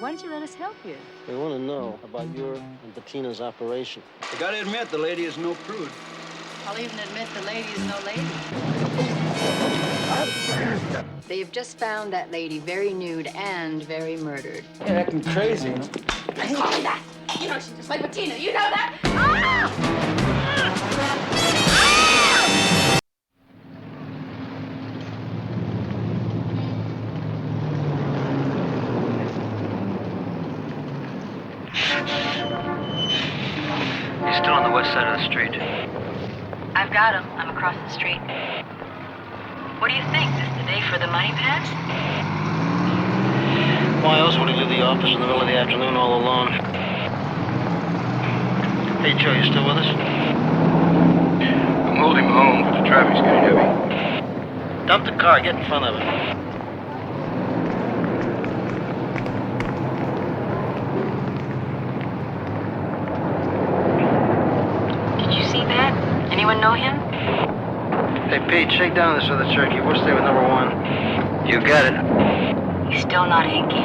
Why don't you let us help you? We want to know about your and Bettina's operation. I gotta admit, the lady is no prude. I'll even admit the lady is no lady. They've just found that lady very nude and very murdered. You're acting crazy. Call me that. You know she's just like Bettina. You know that? Ah! He's still on the west side of the street. I've got him. I'm across the street. What do you think? This the day for the money pass? Why else would he leave the office in the middle of the afternoon all alone? Hey, Joe, you still with us? I'm holding him home, but the traffic's getting heavy. Dump the car. Get in front of it. Anyone know him? Hey, Pete, shake down this other turkey. We'll stay with number one. You got it. He's still not hinky.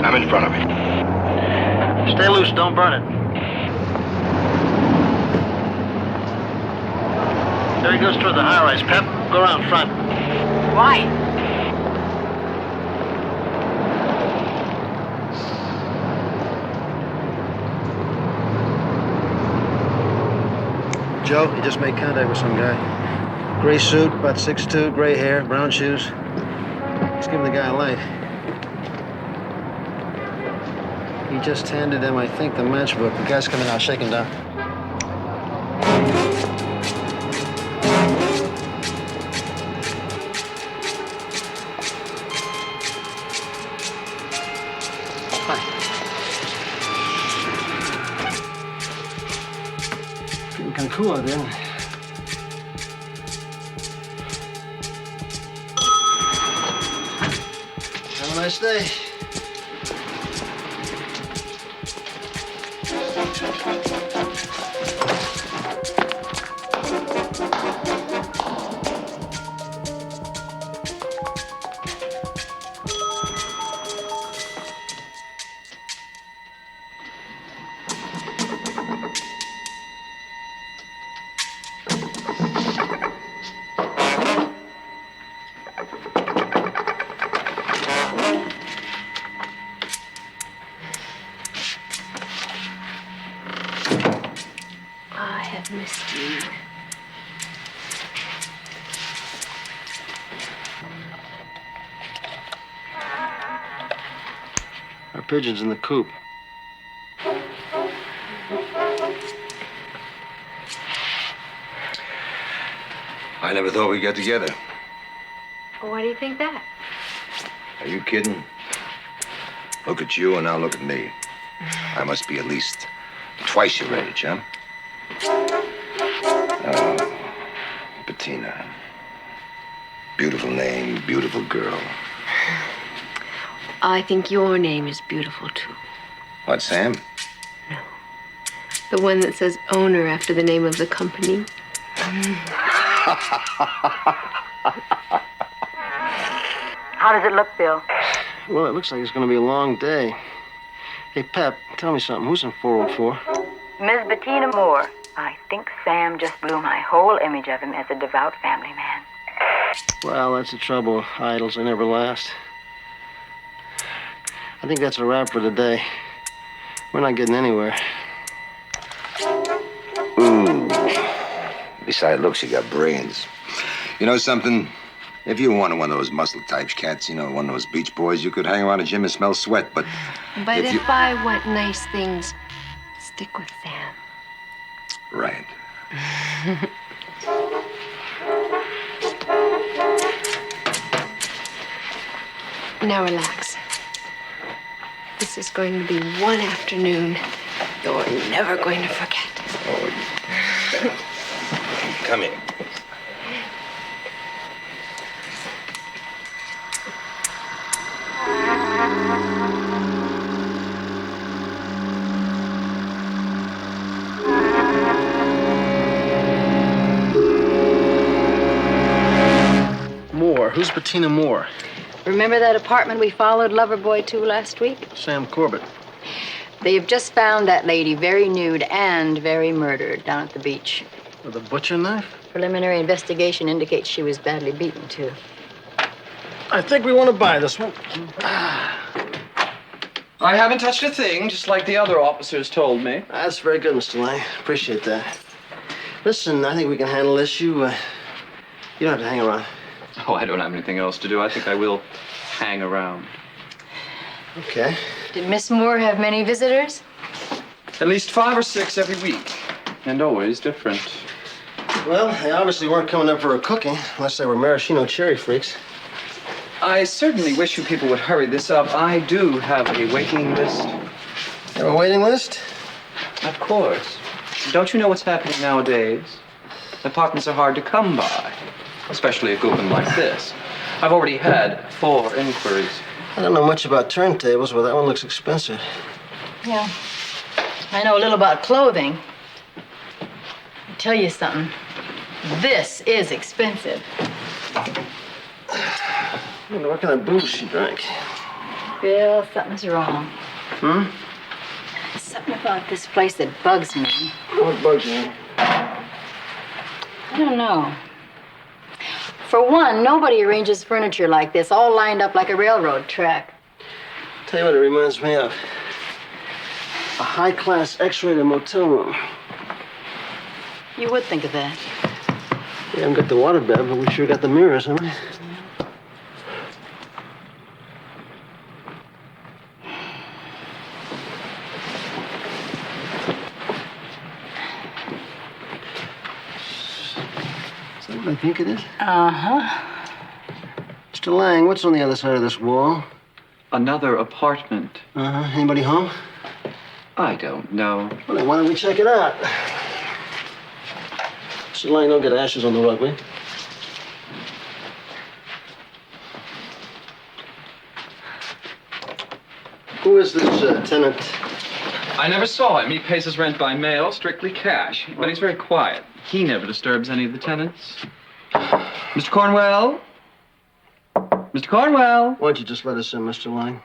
I'm in front of him. Stay loose. Don't burn it. There he goes toward the high-rise. Pep, go around front. Why? Joe, he just made contact with some guy. Gray suit, about 6'2", gray hair, brown shoes. Let's give the guy a light. He just handed him, I think, the matchbook. The guy's coming out. Shake him down. Getting cool out there. Have a nice day. Missed you. Our pigeon's in the coop. I never thought we'd get together. Why do you think that? Are you kidding? Look at you and now look at me. I must be at least twice your age, huh? Oh, Bettina. Beautiful name, beautiful girl. I think your name is beautiful, too. What, Sam? No. The one that says owner after the name of the company. How does it look, Bill? Well, it looks like it's going to be a long day. Hey, Pep, tell me something. Who's in 404? Miss Bettina Moore. I think Sam just blew my whole image of him as a devout family man. Well, that's the trouble with idols. They never last. I think that's a wrap for today. We're not getting anywhere. Ooh. Besides looks, you got brains. You know something? If you wanted one of those muscle types cats, you know, one of those beach boys, you could hang around a gym and smell sweat, but... But if I want nice things, stick with Sam. Right. Now relax. This is going to be one afternoon you're never going to forget. Oh, come here. Who's Bettina Moore? Remember that apartment we followed Loverboy to last week? Sam Corbett. They have just found that lady very nude and very murdered down at the beach. With a butcher knife? Preliminary investigation indicates she was badly beaten, too. I think we want to buy this one. I haven't touched a thing, just like the other officers told me. That's very good, Mr. Lang. Appreciate that. Listen, I think we can handle this. You don't have to hang around. Oh, I don't have anything else to do. I think I will hang around. Okay. Did Miss Moore have many visitors? At least 5 or 6 every week. And always different. Well, they obviously weren't coming up for a cooking, unless they were maraschino cherry freaks. I certainly wish you people would hurry this up. I do have a waiting list. You have a waiting list? Of course. Don't you know what's happening nowadays? Apartments are hard to come by, especially a good one like this. I've already had 4 inquiries. I don't know much about turntables, but that one looks expensive. Yeah. I know a little about clothing. I'll tell you something. This is expensive. I wonder what kind of booze she drank. Bill, something's wrong. Something about this place that bugs me. What bugs you? I don't know. For one, nobody arranges furniture like this, all lined up like a railroad track. Tell you what it reminds me of. A high-class X-rated motel room. You would think of that. We haven't got the waterbed, but we sure got the mirrors, haven't we? Is that what I think it is? Uh-huh. Mr. Lang, what's on the other side of this wall? Another apartment. Uh-huh. Anybody home? I don't know. Well, then why don't we check it out? Mr. Lang, don't get ashes on the rug, will you? Who is this tenant? I never saw him. He pays his rent by mail, strictly cash. But he's very quiet. He never disturbs any of the tenants. Mr. Cornwell? Mr. Cornwell? Why don't you just let us in, Mr. Lang?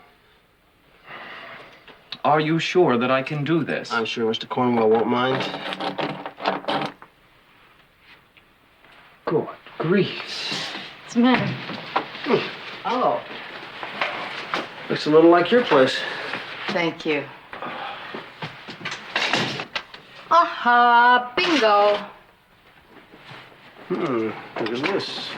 Are you sure that I can do this? I'm sure Mr. Cornwell won't mind. Good grief. What's the matter? Oh, Looks a little like your place. thank you. Aha, bingo. Look at this.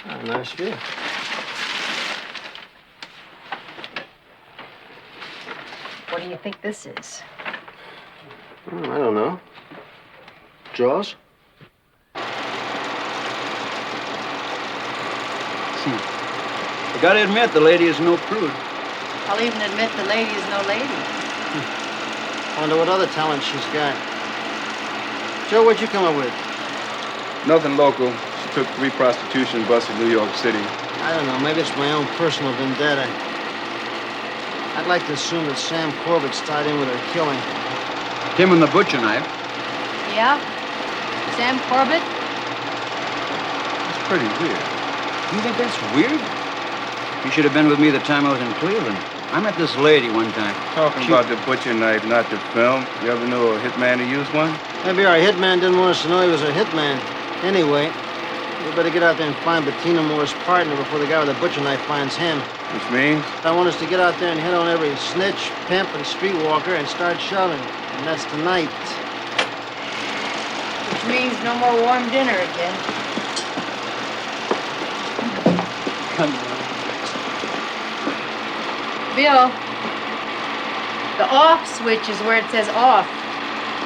A nice view. What do you think this is? I don't know. Jaws? I gotta admit, the lady is no prude. I'll even admit the lady is no lady. Wonder what other talent she's got. Joe, what'd you come up with? Nothing local. She took 3 prostitution busts in New York City. I don't know. Maybe it's my own personal vendetta. I'd like to assume that Sam Corbett's tied in with her killing. Him and the butcher knife. Yeah? Sam Corbett? It's pretty weird. You think that's weird? You should have been with me the time I was in Cleveland. I met this lady one time. Talking about the butcher knife, not the film. You ever know a hitman who used one? Maybe our hitman didn't want us to know he was a hitman. Anyway, we better get out there and find Bettina Moore's partner before the guy with the butcher knife finds him. Which means? I want us to get out there and hit on every snitch, pimp, and streetwalker and start shoving. And that's tonight. Which means no more warm dinner again. Bill, the off switch is where it says off.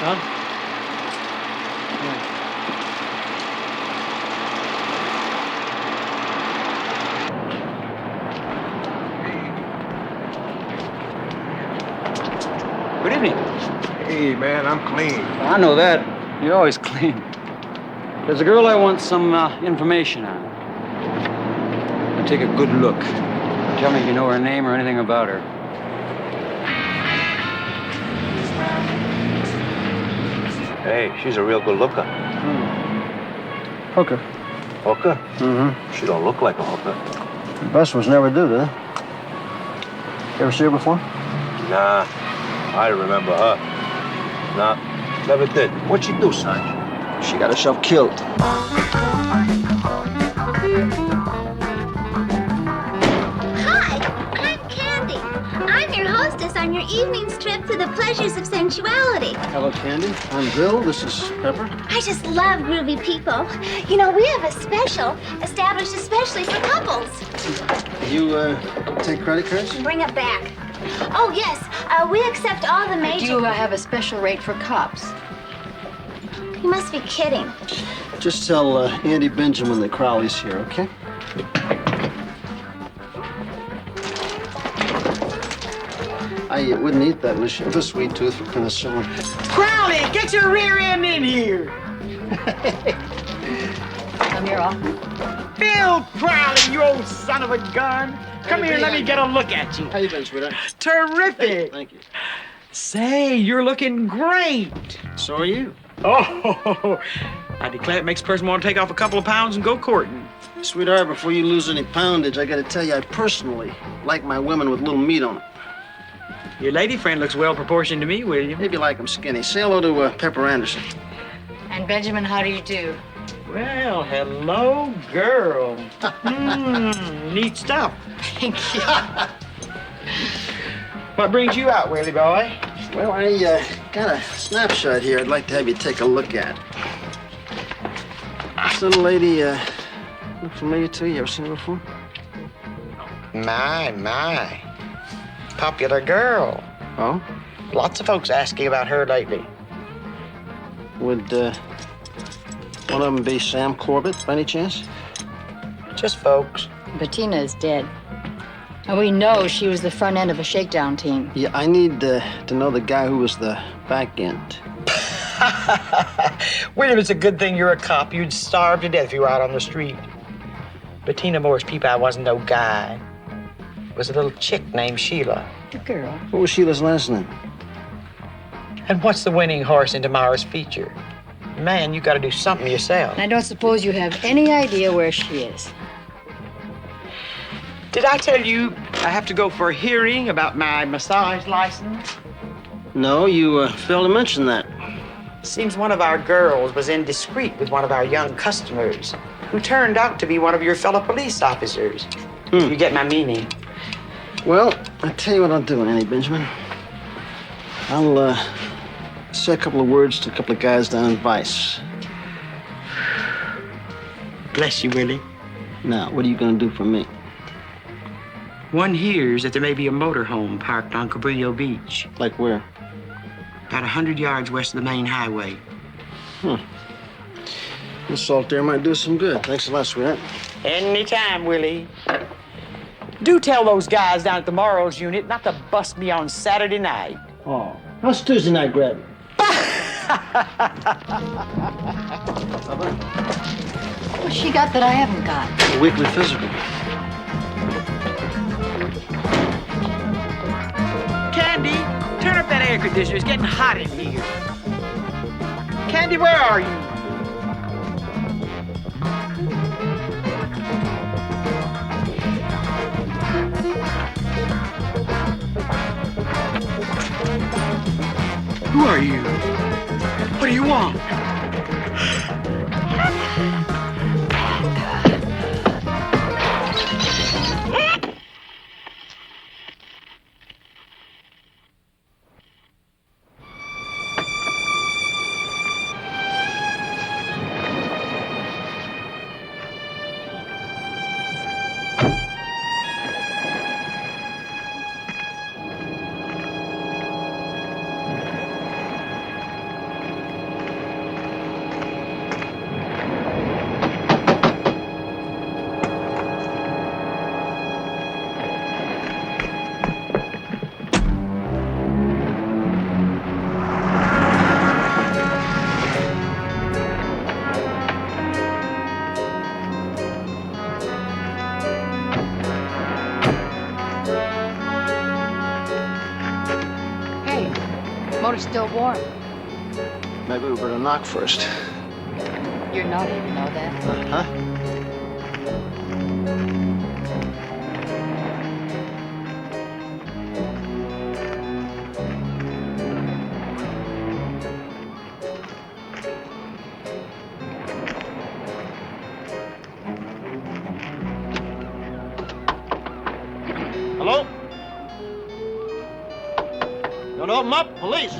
Huh? Good evening. Hey, man, I'm clean. I know that. You're always clean. There's a girl I want some information on. Now take a good look. Tell me if you know her name or anything about her. Hey, she's a real good looker. Hooker. Hooker? Mm-hmm. She don't look like a hooker. The best ones never do, they? You ever see her before? Nah, I remember her. Nah, never did. What'd she do, Sanj? She got herself killed. Hi, I'm Candy. I'm your hostess on your evening's trip to the pleasures of sensuality. Hello, Candy. I'm Bill. This is Pepper. I just love groovy people. You know, we have a special established especially for couples. You, take credit cards? Bring it back. Oh, yes, we accept all the major... Do you have a special rate for cops? You must be kidding. Just tell Andy Benjamin that Crowley's here, okay? I wouldn't eat that unless you have a sweet tooth for penicillin. Crowley, get your rear end in here. Come here, off. Bill Crowley, you old son of a gun. Come here, let me get a look at you. How you been, sweetheart? Terrific. Thank you. Say, you're looking great. So are you. Oh, I declare it makes a person want to take off a couple of pounds and go courting. Sweetheart, before you lose any poundage, I gotta tell you, I personally like my women with little meat on them. Your lady friend looks well proportioned to me, William. Maybe you like them skinny. Say hello to Pepper Anderson. And Benjamin, how do you do? Well, hello, girl. Neat stuff. Thank you. What brings you out, Willie boy? Well, I got a snapshot here I'd like to have you take a look at. This little lady, look familiar to you? You ever seen her before? My. Popular girl. Oh? Lots of folks asking about her lately. Would, one of them be Sam Corbett, by any chance? Just folks. Bettina is dead. And we know she was the front end of a shakedown team. Yeah, I need to know the guy who was the back end. William, it's a good thing you're a cop. You'd starve to death if you were out on the street. Bettina Moore's peep-eye wasn't no guy. It was a little chick named Sheila. The girl. What was Sheila's last name? And what's the winning horse in tomorrow's feature? Man, you gotta do something yourself. And I don't suppose you have any idea where she is. Did I tell you I have to go for a hearing about my massage license? No, you failed to mention that. Seems one of our girls was indiscreet with one of our young customers who turned out to be one of your fellow police officers. You get my meaning. Well, I'll tell you what I'll do, Annie Benjamin. I'll say a couple of words to a couple of guys down in Vice. Bless you, Willie. Now, what are you going to do for me? One hears that there may be a motorhome parked on Cabrillo Beach. Like where? About 100 yards west of the main highway. The salt there might do some good. Thanks a lot, sweetheart. Anytime, Willie. Do tell those guys down at the Morrows unit not to bust me on Saturday night. Oh, how's Tuesday night, Grab? What's she got that I haven't got? A weekly physical. Candy, turn up that air conditioner. It's getting hot in here. Candy, where are you? Who are you? What do you want? Motor's still warm. Maybe we better knock first. You're naughty, you know that? Huh? Hello? Don't open up, police.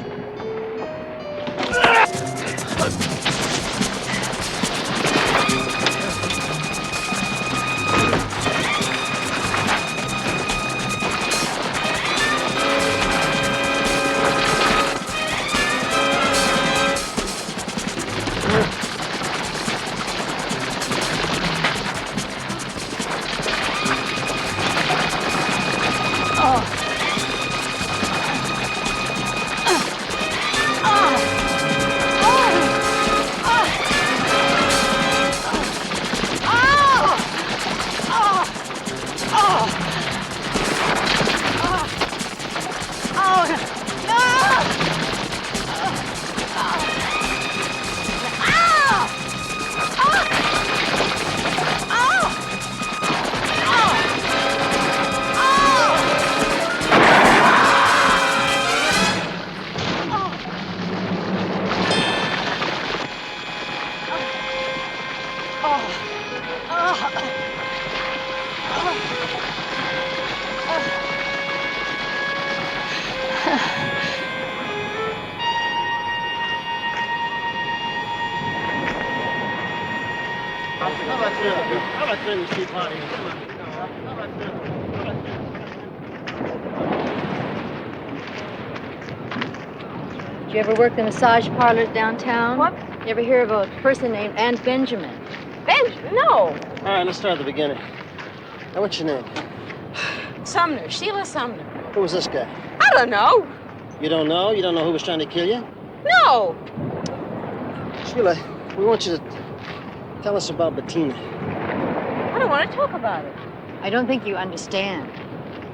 Did you ever work the massage parlors downtown? What? You ever hear of a person named Ann Benjamin? Benjamin? No. All right, let's start at the beginning. Now, what's your name? Sumner. Sheila Sumner. Who was this guy? I don't know. You don't know? You don't know who was trying to kill you? No. Sheila, we want you to tell us about Bettina. I don't want to talk about it. I don't think you understand.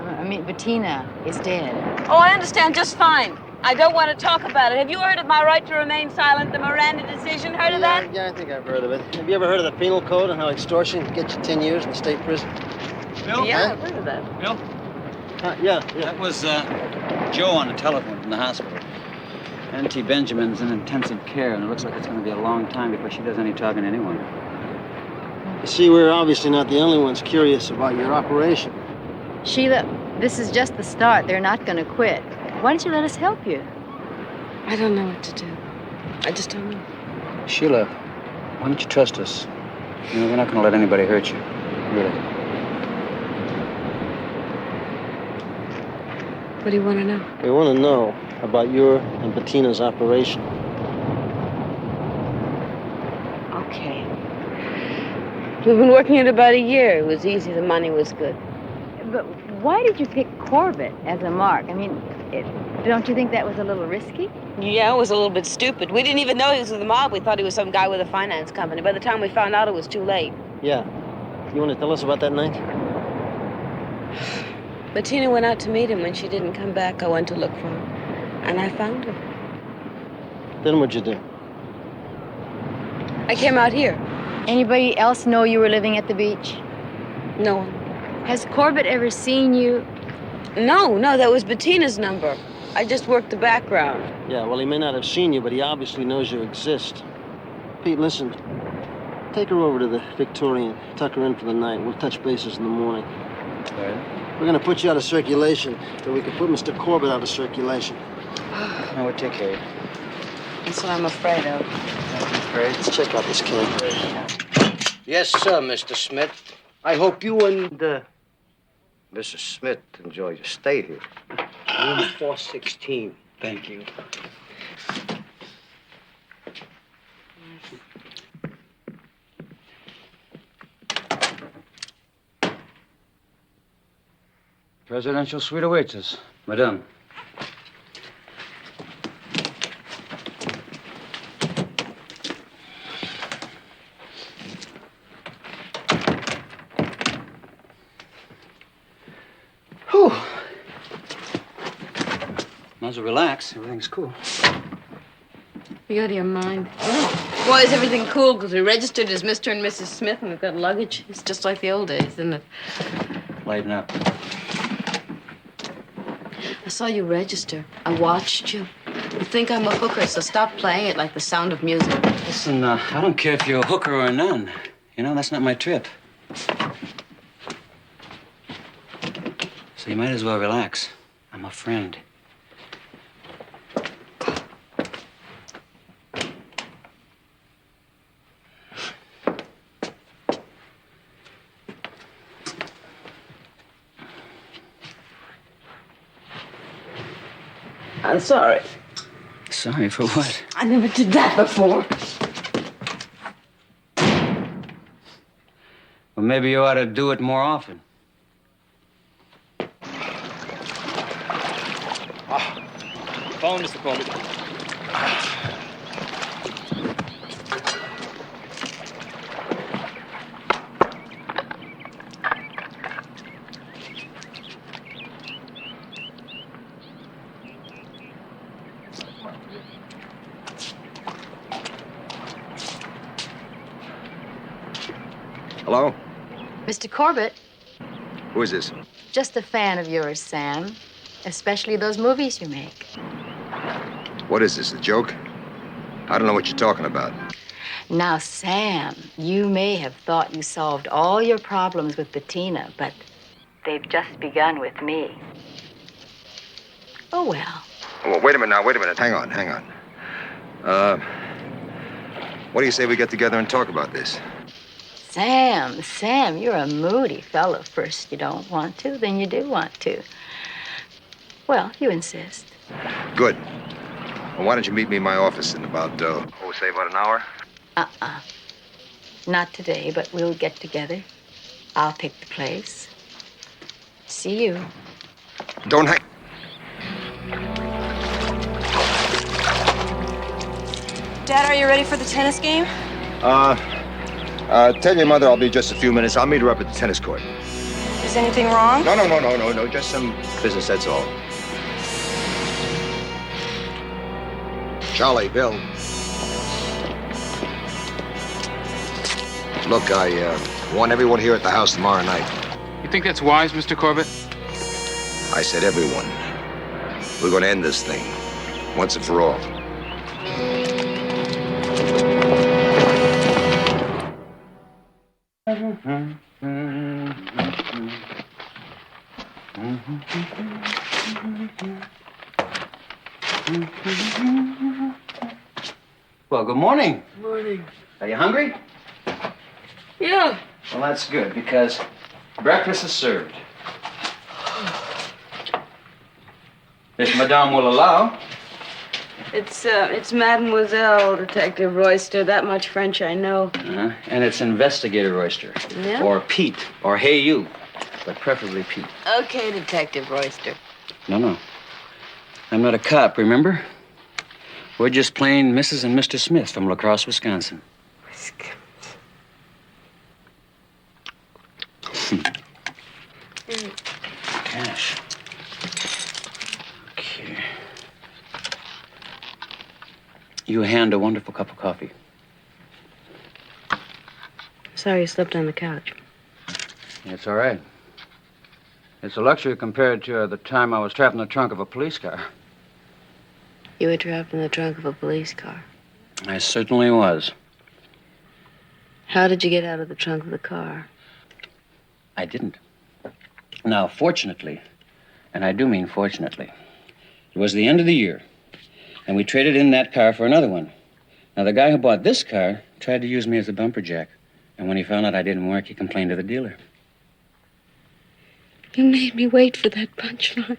I mean, Bettina is dead. Oh, I understand just fine. I don't want to talk about it. Have you heard of my right to remain silent, the Miranda decision? Heard of that? Yeah, I think I've heard of it. Have you ever heard of the penal code and how extortion gets you 10 years in the state prison? Bill? Yeah, I've heard of that. Bill? Yeah. That was Joe on the telephone from the hospital. Auntie Benjamin's in intensive care, and it looks like it's going to be a long time before she does any talking to anyone. You see, we're obviously not the only ones curious about your operation. Sheila, this is just the start. They're not going to quit. Why don't you let us help you? I don't know what to do. I just don't know. Sheila, why don't you trust us? You know, we're not going to let anybody hurt you. Really. What do you want to know? We want to know about your and Bettina's operation. Okay. We've been working it about a year. It was easy. The money was good. But why did you pick Corbett as a mark? I mean, don't you think that was a little risky? Yeah, it was a little bit stupid. We didn't even know he was with the mob. We thought he was some guy with a finance company. By the time we found out, it was too late. Yeah. You want to tell us about that night? Bettina went out to meet him. When she didn't come back, I went to look for him. And I found him. Then what'd you do? I came out here. Anybody else know you were living at the beach? No one. Has Corbett ever seen you? No, that was Bettina's number. I just worked the background. Yeah, well, he may not have seen you, but he obviously knows you exist. Pete, listen. Take her over to the Victorian. Tuck her in for the night. We'll touch bases in the morning. All right. We're going to put you out of circulation, so we can put Mr. Corbett out of circulation. No, we'll take care of you. That's what I'm afraid of. Great. Let's check out this camp. Yes, sir, Mr. Smith. I hope you and Mrs. Smith enjoy your stay here. Room 416. Thank you. Presidential suite awaits us. Madame. Whew. Might as well relax. Everything's cool. You out of your mind. Why is everything cool? Because we registered as Mr. and Mrs. Smith and we've got luggage. It's just like the old days, isn't it? Lighten up. I saw you register. I watched you. You think I'm a hooker, so stop playing it like the Sound of Music. Listen, I don't care if you're a hooker or a nun. You know, that's not my trip. So you might as well relax. I'm a friend. I'm sorry. Sorry for what? I never did that before. Well, maybe you ought to do it more often. Phone, Mr. Corbett. Hello? Mr. Corbett, Who is this? just a fan of yours, Sam. Especially those movies you make. What is this, a joke? I don't know what you're talking about. Now, Sam, you may have thought you solved all your problems with Bettina, but they've just begun with me. Oh, well. Oh, wait a minute now, wait a minute. Hang on. What do you say we get together and talk about this? Sam, you're a moody fellow. First you don't want to, then you do want to. Well, you insist. Good. Well, why don't you meet me in my office in about, say about an hour? Not today, but we'll get together. I'll pick the place. See you. Don't hang... Dad, are you ready for the tennis game? Tell your mother I'll be just a few minutes. I'll meet her up at the tennis court. Is anything wrong? No. Just some business, that's all. Charlie, Bill. Look, I want everyone here at the house tomorrow night. You think that's wise, Mr. Corbett? I said everyone. We're going to end this thing, once and for all. Well, good morning. Morning. Are you hungry? Yeah. Well, that's good, because breakfast is served. If Madame will allow. It's Mademoiselle, Detective Royster. That much French I know. And it's Investigator Royster. Yeah? Or Pete. Or Hey You. But preferably Pete. Okay, Detective Royster. No. I'm not a cop, remember? We're just plain Mrs. and Mr. Smith from La Crosse, Wisconsin. Cash. Okay. You hand a wonderful cup of coffee. Sorry you slept on the couch. It's all right. It's a luxury compared to the time I was trapped in the trunk of a police car. You were trapped in the trunk of a police car. I certainly was. How did you get out of the trunk of the car? I didn't. Now, fortunately, and I do mean fortunately, it was the end of the year, and we traded in that car for another one. Now, the guy who bought this car tried to use me as a bumper jack, and when he found out I didn't work, he complained to the dealer. You made me wait for that punchline.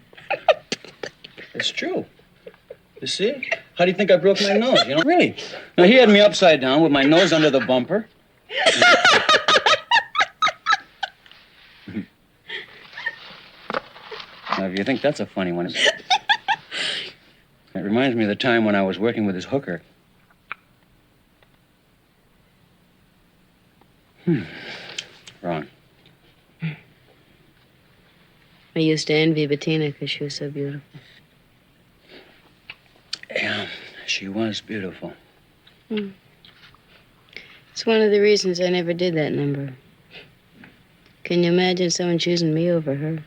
It's true. You see? How do you think I broke my nose, you know? Really. Now, he had me upside down with my nose under the bumper. Now, if you think that's a funny one, it reminds me of the time when I was working with his hooker. Wrong. I used to envy Bettina because she was so beautiful. Yeah, She was beautiful. It's one of the reasons I never did that number. Can you imagine someone choosing me over her?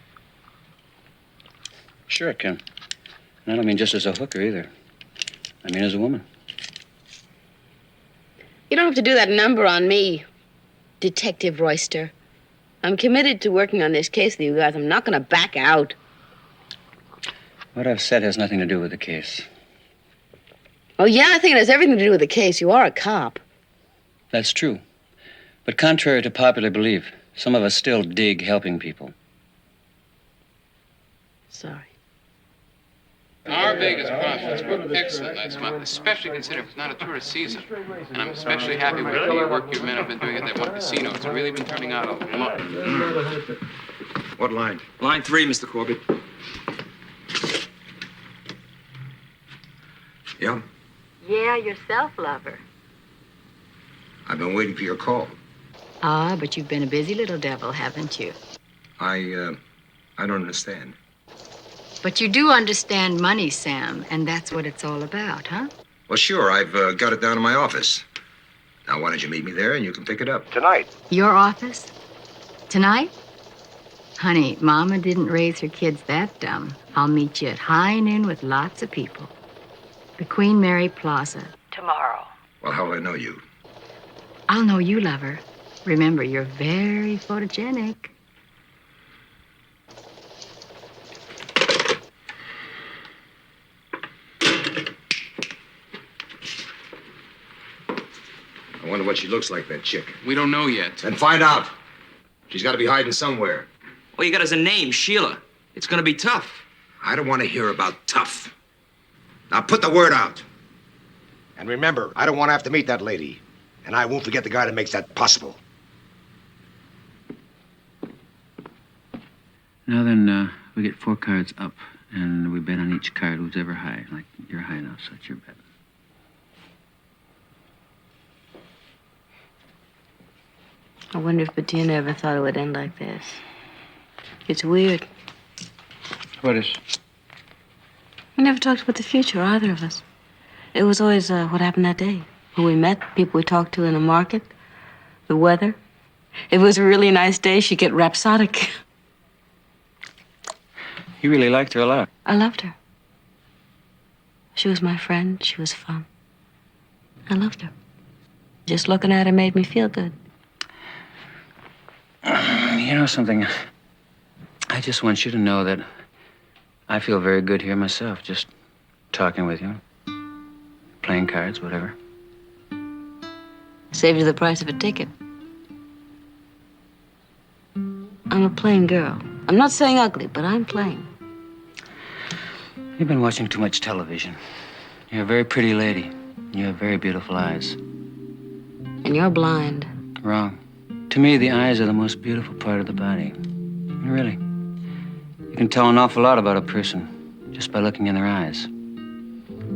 Sure I can. And I don't mean just as a hooker either. I mean as a woman. You don't have to do that number on me, Detective Royster. I'm committed to working on this case with you guys. I'm not going to back out. What I've said has nothing to do with the case. Oh, yeah, I think it has everything to do with the case. You are a cop. That's true. But contrary to popular belief, some of us still dig helping people. Sorry. Our Vegas profits were excellent last month, especially considering it's not a tourist season. And I'm especially happy with the work your men have been doing at that one casino. It's really been turning out a lot. What line? Line 3, Mr. Corbett. Yeah? Yeah, yourself, lover. I've been waiting for your call. Ah, but you've been a busy little devil, haven't you? I don't understand. But you do understand money, Sam, and that's what it's all about, huh? Well, sure, I've got it down in my office. Now, why don't you meet me there and you can pick it up? Tonight. Your office? Tonight? Honey, Mama didn't raise her kids that dumb. I'll meet you at high noon with lots of people. The Queen Mary Plaza. Tomorrow. Well, how will I know you? I'll know you, lover. Remember, you're very photogenic. I wonder what she looks like, that chick. We don't know yet. Then find out. She's got to be hiding somewhere. All you got is a name, Sheila. It's gonna be tough. I don't want to hear about tough. Now put the word out. And remember, I don't want to have to meet that lady. And I won't forget the guy that makes that possible. Now then, we get 4 cards up, and we bet on each card who's ever high. Like, you're high now, so it's your bet. I wonder if Bettina ever thought it would end like this. It's weird. What is? We never talked about the future, either of us. It was always what happened that day. Who we met, people we talked to in the market, the weather. If it was a really nice day, she'd get rhapsodic. You really liked her a lot. I loved her. She was my friend. She was fun. I loved her. Just looking at her made me feel good. You know something? I just want you to know that I feel very good here myself, just talking with you, playing cards, whatever. Saved you the price of a ticket. I'm a plain girl. I'm not saying ugly, but I'm plain. You've been watching too much television. You're a very pretty lady. You have very beautiful eyes. And you're blind. Wrong. To me, the eyes are the most beautiful part of the body. Really. You can tell an awful lot about a person just by looking in their eyes.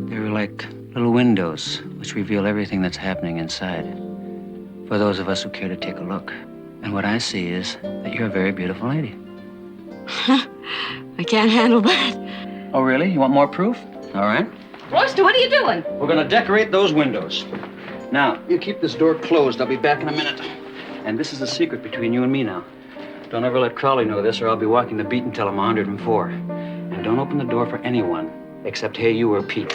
They're like little windows which reveal everything that's happening inside for those of us who care to take a look. And what I see is that you're a very beautiful lady. I can't handle that. Oh, really? You want more proof? All right. Royster, what are you doing? We're gonna decorate those windows. Now, you keep this door closed. I'll be back in a minute. And this is a secret between you and me now. Don't ever let Crowley know this, or I'll be walking the beat until I'm 104. And don't open the door for anyone, except Hey You or Pete.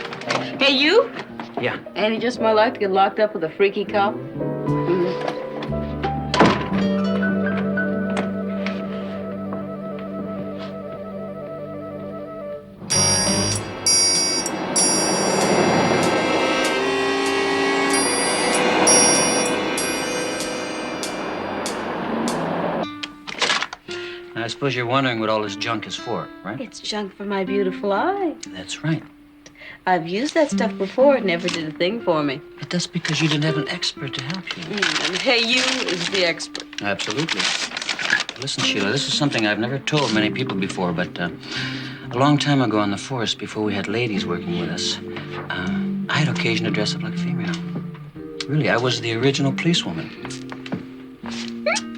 Hey, you? Yeah. Ain't it just my luck to get locked up with a freaky cop? I suppose you're wondering what all this junk is for, right? It's junk for my beautiful eye. That's right. I've used that stuff before. It never did a thing for me. But that's because you didn't have an expert to help you. And Hey You is the expert. Absolutely. Listen, Sheila, this is something I've never told many people before, but a long time ago on the force, before we had ladies working with us, I had occasion to dress up like a female. Really, I was the original policewoman.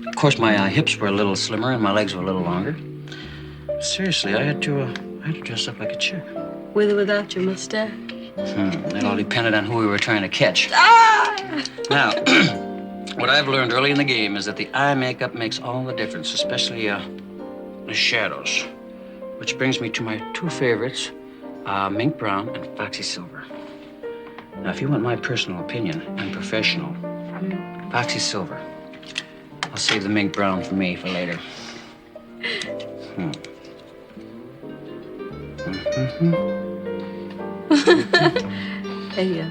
Of course, my hips were a little slimmer and my legs were a little longer. Seriously, I had to dress up like a chick. With or without your mustache? That all depended on who we were trying to catch. Ah! Now, what I've learned early in the game is that the eye makeup makes all the difference, especially the shadows. Which brings me to my two favorites, Mink Brown and Foxy Silver. Now, if you want my personal opinion, and professional, Foxy Silver. I'll save the Mink Brown for me for later. Hey,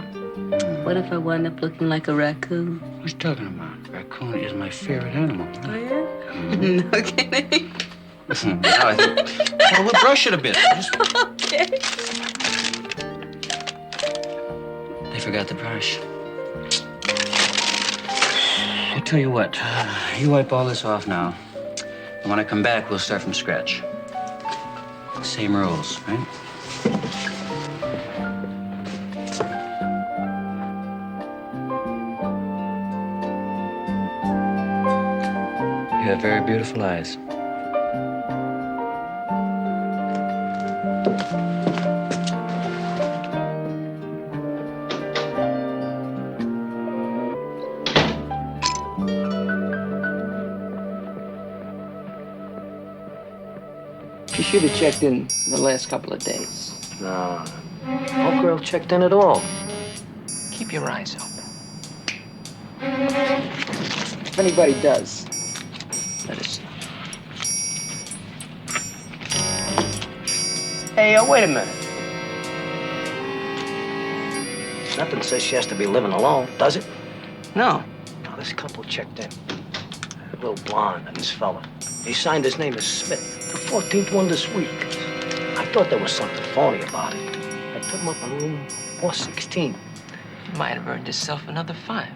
what if I wind up looking like a raccoon? What you talking about? Raccoon is my favorite animal. Oh, yeah? No kidding. Now I think we'll brush it a bit. Okay. They forgot the brush. I'll tell you what, you wipe all this off now. And when I come back, we'll start from scratch. Same rules, right? You have very beautiful eyes. She should have checked in the last couple of days. No. No girl checked in at all. Keep your eyes open. If anybody does, let us know. Hey, wait a minute. Nothing says she has to be living alone, does it? No. Now, this couple checked in. A little blonde and this fella. He signed his name as Smith, the 14th one this week. I thought there was something phony about it. I put him up in room 416. He might have earned himself another 5.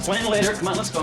Plan later. Come on, let's go.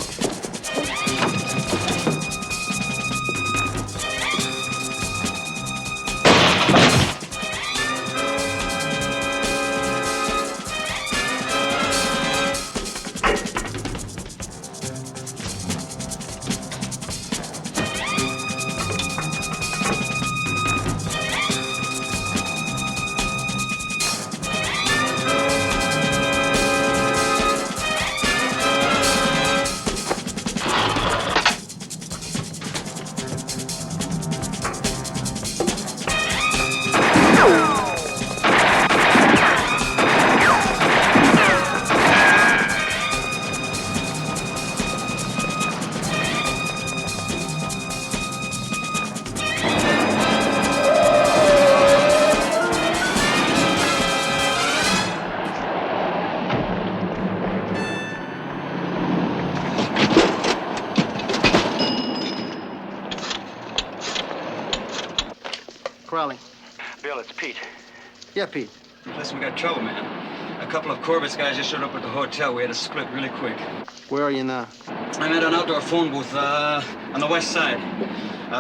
Crowley. Bill, it's Pete. Yeah, Pete. Listen, we got trouble, man. A couple of Corbett's guys just showed up at the hotel. We had to split really quick. Where are you now? I'm at an outdoor phone booth on the west side.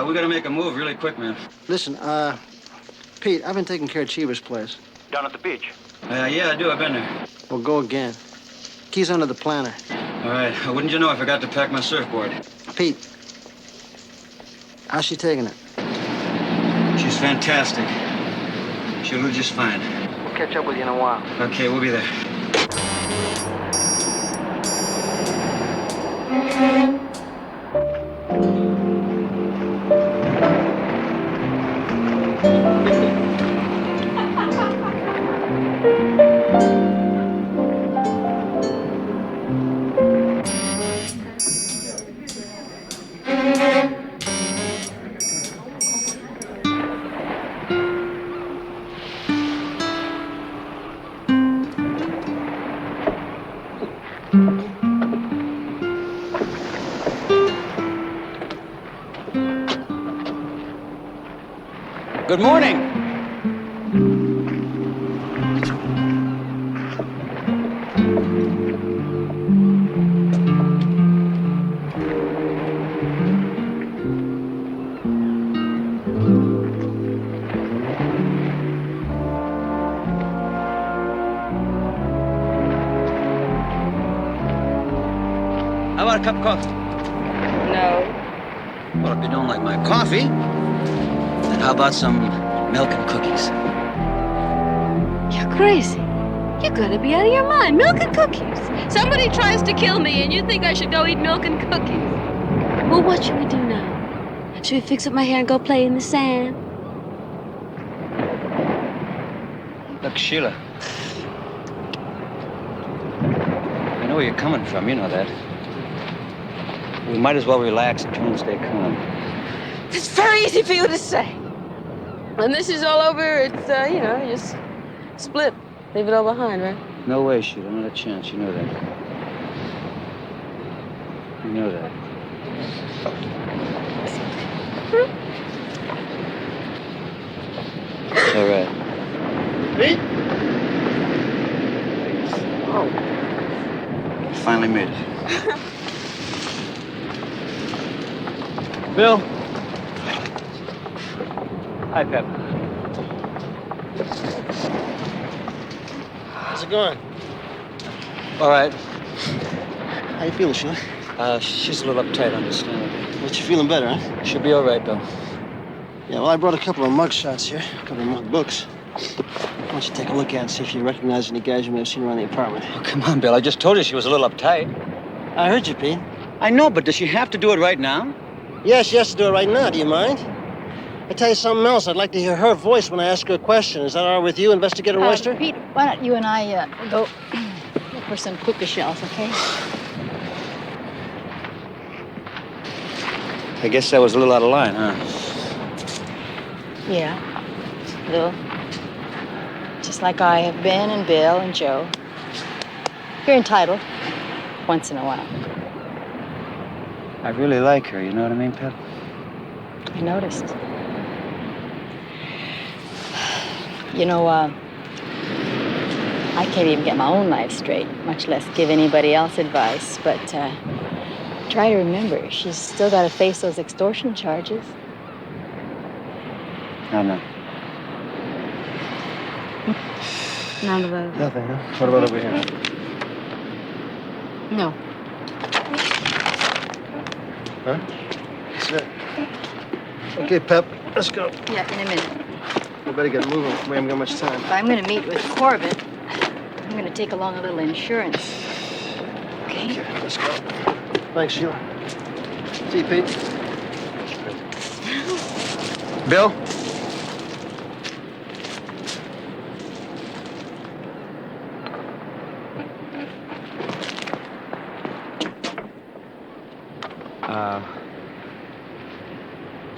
We gotta make a move really quick, man. Listen, Pete, I've been taking care of Cheever's place. Down at the beach? Yeah, I do. I've been there. Well, go again. Key's under the planter. All right. Wouldn't you know, I forgot to pack my surfboard. Pete, how's she taking it? She's fantastic. She'll do just fine. We'll catch up with you in a while. Okay, we'll be there. Good morning. How about a cup of coffee? No. Well, if you don't like my coffee, then how about some milk and cookies? You're crazy. You gotta be out of your mind. Milk and cookies. Somebody tries to kill me and you think I should go eat milk and cookies. Well, what should we do now? Should we fix up my hair and go play in the sand? Look, Sheila. I know where you're coming from. You know that. We might as well relax and try and stay calm. It's very easy for you to say. When this is all over, it's, you know, just split. Leave it all behind, right? No way, Sheila. Not a chance. You know that. You know that. It's all right. Pete? Oh. Finally made it. Bill. Hi, Pep. How's it going? All right. How you feeling, Sheila? She's a little uptight, understandably. But you feeling better, huh? She'll be all right, Bill. Yeah, well, I brought a couple of mug shots here, a couple of mug books. Why don't you take a look at it and see if you recognize any guys you may have seen around the apartment? Oh, come on, Bill. I just told you she was a little uptight. I heard you, Pete. I know, but does she have to do it right now? Yes, she has to do it right now. Do you mind? I tell you something else. I'd like to hear her voice when I ask her a question. Is that all right with you, Investigator Royster? Pete, why don't you and I go look for some puka shells, okay? I guess that was a little out of line, huh? Yeah, a little. Just like I have been, and Bill, and Joe. You're entitled, once in a while. I really like her, you know what I mean, Pep? I noticed. You know, I can't even get my own life straight, much less give anybody else advice, but try to remember, she's still got to face those extortion charges. No. None of those. Nothing, huh? What about over here? No. Huh? That's it. Okay, Pep, let's go. Yeah, in a minute. We better get moving. We haven't got much time. If I'm going to meet with Corbett, I'm going to take along a little insurance. Okay? Okay, let's go. Thanks, Sheila. See you, Pete. Bill?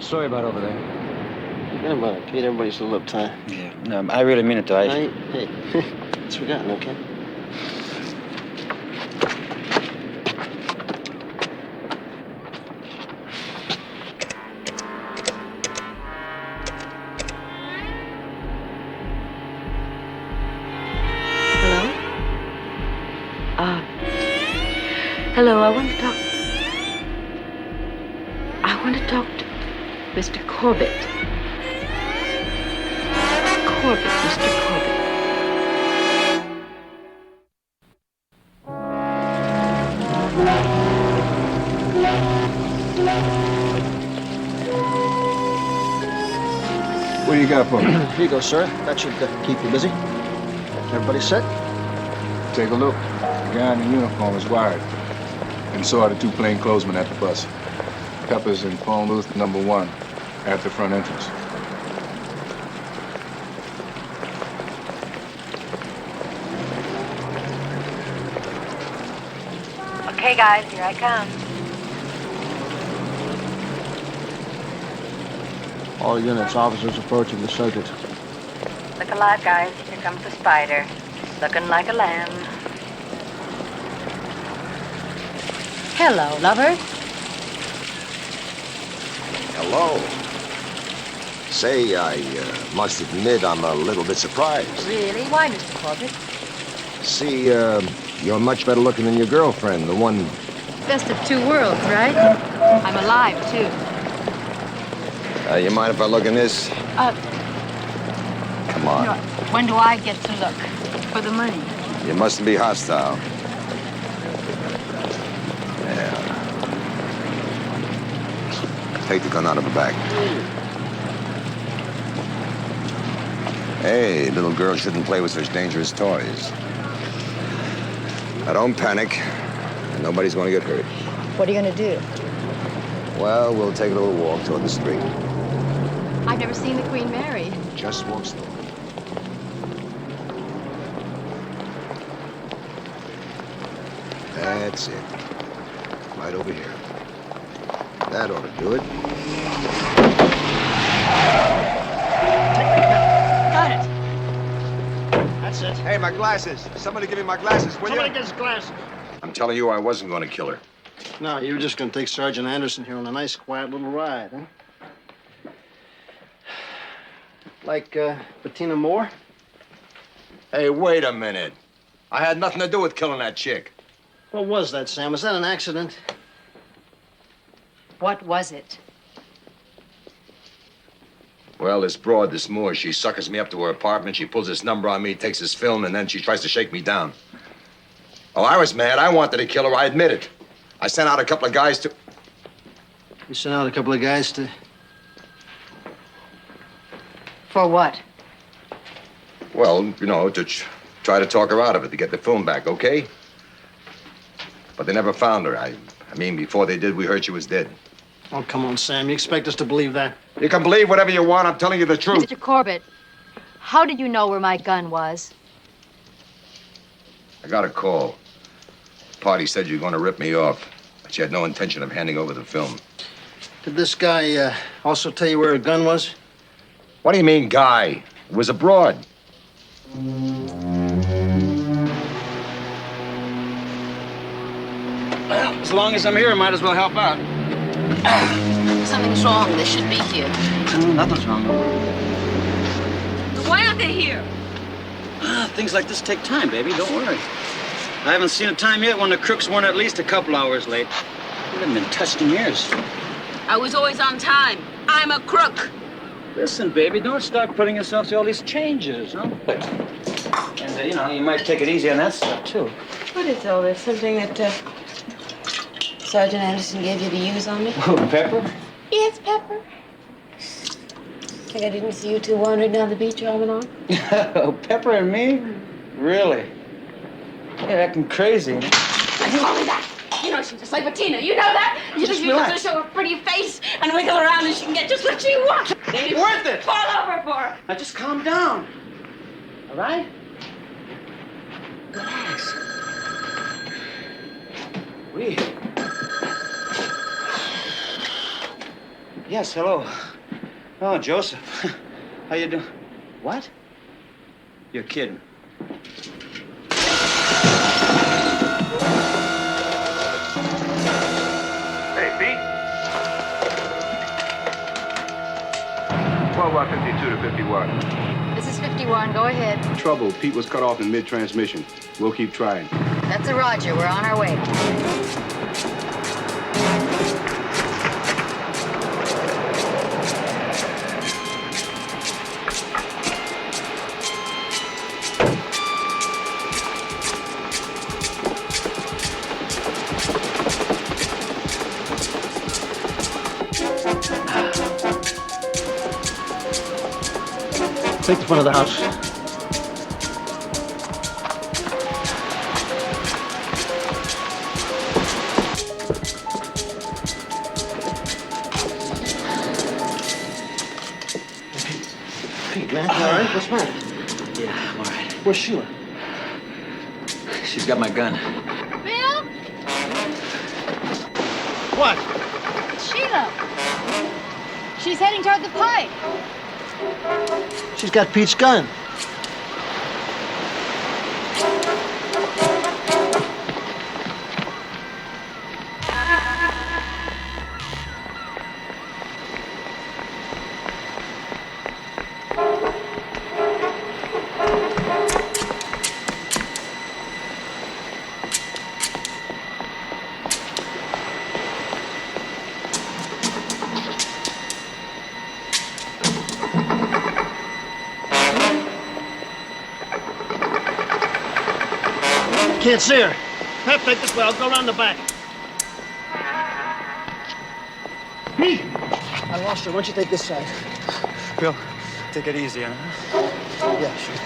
Sorry about over there. Forget about it, Pete. Everybody's a little uptight. Yeah, no, I really mean it, though. Hey, it's forgotten, okay? Hello, I want to talk to Mr. Corbett. Corbett, Mr. Corbett. What do you got for me? Here you go, sir. That should keep you busy. Everybody set? Take a look. The guy in the uniform is wired. And so are the two plainclothesmen at the bus. Pepper's in phone booth number 1 at the front entrance. Okay, guys, here I come. All units, officers approaching the circuit. Look alive, guys. Here comes the spider. Looking like a lamb. Hello, lover. Hello. Say, I must admit I'm a little bit surprised. Really? Why, Mr. Corbett? See, you're much better looking than your girlfriend, the one... Best of two worlds, right? I'm alive, too. You mind if I look in this? Come on. No, when do I get to look? For the money. You mustn't be hostile. Yeah. take the gun out of her bag. Hey, little girl shouldn't play with such dangerous toys. Now, don't panic. Nobody's going to get hurt. What are you going to do? Well, we'll take a little walk toward the street. I've never seen the Queen Mary. Just walk slow. That's it. Right over here. That ought to do it. Got it. That's it. Hey, my glasses. Somebody give me my glasses, will Somebody you? get his glasses. I'm telling you, I wasn't going to kill her. No, you were just going to take Sergeant Anderson here on a nice, quiet little ride, huh? Like Bettina Moore? Hey, wait a minute. I had nothing to do with killing that chick. What was that, Sam? Was that an accident? What was it? Well, this broad, this Moore, she suckers me up to her apartment. She pulls this number on me, takes this film, and then she tries to shake me down. Oh, I was mad. I wanted to kill her. I admit it. I sent out a couple of guys to... You sent out a couple of guys to... For what? Well, you know, to try to talk her out of it, to get the film back, okay? But they never found her. I mean, before they did, we heard she was dead. Oh, come on, Sam. You expect us to believe that? You can believe whatever you want. I'm telling you the truth. Mr. Corbett, how did you know where my gun was? I got a call. Party said you were going to rip me off, but you had no intention of handing over the film. Did this guy also tell you where a gun was? What do you mean, guy? It was abroad. Well, as long as I'm here, I might as well help out. Something's wrong. They should be here. Nothing's wrong. Why aren't they here? Things like this take time, baby. Don't worry. I haven't seen a time yet when the crooks weren't at least a couple hours late. We haven't been touched in years. I was always on time. I'm a crook. Listen, baby, don't start putting yourself through all these changes, huh? And, you know, you might take it easy on that stuff, too. What is all this? Something that Sergeant Anderson gave you to use on me? Oh, Pepper? Yes, Pepper. Think I didn't see you two wandering down the beach arm in arm? Oh, Pepper and me? Really? You're acting crazy. I told me that. You know she's just like Bettina. You know that. You just relax. show her pretty face and wiggle around and she can get just what she wants. Ain't worth it. Fall over for her. Now just calm down. All right? Relax. We. Yes, hello. Oh, Joseph. How you doing? What? You're kidding. Hey, Pete. 1252 to 51. This is 51. Go ahead. Trouble. Pete was cut off in mid-transmission. We'll keep trying. That's a Roger. We're on our way. Take the front of the house. Pete, man, you all right? What's the matter? Yeah, I'm all right. Where's Sheila? She's got my gun. Bill? What? Sheila. She's heading toward the pike. She's got Pete's gun. Can't see her. Pep, take this way. I'll go around the back. Pete! I lost her. Why don't you take this side? Bill, take it easy, huh? Yeah, sure.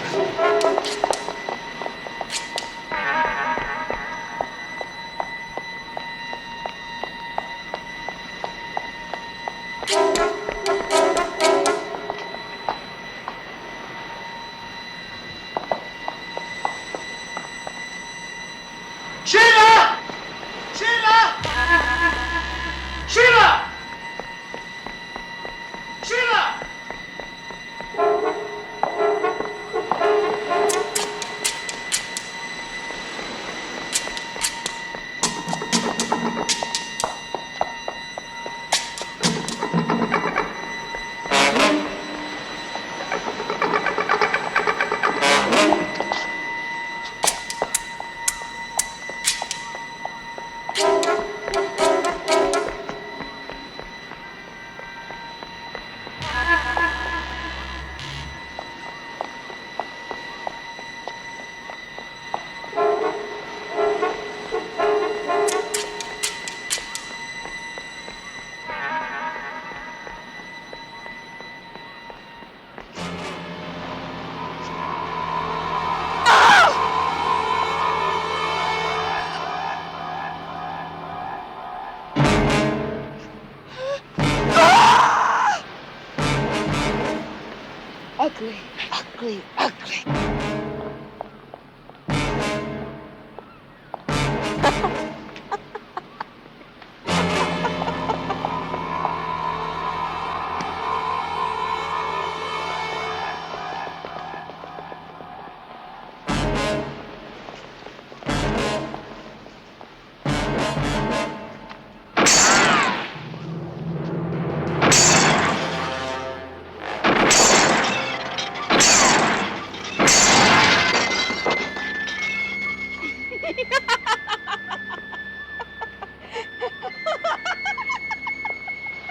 Sheila! Sheila! Sheila! Sheila! Ugly, ugly, ugly.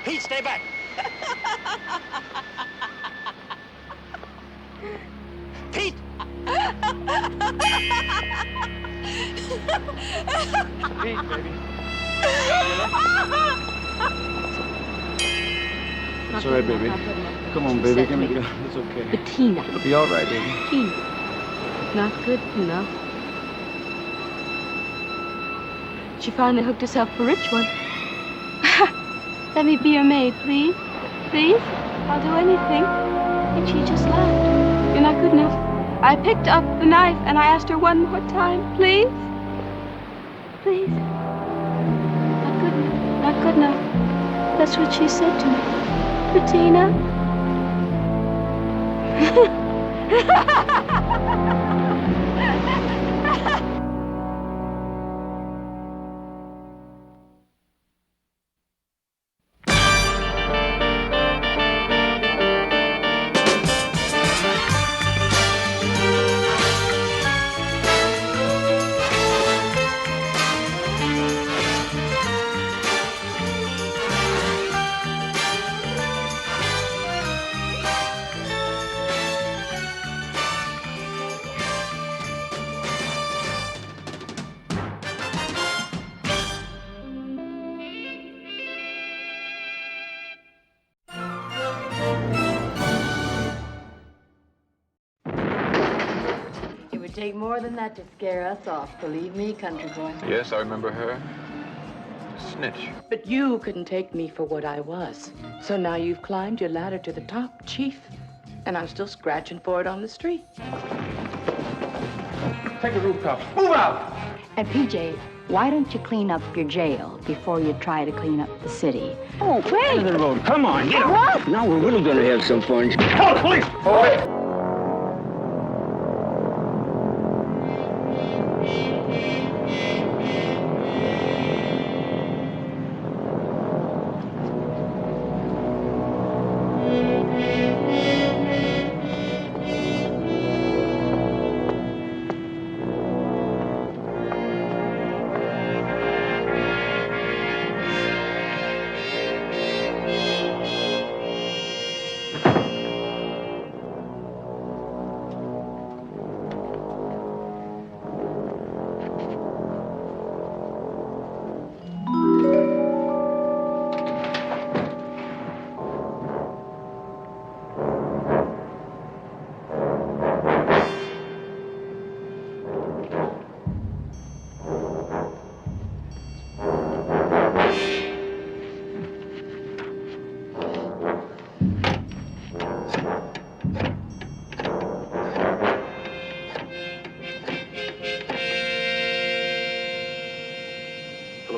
Pete, stay back. Pete! Pete, baby. It's all right, baby. Come on, baby. Give me the gun. It's okay. Bettina. It'll be all right, baby. Pete. Not good enough. She finally hooked herself up a rich one. Let me be your maid, please. Please? I'll do anything. And she just laughed. You're not good enough. I picked up the knife and I asked her one more time, please? Please? Not good enough. Not good enough. That's what she said to me. Bettina? It would take more than that to scare us off. Believe me, country boy. Yes, I remember her. Snitch. But you couldn't take me for what I was. So now you've climbed your ladder to the top, Chief. And I'm still scratching for it on the street. Take the roof top. Move out! And PJ, why don't you clean up your jail before you try to clean up the city? Oh, wait! End of the road. Come on, get What? Now we're really gonna have some fun. Call the police! Boy!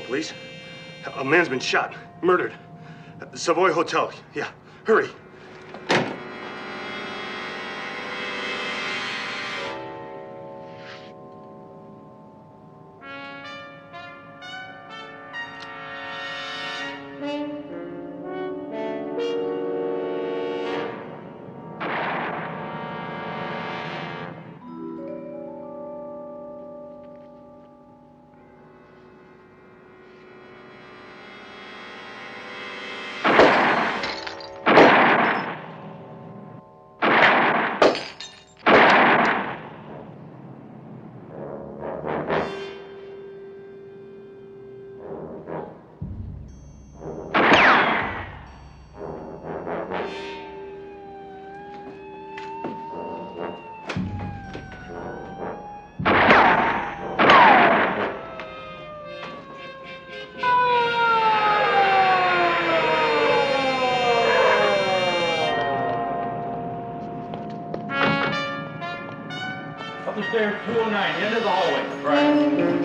police. A man's been shot, murdered. At the Savoy Hotel. Yeah, hurry. Up the stairs, 209, into the hallway. Right.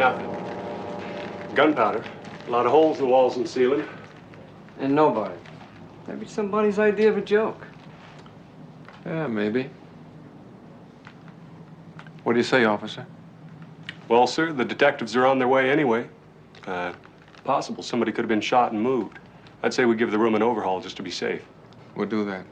Nothing. Gunpowder. A lot of holes in the walls and ceiling. And nobody. Maybe somebody's idea of a joke. Yeah, maybe. What do you say, officer? Well, sir, the detectives are on their way anyway. Possible somebody could have been shot and moved. I'd say we give the room an overhaul just to be safe. We'll do that.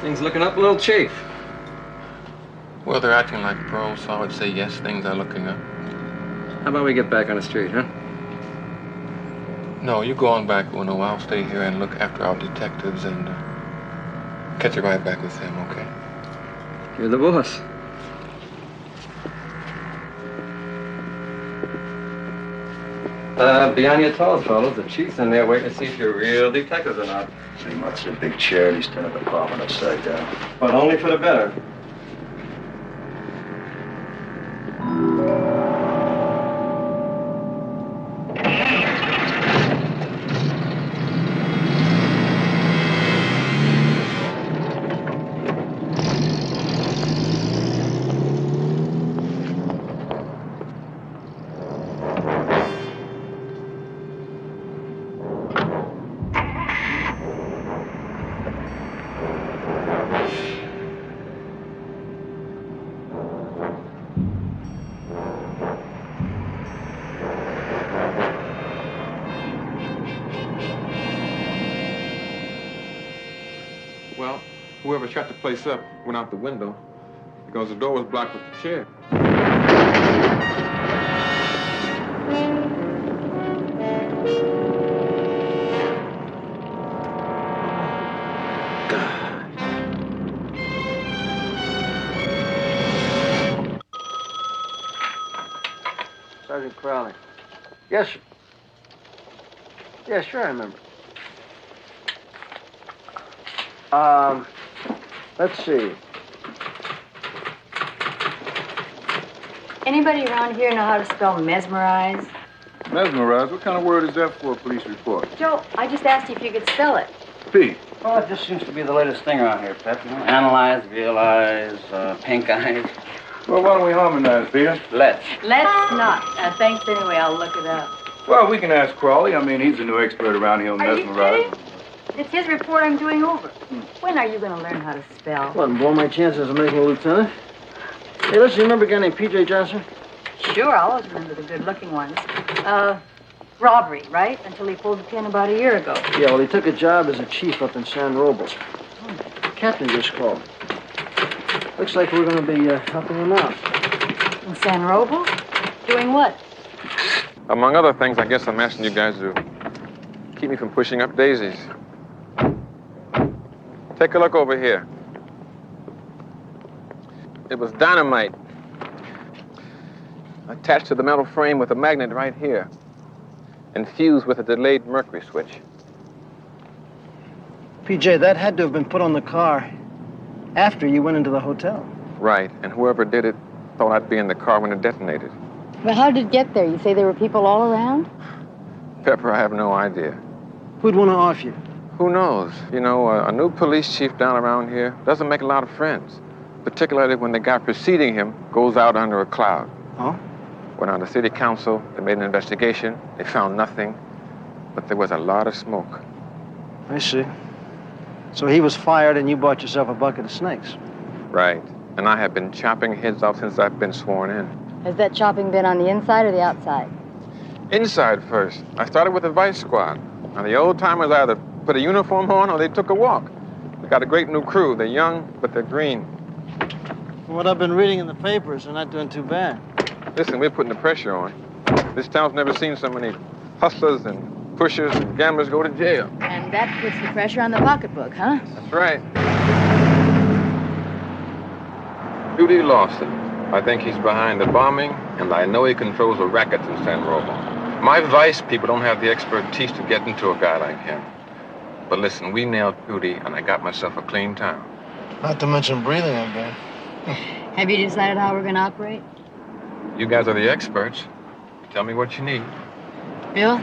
Things looking up, little chief. Well, they're acting like pros, so I would say yes, things are looking up. How about we get back on the street, huh? No, you go on back, Uno. I'll stay here and look after our detectives and catch it right back with them, okay? You're the boss. Be on your toes, fellas. The chief's in there waiting to see if you're real detectives or not. See, what's a big chair and he's turning the apartment upside down. But only for the better. Well, whoever shut the place up went out the window because the door was blocked with the chair. Sergeant Crowley. Yes, sir. Yeah, sure, I remember. Let's see. Anybody around here know how to spell mesmerize? Mesmerized? What kind of word is that for a police report? Joe, I just asked you if you could spell it. P. Well, it just seems to be the latest thing around here, Pep. You know, analyze, realize, pink eyes. Well, why don't we harmonize, Peter? Let's. Let's not. Thanks anyway. I'll look it up. Well, we can ask Crawley. I mean, he's the new expert around here on Are you mesmerizing. kidding? It's his report I'm doing over. When are you going to learn how to spell? What, blow my chances of making a lieutenant? Hey, listen, you remember a guy named P.J. Johnson? Sure, I always remember the good-looking ones. Robbery, right? Until he pulled the pin about a year ago. Yeah, well, he took a job as a chief up in San Robles. The captain just called. Looks like we're going to be helping him out. In San Robles? Doing what? Among other things, I guess I'm asking you guys to keep me from pushing up daisies. Take a look over here. It was dynamite attached to the metal frame with a magnet right here and fused with a delayed mercury switch. PJ, that had to have been put on the car after you went into the hotel. Right, and whoever did it thought I'd be in the car when it detonated. Well, how did it get there? You say there were people all around? Pepper, I have no idea. Who'd want to off you? Who knows? You know, a new police chief down around here doesn't make a lot of friends, particularly when the guy preceding him goes out under a cloud. Oh? Went on the city council, they made an investigation, they found nothing, but there was a lot of smoke. I see. So he was fired and you bought yourself a bucket of snakes. Right, and I have been chopping heads off since I've been sworn in. Has that chopping been on the inside or the outside? Inside first. I started with the vice squad. Now, the old-timers either put a uniform on or they took a walk. We got a great new crew. They're young, but they're green. From what I've been reading in the papers, they're not doing too bad. Listen, we're putting the pressure on. This town's never seen so many hustlers and pushers and gamblers go to jail. And that puts the pressure on the pocketbook, huh? That's right. Judy Lawson. I think he's behind the bombing, and I know he controls the rackets in San Robles. My vice people don't have the expertise to get into a guy like him. But listen, we nailed Judy, and I got myself a clean town. Not to mention breathing again. Have you decided how we're going to operate? You guys are the experts. Tell me what you need. Bill?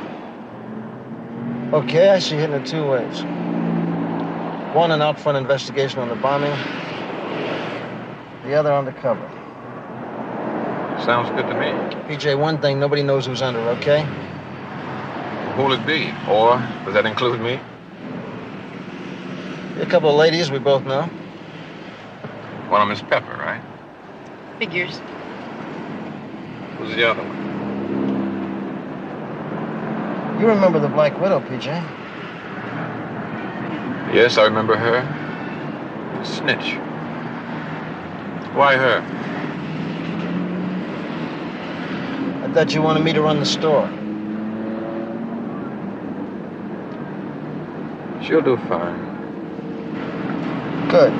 Okay, I see hitting it two ways. One, an out-front investigation on the bombing. The other undercover. Sounds good to me. PJ, one thing, nobody knows who's under, okay? Who'll it be? Or does that include me? A couple of ladies we both know. One of them is Pepper, right? Figures. Who's the other one? You remember the Black Widow, PJ? Yes, I remember her. Snitch. Why her? I thought you wanted me to run the store. She'll do fine. Good.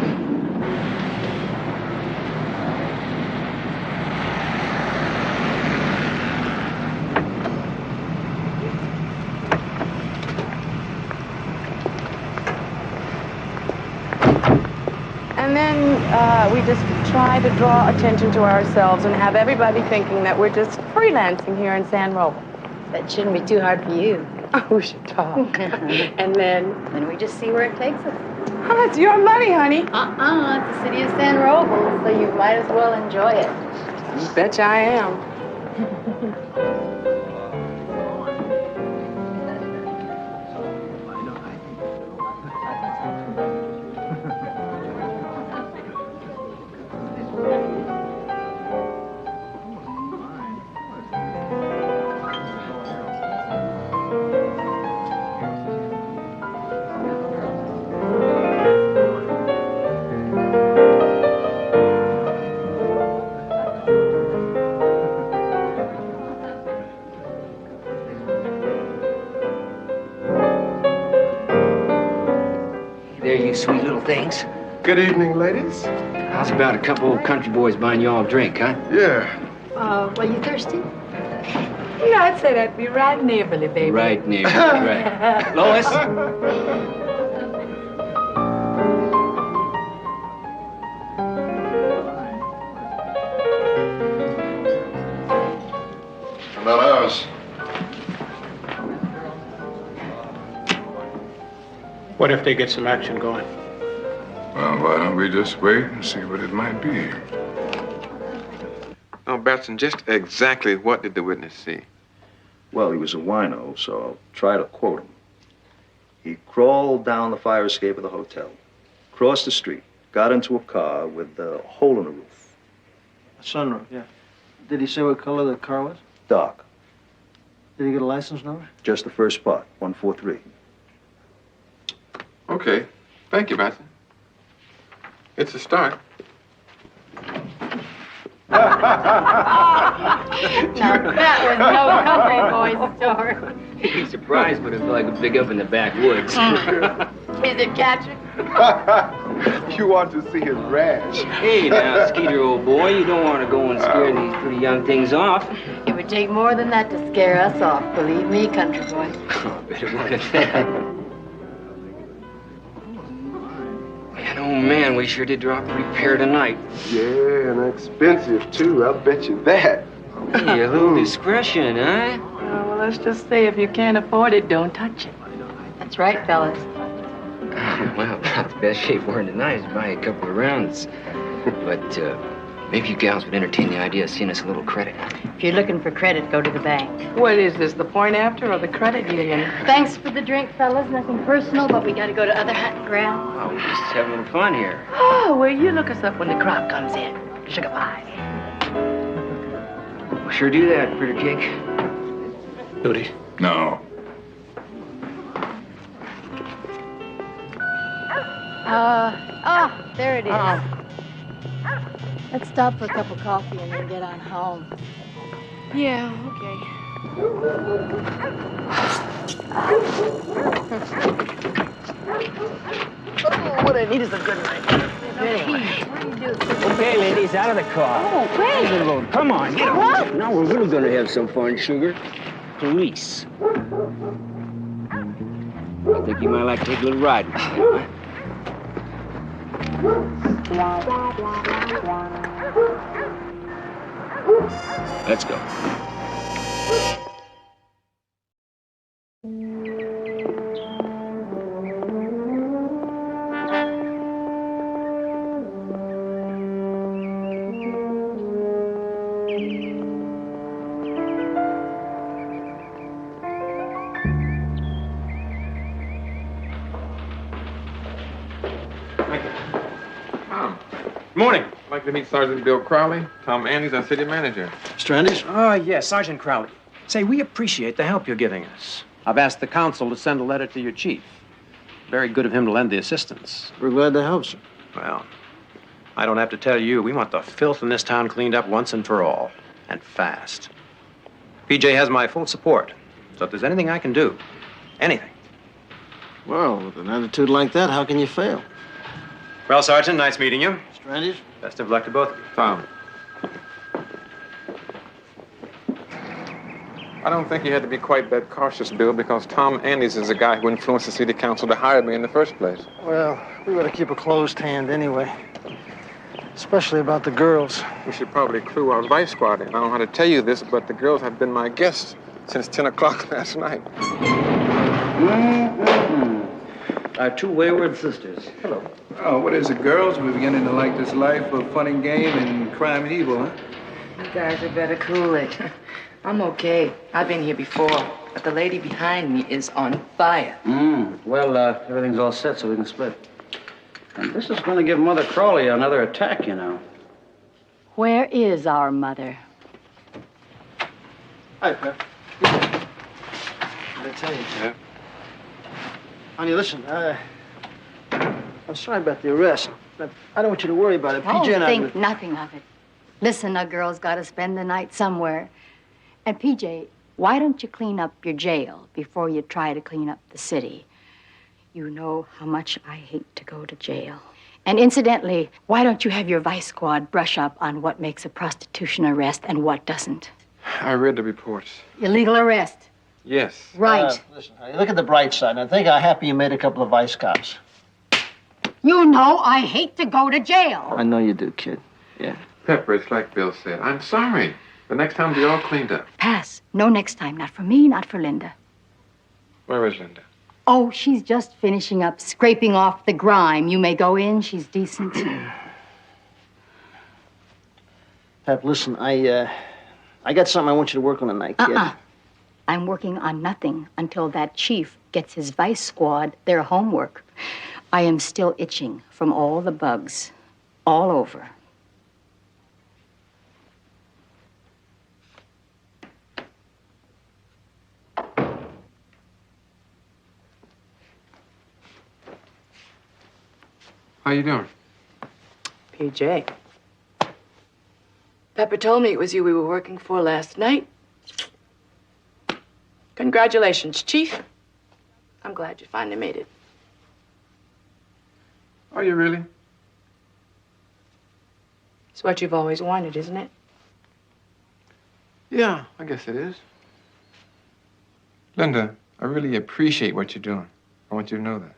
And then we just try to draw attention to ourselves and have everybody thinking that we're just freelancing here in San Robles. That shouldn't be too hard for you. Oh, we should talk. And then we just see where it takes us. Oh, it's your money, honey. It's the city of San Robles, so you might as well enjoy it. You betcha I am. There, you sweet little things. Good evening, ladies. How's about a couple old country boys buying you all a drink, huh? Yeah. Well, you thirsty? Yeah, I'd say that'd be right neighborly, baby. Right, neighbor. Right. Lois? Not ours. What if they get some action going? Well, why don't we just wait and see what it might be? Now, Batson, just exactly what did the witness see? Well, he was a wino, so I'll try to quote him. He crawled down the fire escape of the hotel, crossed the street, got into a car with a hole in the roof. A sunroof, yeah. Did he say what color the car was? Dark. Did he get a license number? Just the first part, 143. Okay. Thank you, Batson. It's a start. Now that was no country boy story. You'd be surprised what it felt like to dig up in the backwoods. Is it catching? You want to see his rash. Hey, now, Skeeter, old boy, you don't want to go and scare these pretty young things off. It would take more than that to scare us off, believe me, country boy. Oh, I bet it would at that. Man, oh man, we sure did drop a pretty pair tonight. Yeah, and expensive, too. I'll bet you that. Hey, a little discretion, huh? Well, let's just say if you can't afford it, don't touch it. That's right, fellas. Well, about the best shape we're in tonight is buy a couple of rounds. But maybe you gals would entertain the idea of seeing us a little credit. If you're looking for credit, go to the bank. What is this, the point after or the credit union? Thanks for the drink, fellas. Nothing personal, but we gotta go to other hunting ground. Oh, we're just having a little fun here. Oh, well, you look us up when the crop comes in. Sugar pie. We'll sure do that, Critter Cake. Duty? No. There it is. Let's stop for a cup of coffee and then get on home. Yeah, okay. What I need is a good night. Okay, ladies, out of the car. Oh, wait. Come on, get on. Now we're really gonna have some fun, Sugar. Police. I think you might like to take a little ride with me, huh? Let's go. Morning. I'd like to meet Sergeant Bill Crowley. Tom Andes, our city manager. Strandish? Oh, yes, Sergeant Crowley. Say, we appreciate the help you're giving us. I've asked the council to send a letter to your chief. Very good of him to lend the assistance. We're glad to help, sir. Well, I don't have to tell you, we want the filth in this town cleaned up once and for all. And fast. PJ has my full support. So if there's anything I can do, anything. Well, with an attitude like that, how can you fail? Well, Sergeant, nice meeting you. Strandish? Best of luck to both of you. Tom. I don't think you had to be quite that cautious, Bill, because Tom Andes is the guy who influenced the city council to hire me in the first place. Well, we ought to keep a closed hand anyway. Especially about the girls. We should probably clue our vice squad in. I don't know how to tell you this, but the girls have been my guests since 10 o'clock last night. Our two wayward sisters. Hello. Oh, what is it, girls? We're beginning to like this life of fun and game and crime and evil, huh? You guys had better cool it. I'm okay. I've been here before, but the lady behind me is on fire. Well, everything's all set so we can split. And this is going to give Mother Crawley another attack, you know. Where is our mother? Hi, Pep. What did I tell you? Yeah? Honey, listen, I'm sorry about the arrest. I don't want you to worry about it. PJ and I... think nothing of it. Listen, a girl's got to spend the night somewhere. And PJ, why don't you clean up your jail before you try to clean up the city? You know how much I hate to go to jail. And incidentally, why don't you have your vice squad brush up on what makes a prostitution arrest and what doesn't? I read the reports. Illegal arrest. Yes. Right. Listen, honey, look at the bright side, and think how happy you made a couple of vice cops. You know I hate to go to jail. I know you do, kid. Yeah. Pepper, it's like Bill said. I'm sorry. The next time be all cleaned up. Pass. No next time. Not for me, not for Linda. Where is Linda? Oh, she's just finishing up, scraping off the grime. You may go in. She's decent. Pep, listen, I got something I want you to work on tonight, kid. I'm working on nothing until that chief gets his vice squad their homework. I am still itching from all the bugs, all over. How you doing? PJ. Pepper told me it was you we were working for last night. Congratulations, Chief. I'm glad you finally made it. Are you really? It's what you've always wanted, isn't it? Yeah, I guess it is. Linda, I really appreciate what you're doing. I want you to know that.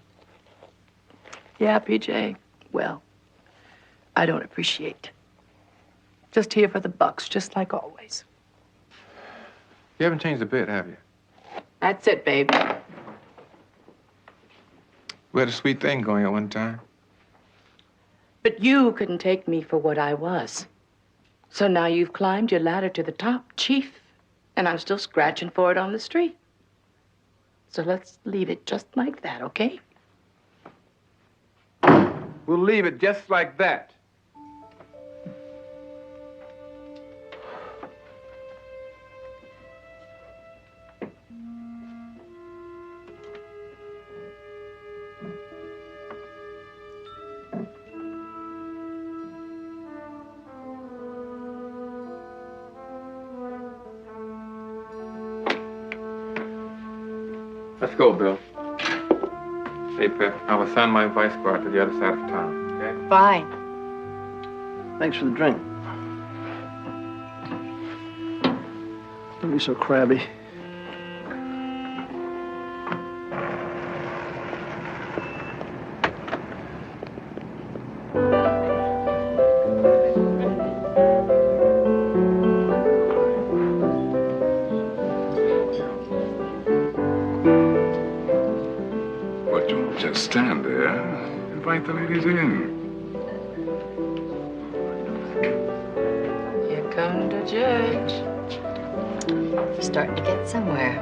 Yeah, PJ. Well, I don't appreciate. Just here for the bucks, just like always. You haven't changed a bit, have you? That's it, babe. We had a sweet thing going at one time. But you couldn't take me for what I was. So now you've climbed your ladder to the top, Chief, and I'm still scratching for it on the street. So let's leave it just like that, okay? We'll leave it just like that. Let's go, Bill. Hey, Pep, I will assign my vice squad to the other side of town, okay? Fine. Thanks for the drink. Don't be so crabby. But don't just stand there. Invite the ladies in. Here come the judge. Starting to get somewhere.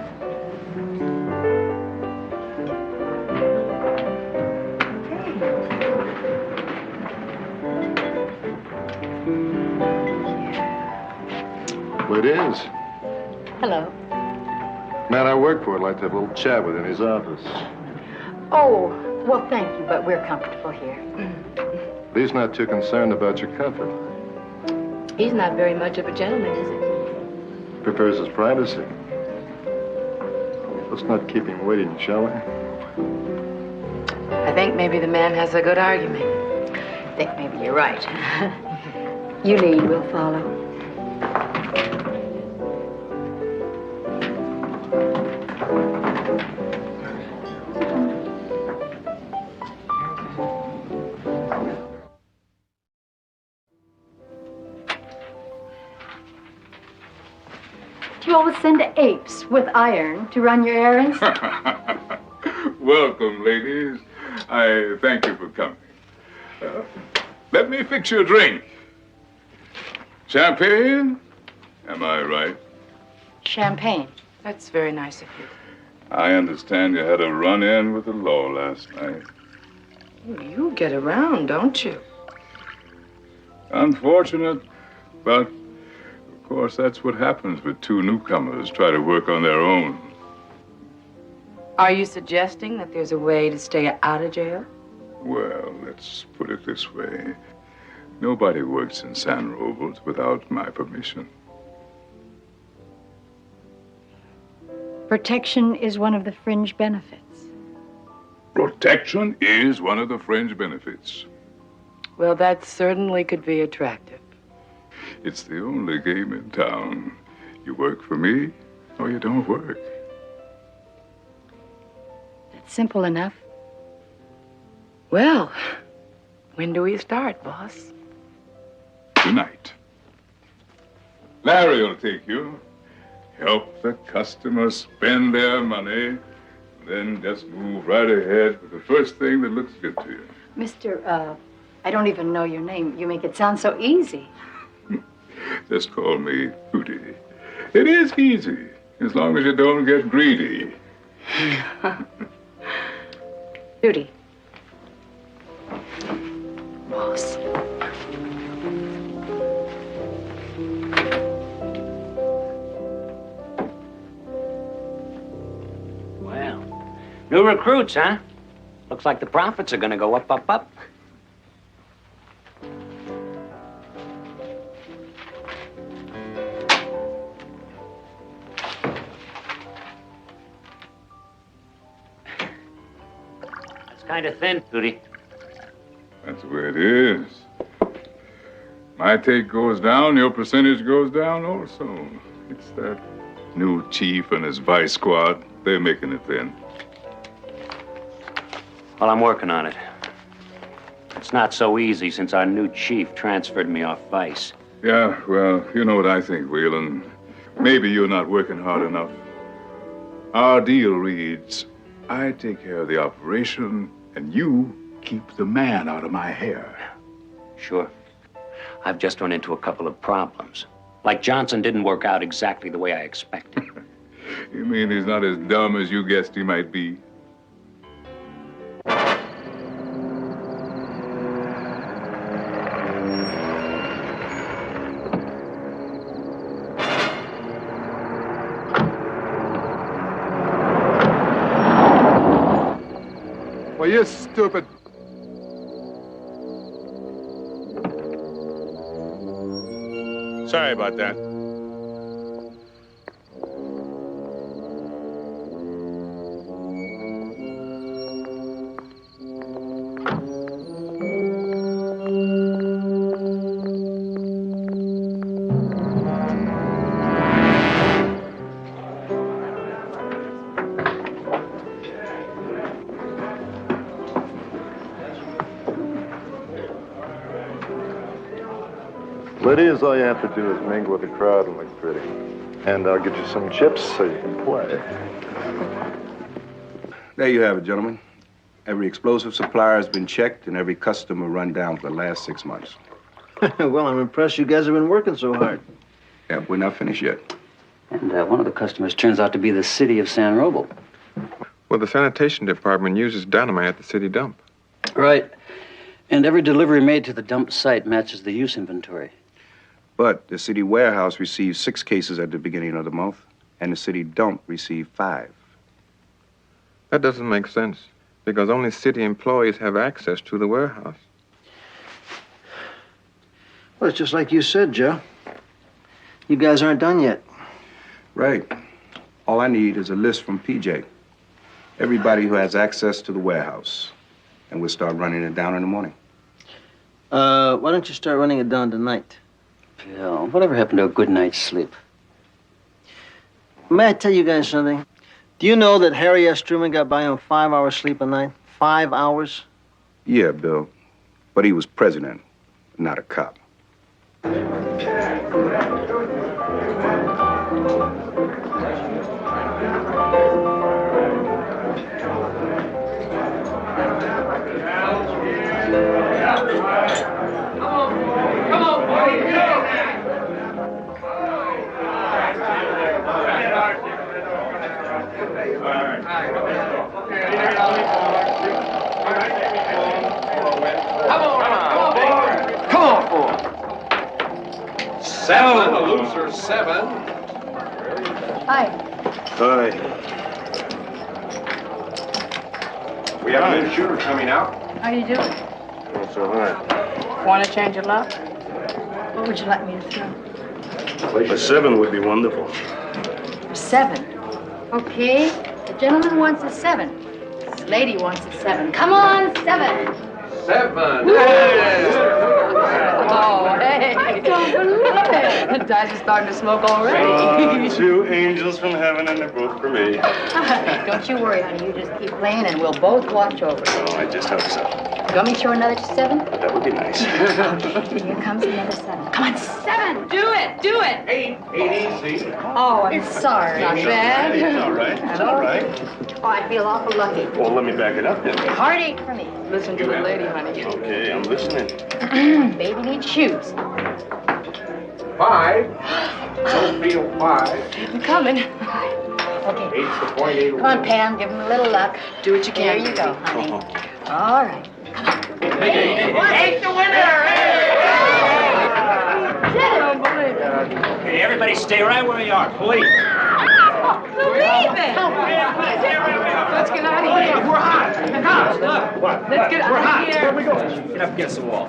Well, it is. Hello. Man I work for would like to have a little chat with in his office. Oh, well, thank you, but we're comfortable here. But he's not too concerned about your comfort. He's not very much of a gentleman, is he? Prefers his privacy. Let's not keep him waiting, shall we? I think maybe the man has a good argument. I think maybe you're right. You lead, we'll follow. You always send apes with iron to run your errands? Welcome, ladies. I thank you for coming. Let me fix you a drink. Champagne? Am I right? Champagne. That's very nice of you. I understand you had a run-in with the law last night. You get around, don't you? Unfortunate, but of course that's what happens when two newcomers try to work on their own. Are you suggesting that there's a way to stay out of jail? Well, let's put it this way. Nobody works in San Robles without my permission. Protection is one of the fringe benefits. Protection is one of the fringe benefits. Well, that certainly could be attractive. It's the only game in town. You work for me, or you don't work. That's simple enough. Well, when do we start, boss? Tonight. Larry will take you. Help the customers spend their money. Then just move right ahead with the first thing that looks good to you. Mr. I don't even know your name. You make it sound so easy. Just call me Hootie. It is easy, as long as you don't get greedy. Judy. Boss. Well, new recruits, huh? Looks like the profits are gonna go up, up, up. Kind of thin, Tootie. That's the way it is. My take goes down, your percentage goes down also. It's that new chief and his vice squad. They're making it thin. Well, I'm working on it. It's not so easy since our new chief transferred me off vice. Yeah, well, you know what I think, Whelan. Maybe you're not working hard enough. Our deal reads, I take care of the operation, and you keep the man out of my hair. Sure. I've just run into a couple of problems. Like Johnson didn't work out exactly the way I expected. You mean he's not as dumb as you guessed he might be? Well, you stupid. Sorry about that. Lydia's all you have to do is mingle with the crowd and look pretty. And I'll get you some chips so you can play. There you have it, gentlemen. Every explosive supplier has been checked and every customer run down for the last 6 months. Well, I'm impressed you guys have been working so hard. Yeah, we're not finished yet. And one of the customers turns out to be the city of San Roble. Well, the sanitation department uses dynamite at the city dump. Right. And every delivery made to the dump site matches the use inventory. But the city warehouse received 6 cases at the beginning of the month, and the city dump received 5. That doesn't make sense, because only city employees have access to the warehouse. Well, it's just like you said, Joe. You guys aren't done yet. Right. All I need is a list from PJ. Everybody who has access to the warehouse. And we'll start running it down in the morning. Why don't you start running it down tonight? Bill, whatever happened to a good night's sleep? May I tell you guys something? Do you know that Harry S. Truman got by on 5 hours sleep a night? 5 hours? Yeah, Bill. But he was president, not a cop. Come on, boy. 7, a loser, 7. Hi. Hi. We have a new shooter coming out. How you doing? Not so high. Want to change your luck? What would you like me to throw? A 7 would be wonderful. 7. Okay. The gentleman wants a 7. This lady wants a 7. Come on, 7. 7. Oh, hey. I don't believe it. The dice are starting to smoke already. 2 angels from heaven, and they're both for me. Don't you worry, honey. You just keep playing and we'll both watch over it. Oh, I just hope so. You want me to show another 7? That would be nice. Here comes another 7. Come on, 7. Do it. Do it. 8 easy. Oh, I'm sorry. Not bad. It's all right. It's all right. Oh, I feel awful lucky. Well, let me back it up then. Heartache for me. Listen to the lady, honey. Okay, I'm listening. Baby needs shoes. 5. No field 5. I'm coming. Okay. 8's the point 8. Come on, Pam. Give him a little luck. Do what you can. There you go, honey. All right. Hey, the winner! Okay, everybody stay right where you are, please. Believe it! Let's get out of here. We're hot. Come, look. What? Let's get We're out hot. of here. Where we go? Get up against the wall.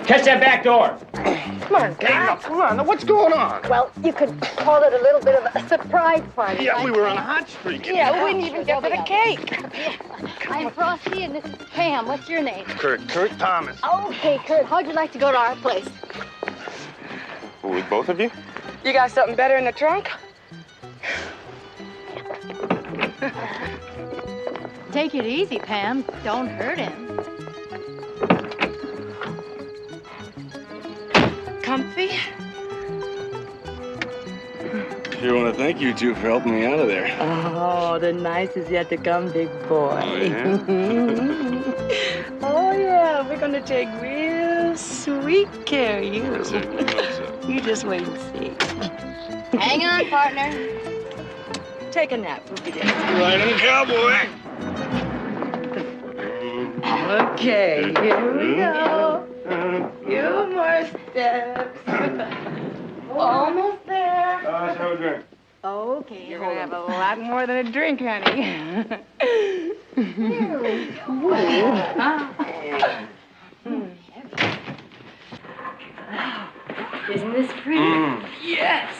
Catch that back door. Come on, guys. Come on. Now, what's going on? Well, you could call it a little bit of a surprise party. Yeah, we were on a hot streak. Yeah, we didn't even get for the cake. I'm Frosty, and this is Pam. What's your name? Kurt Thomas. Okay, Kurt. How'd you like to go to our place? With both of you? You got something better in the trunk? Take it easy, Pam. Don't hurt him. Comfy? Sure want to thank you two for helping me out of there. Oh, the night is yet to come, big boy. Oh, yeah? Oh, yeah. We're going to take real sweet care of you. I certainly hope so. You just wait and see. Hang on, partner. Take a nap, Ruby Day. Right on, cowboy. Okay, here we go. Few more steps. Almost there. Let's have a drink. Okay, you're gonna have a lot more than a drink, honey. Here we go. Isn't this pretty? Yes.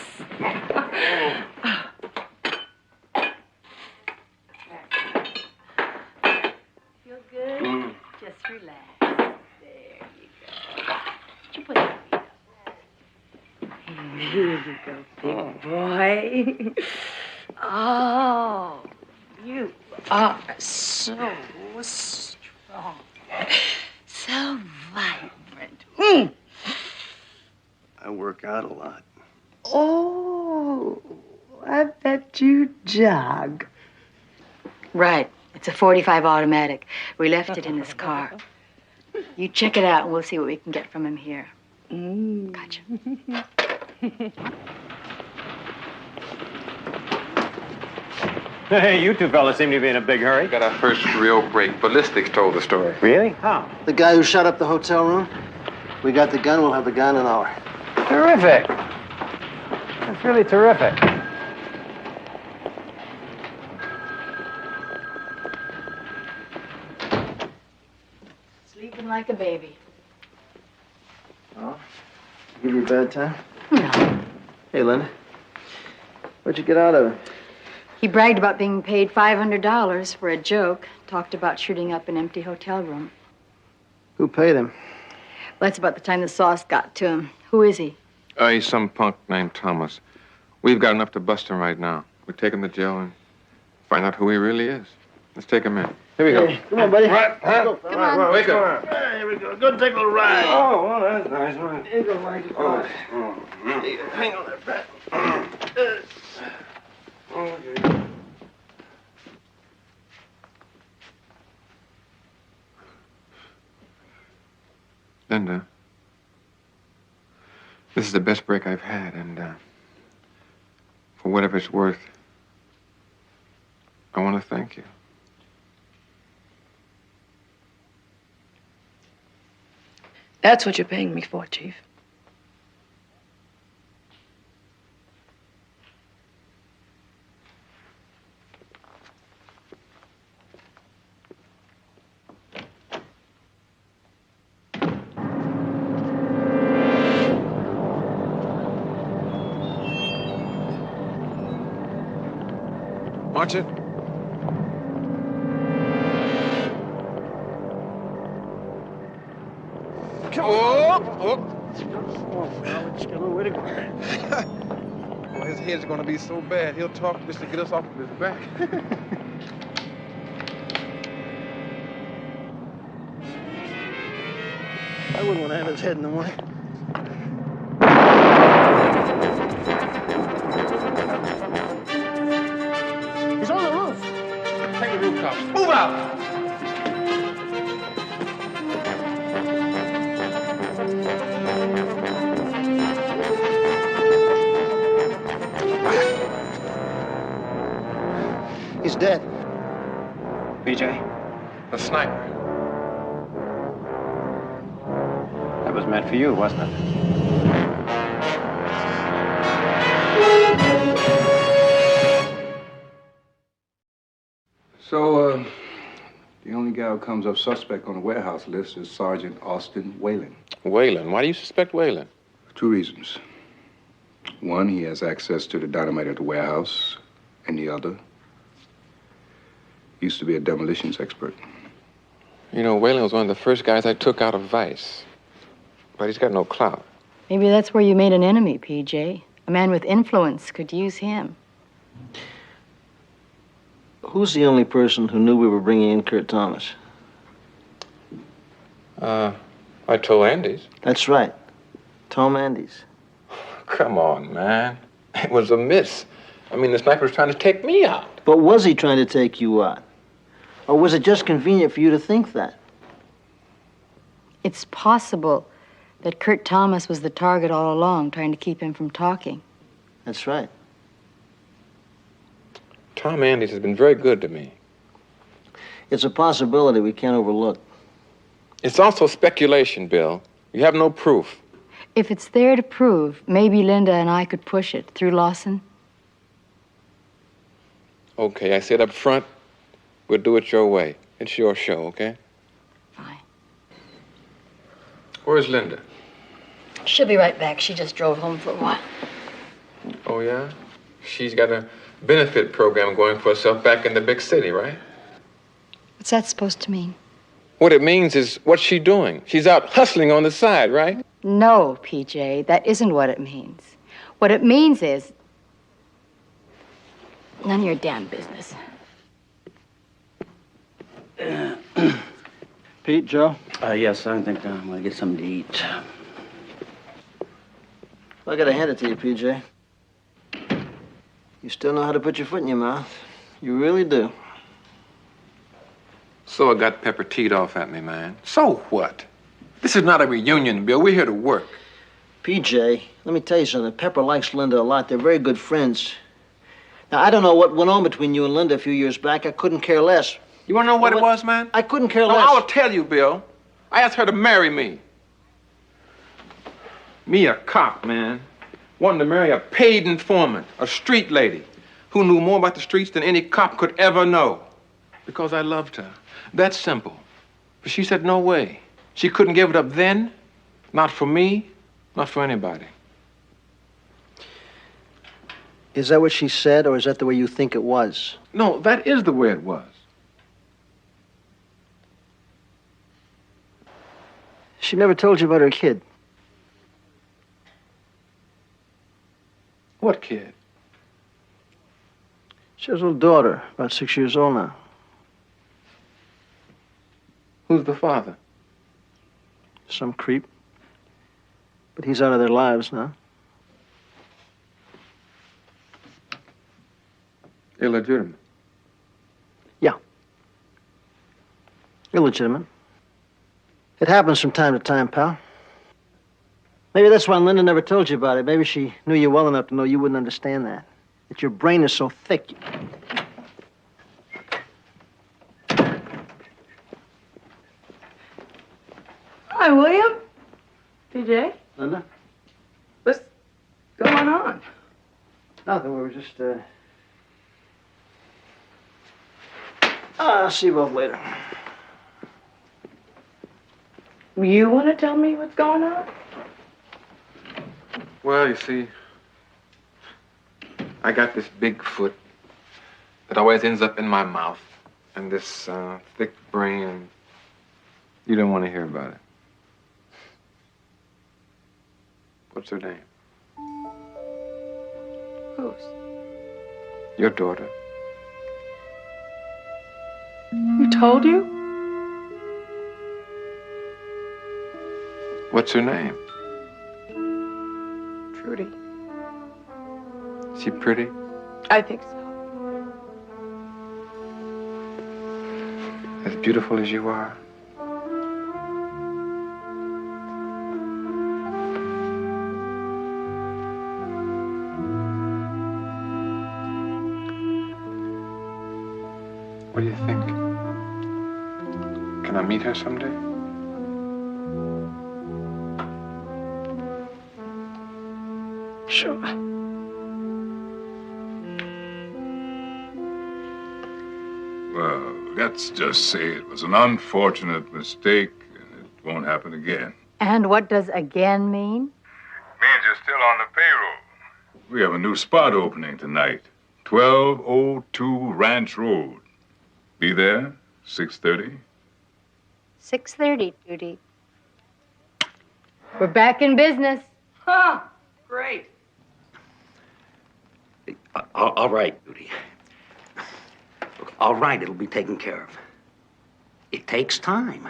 Feel good? Just relax. There you go. You put your feet up. Here you go, big boy. Oh, you are so strong. So vibrant. I work out a lot. Oh, I bet you jog. Right. It's a 45 automatic. We left it in his car. You check it out, and we'll see what we can get from him here. Gotcha. Hey, you two fellas seem to be in a big hurry. Got our first real break. Ballistics told the story. Really? How? The guy who shot up the hotel room? We got the gun. We'll have the gun in an hour. Terrific. That's really terrific. Sleeping like a baby. Oh? Give you a bad time? No. Hey, Linda. What'd you get out of it? He bragged about being paid $500 for a joke. Talked about shooting up an empty hotel room. Who paid him? Well, that's about the time the sauce got to him. Who is he? He's some punk named Thomas. We've got enough to bust him right now. We take him to jail and find out who he really is. Let's take him in. Here we go. Hey, come on, buddy. Right, huh? Go. Come on. Wake up. Hey, here we go. Go take a little ride. Oh, well, that's nice. Right. Here you go, Mike. Hey, hang on there, Pat. Okay. Linda, this is the best break I've had, and for whatever it's worth, I want to thank you. That's what you're paying me for, Chief. Watch it. Come on. Well, his head's gonna be so bad, he'll talk just to get us off of his back. I wouldn't want to have his head in the way. He's on the roof. Take the roof, cops. Move out! dead. PJ, The sniper. that was meant for you, wasn't it? So, the only guy who comes up suspect on the warehouse list is Sergeant Austin Whalen. Whalen. Why do you suspect Whalen? 2 reasons. One, he has access to the dynamite at the warehouse. And the other, he used to be a demolitions expert. You know, Whalen was one of the first guys I took out of Vice. But he's got no clout. Maybe that's where you made an enemy, PJ. A man with influence could use him. Who's the only person who knew we were bringing in Kurt Thomas? I told Andes. That's right. Tom Andes. Come on, man. It was a miss. I mean, the sniper was trying to take me out. But was he trying to take you out? Or was it just convenient for you to think that? It's possible that Kurt Thomas was the target all along, trying to keep him from talking. That's right. Tom Andes has been very good to me. It's a possibility we can't overlook. It's also speculation, Bill. You have no proof. If it's there to prove, maybe Linda and I could push it through Lawson. Okay, I said up front, we'll do it your way. It's your show, okay? Fine. Where's Linda? She'll be right back. She just drove home for a while. Oh, yeah? She's got a benefit program going for herself back in the big city, right? What's that supposed to mean? What it means is, what's she doing? She's out hustling on the side, right? No, PJ, that isn't what it means. What it means is none of your damn business. Pete, Joe? Yes, I think I'm gonna get something to eat. I gotta hand it to you, PJ. You still know how to put your foot in your mouth. You really do. So it got Pepper teed off at me, man. So what? This is not a reunion, Bill. We're here to work. PJ, let me tell you something. Pepper likes Linda a lot. They're very good friends. Now, I don't know what went on between you and Linda a few years back. I couldn't care less. You want to know what it was, man? I couldn't care No, less. I will tell you, Bill. I asked her to marry me. Me, a cop, man. Wanting to marry a paid informant, a street lady, who knew more about the streets than any cop could ever know. Because I loved her. That's simple. But she said no way. She couldn't give it up then. Not for me, not for anybody. Is that what she said, or is that the way you think it was? No, that is the way it was. She never told you about her kid. What kid? She has a little daughter, about 6 years old now. Who's the father? Some creep. But he's out of their lives now. Illegitimate. Yeah. Illegitimate. It happens from time to time, pal. Maybe that's why Linda never told you about it. Maybe she knew you well enough to know you wouldn't understand that. That your brain is so thick. Hi, William. PJ, Linda? what's going on? Nothing. We were just, I'll see you both later. You want to tell me what's going on? Well, you see, I got this big foot that always ends up in my mouth, and this thick brain. You don't want to hear about it. What's her name? Whose? Your daughter. Who told you? What's her name? Trudy. Is she pretty? I think so. As beautiful as you are? What do you think? Can I meet her someday? Sure. Well, let's just say it was an unfortunate mistake, and it won't happen again. And what does again mean? Means you're still on the payroll. We have a new spot opening tonight. 1202 Ranch Road. Be there, 6:30. 6:30, Judy. We're back in business. Huh, great. All right, Judy. Look, all right, it'll be taken care of. It takes time.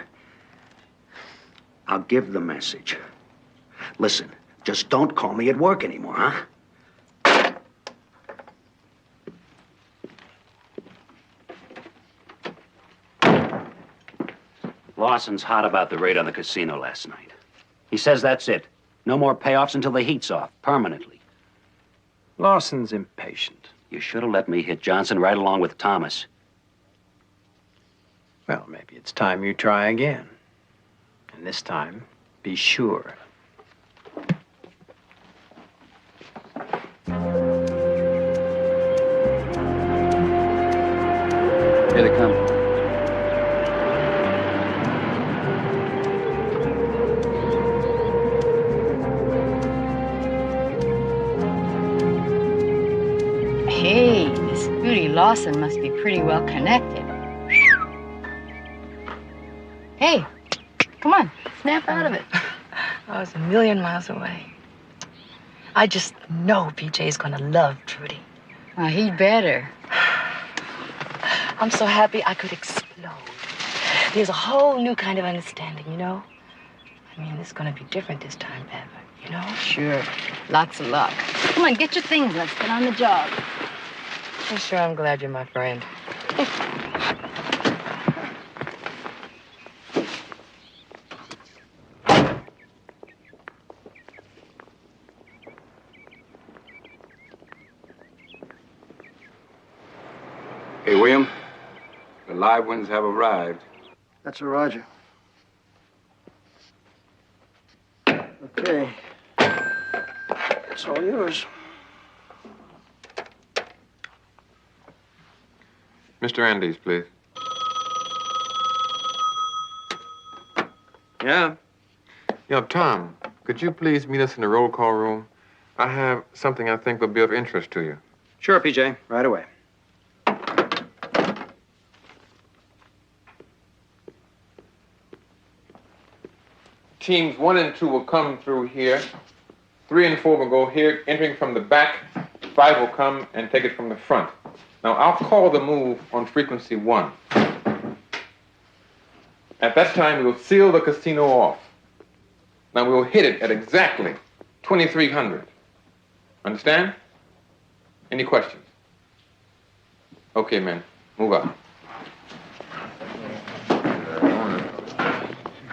I'll give the message. Listen, just don't call me at work anymore, huh? Lawson's hot about the raid on the casino last night. He says that's it. No more payoffs until the heat's off, permanently. Lawson's impatient. You should have let me hit Johnson right along with Thomas. Well, maybe it's time you try again. And this time, be sure. Here they come. Hey, this Judy Lawson must be pretty well connected. Hey, come on, snap out of it. I was a million miles away. I just know PJ's gonna love Trudy. Well, he'd better. I'm so happy I could explode. There's a whole new kind of understanding, you know? I mean, it's gonna be different this time, Pepper, you know? Sure, lots of luck. Come on, get your things, let's get on the job. I'm sure I'm glad you're my friend. Hey, William, the live ones have arrived. That's a Roger. Okay. It's all yours. Mr. Andes, please. Yeah? Yo, Tom, could you please meet us in the roll call room? I have something I think will be of interest to you. Sure, PJ. Right away. Teams 1 and 2 will come through here. 3 and 4 will go here, entering from the back. 5 will come and take it from the front. Now, I'll call the move on frequency 1. At that time, we will seal the casino off. Now, we will hit it at exactly 2300. Understand? Any questions? Okay, man. Move on.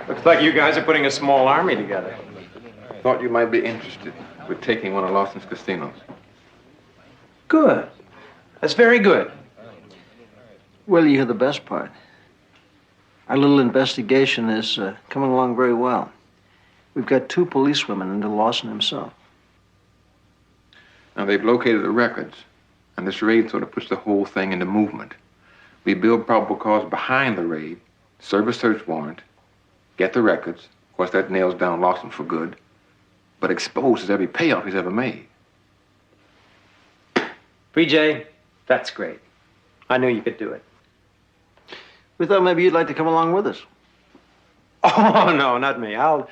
Looks like you guys are putting a small army together. Thought you might be interested with taking one of Lawson's casinos. Good. That's very good. Well, you hear the best part. Our little investigation is coming along very well. We've got 2 policewomen and Lawson himself. Now, they've located the records, and this raid sort of puts the whole thing into movement. We build probable cause behind the raid, serve a search warrant, get the records. Of course, that nails down Lawson for good, but exposes every payoff he's ever made. PJ, that's great. I knew you could do it. We thought maybe you'd like to come along with us. Oh, no, not me. I'll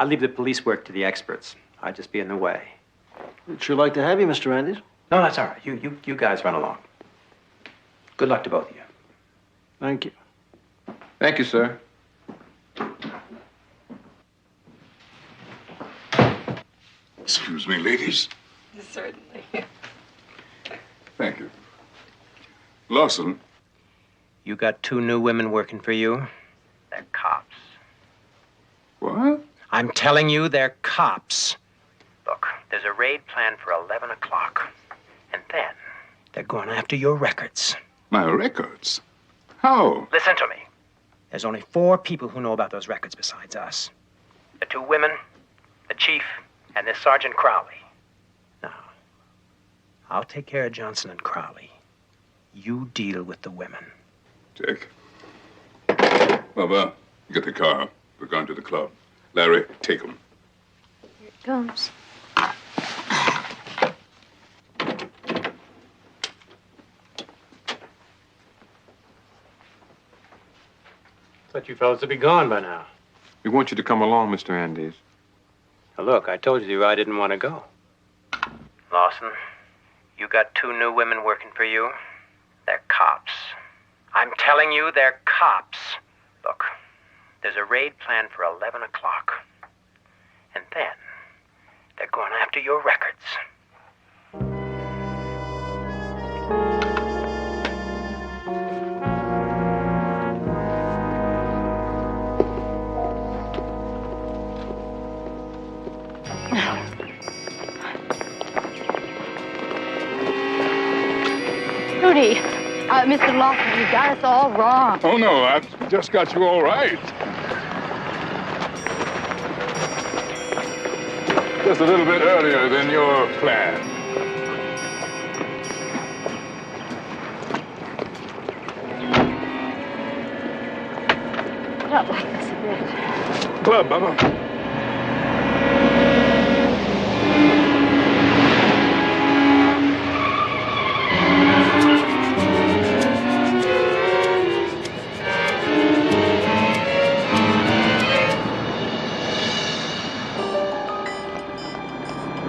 leave the police work to the experts. I'd just be in the way. We'd sure like to have you, Mr. Andes. No, that's all right. You guys run along. Good luck to both of you. Thank you. Thank you, sir. Excuse me, ladies. Certainly. Thank you. Lawson. You got 2 new women working for you? They're cops. What? I'm telling you, they're cops. Look, there's a raid planned for 11 o'clock. And then they're going after your records. My records? How? Listen to me. There's only 4 people who know about those records besides us. The 2 women, the chief, and this Sergeant Crowley. Now, I'll take care of Johnson and Crowley. You deal with the women. Jack. Bubba, get the car. We're going to the club. Larry, take him. Here it comes. Thought you fellas would be gone by now. We want you to come along, Mr. Andes. Now look, I told you I didn't want to go. Lawson, you got 2 new women working for you. They're cops. I'm telling you, they're cops. Look, there's a raid planned for 11 o'clock. And then they're going after your records. Rudy, Mr. Lawson, you got us all wrong. Oh, no, I've just got you all right. Just a little bit earlier than your plan. I don't like this a bit. Club, Bubba.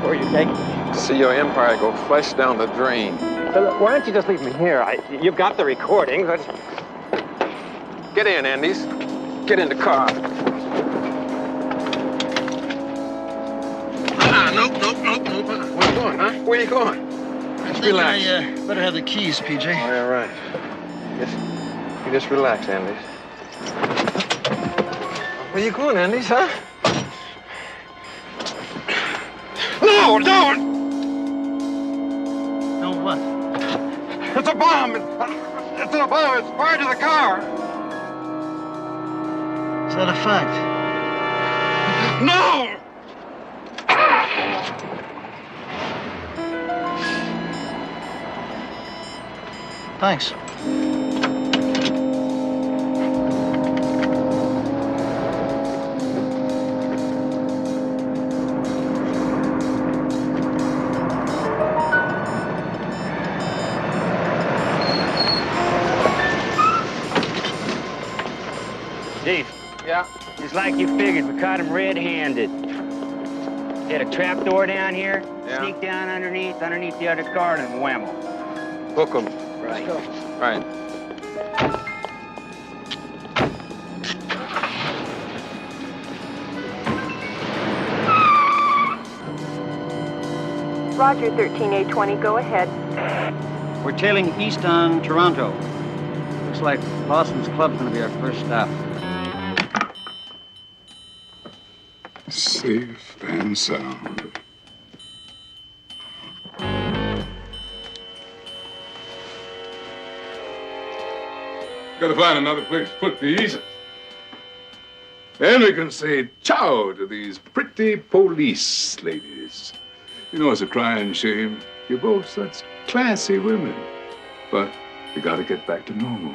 Where are you taking me? See your empire go flush down the drain. Why don't you just leave me here? You've got the recording, but... Get in, Andes. Get in the car. Nope. Where you going, huh? Where you going? Just relax. I better have the keys, PJ. All right. You just relax, Andes. Where you going, Andes, huh? No, don't! No what? It's a bomb! It's a bomb! It's fired to the car! Is that a fact? No! Thanks. Chief. Yeah? Just like you figured, we caught him red-handed. He had a trap door down here, sneak down underneath the other car, and whammo. Hook 'em. Right. Right. Roger, 13A20, go ahead. We're tailing east on Toronto. Looks like Lawson's Club's gonna be our first stop. Safe and sound. Gotta find another place to put these. Then we can say ciao to these pretty police ladies. You know, it's a crying shame. You're both such classy women. But you gotta get back to normal.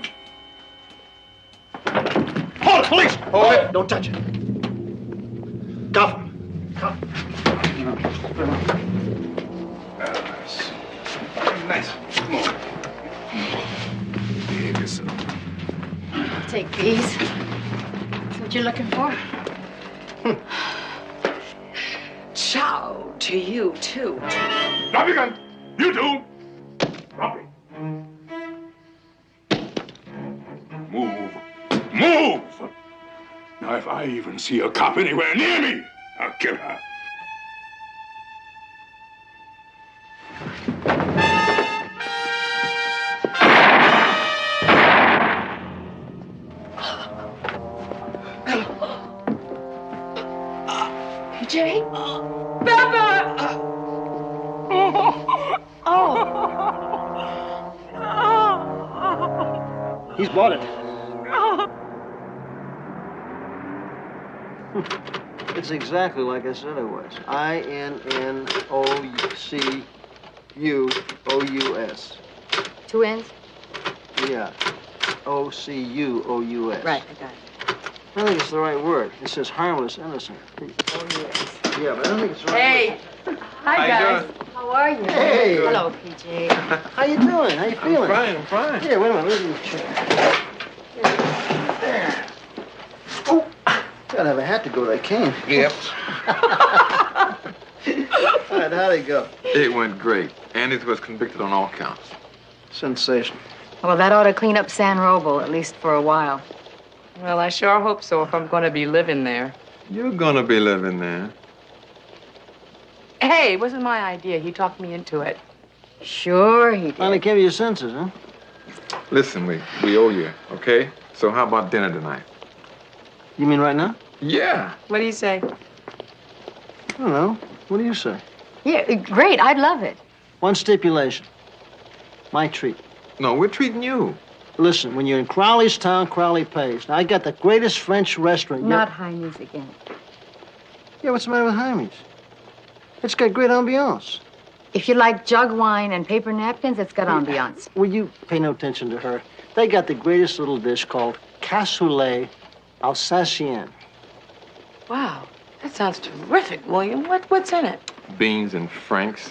Hold it, police! Hold it! Don't touch it. Cuff him. Nice. Come on. Behave yourself. Take these. That's what you're looking for? Ciao to you, too. Drop your gun. You too. Drop it. Move. Move! Now, if I even see a cop anywhere near me, I'll kill her. PJ? Pepper! Oh. He's bought it. Oh. It's exactly like I said it was. INNOCUOUS. Two N's? Yeah. OCUOUS. Right, I got it. I think it's the right word. It says harmless, innocent. Yeah, but I don't think it's the right Hey. Hi, guys. How are you? Hey. Hello, PJ. How you doing? How you feeling? I'm fine. Here, wait a minute. Let me check. There. Oh, gotta have a hat to go with that cane. Yep. All right, how'd it go? It went great. Andy was convicted on all counts. Sensation. Well, that ought to clean up San Roble, at least for a while. Well, I sure hope so if I'm going to be living there. You're gonna be living there. Hey, it wasn't my idea. He talked me into it. Sure he did. Finally came to your senses, huh? Listen, we owe you, okay? So how about dinner tonight? You mean right now? Yeah. What do you say? I don't know. What do you say? Yeah, great. I'd love it. One stipulation. My treat. No, we're treating you. Listen, when you're in Crowley's town, Crowley pays. Now, I got the greatest French restaurant. Not Heine's again. Yeah, what's the matter with Jaime's? It's got great ambiance. If you like jug wine and paper napkins, it's got ambiance. Will you pay no attention to her? They got the greatest little dish called cassoulet Alsacien. Wow, that sounds terrific, William. What's in it? Beans and franks.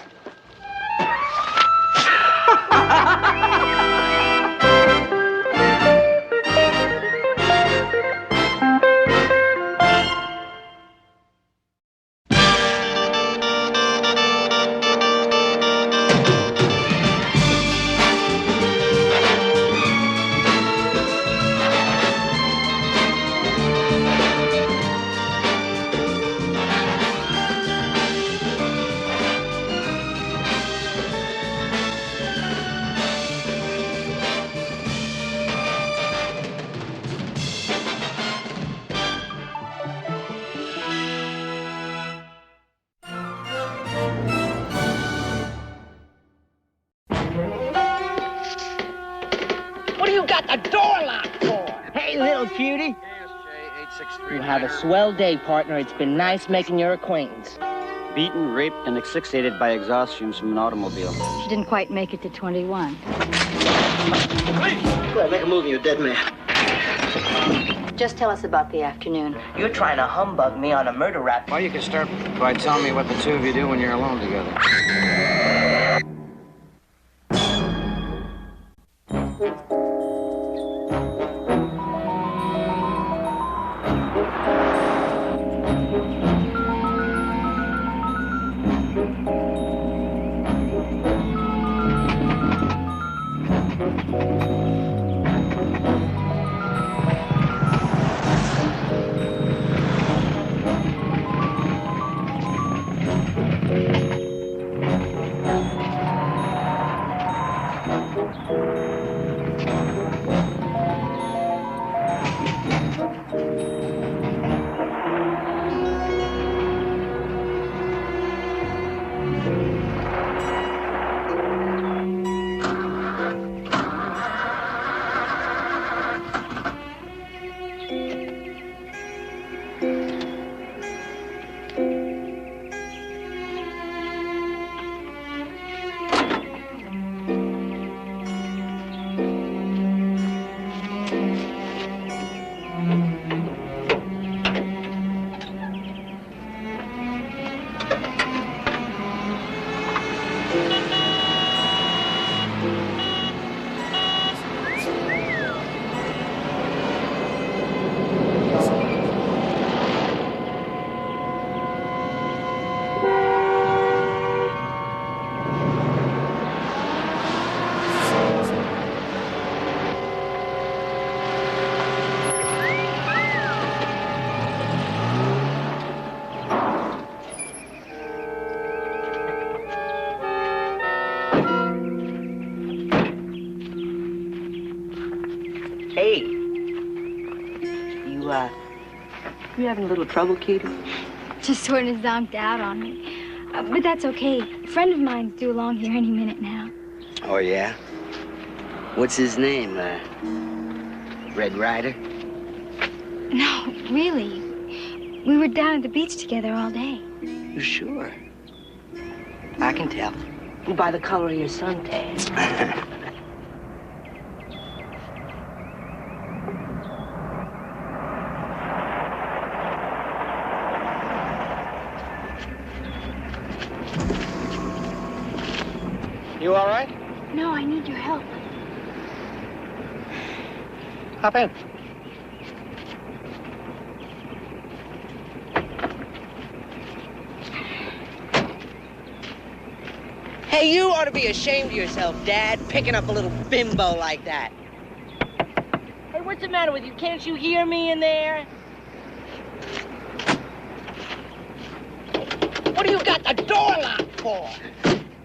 What do you got the door locked for? Hey, little cutie. You have a swell day, partner. It's been nice making your acquaintance. Beaten, raped, and asphyxiated by exhaust fumes from an automobile. She didn't quite make it to 21. Go ahead, make a move, you dead man. Just tell us about the afternoon. You're trying to humbug me on a murder rap. Well, you can start by telling me what the two of you do when you're alone together. Hey. You having a little trouble, Katie? Just sort of zonked out on me. But that's okay. A friend of mine's due along here any minute now. Oh, yeah? What's his name? Red Ryder? No, really. We were down at the beach together all day. You sure? I can tell. By the color of your suntan. You all right? No, I need your help. Hop in. Hey, you ought to be ashamed of yourself, Dad, picking up a little bimbo like that. Hey, what's the matter with you? Can't you hear me in there? What do you got the door locked for?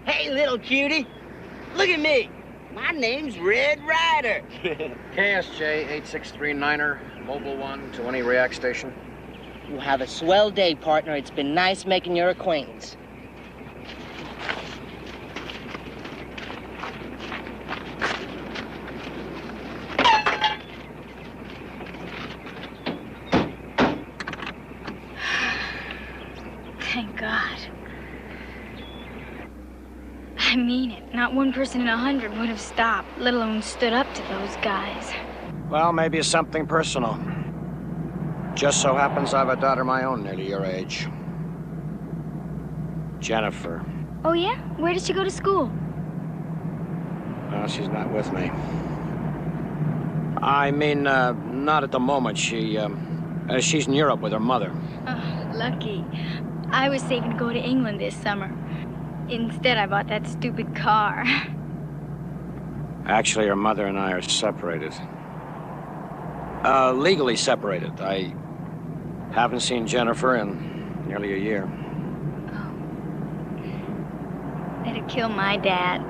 Hey, little cutie, look at me. My name's Red Ryder. KSJ 8639er, Mobile 1 to any react station. You have a swell day, partner. It's been nice making your acquaintance. Thank God. I mean it. Not one person in 100 would have stopped, let alone stood up to those guys. Well, maybe it's something personal. Just so happens I have a daughter of my own nearly your age. Jennifer. Oh, yeah? Where did she go to school? Well, she's not with me. I mean, not at the moment. She's in Europe with her mother. Oh, lucky. I was saving to go to England this summer. Instead, I bought that stupid car. Actually, her mother and I are separated. Legally separated. I haven't seen Jennifer in nearly a year. That'd kill my dad.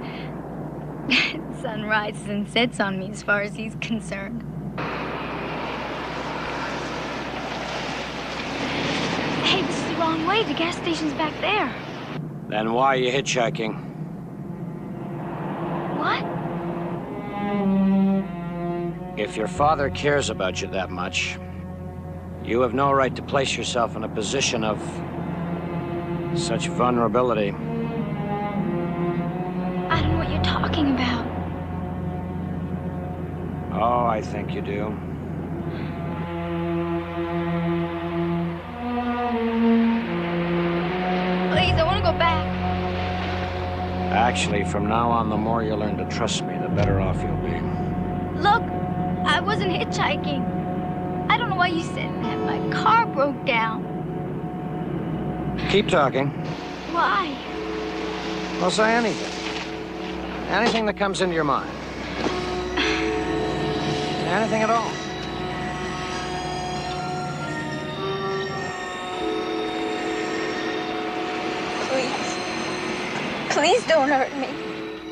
Sun rises and sets on me as far as he's concerned. Hey, this is the wrong way. The gas station's back there. Then why are you hitchhiking? What? If your father cares about you that much, you have no right to place yourself in a position of such vulnerability. I don't know what you're talking about. Oh, I think you do. Please, I want to go back. Actually, from now on, the more you learn to trust me, the better off you'll be. Look, I wasn't hitchhiking. I don't know why you said that. My car broke down. Keep talking. Why? Well, say anything. Anything that comes into your mind. Anything at all. Please. Please don't hurt me.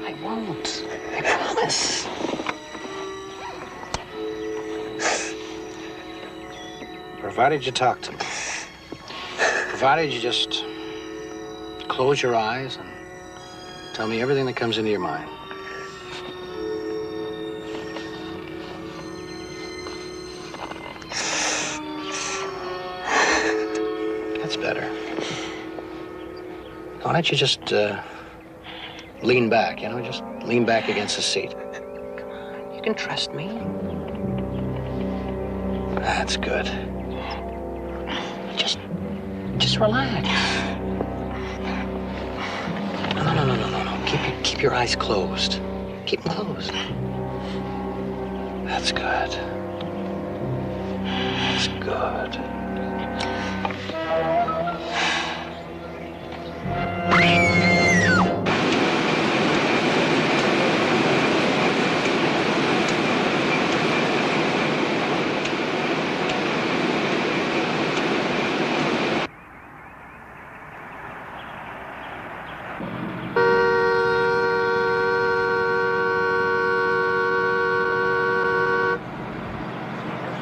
I won't. I promise. Provided you talk to me. Provided you just close your eyes and tell me everything that comes into your mind. That's better. Why don't you just lean back, just lean back against the seat. You can trust me. That's good. Just relax. No. Keep your eyes closed. Keep them closed. That's good. That's good.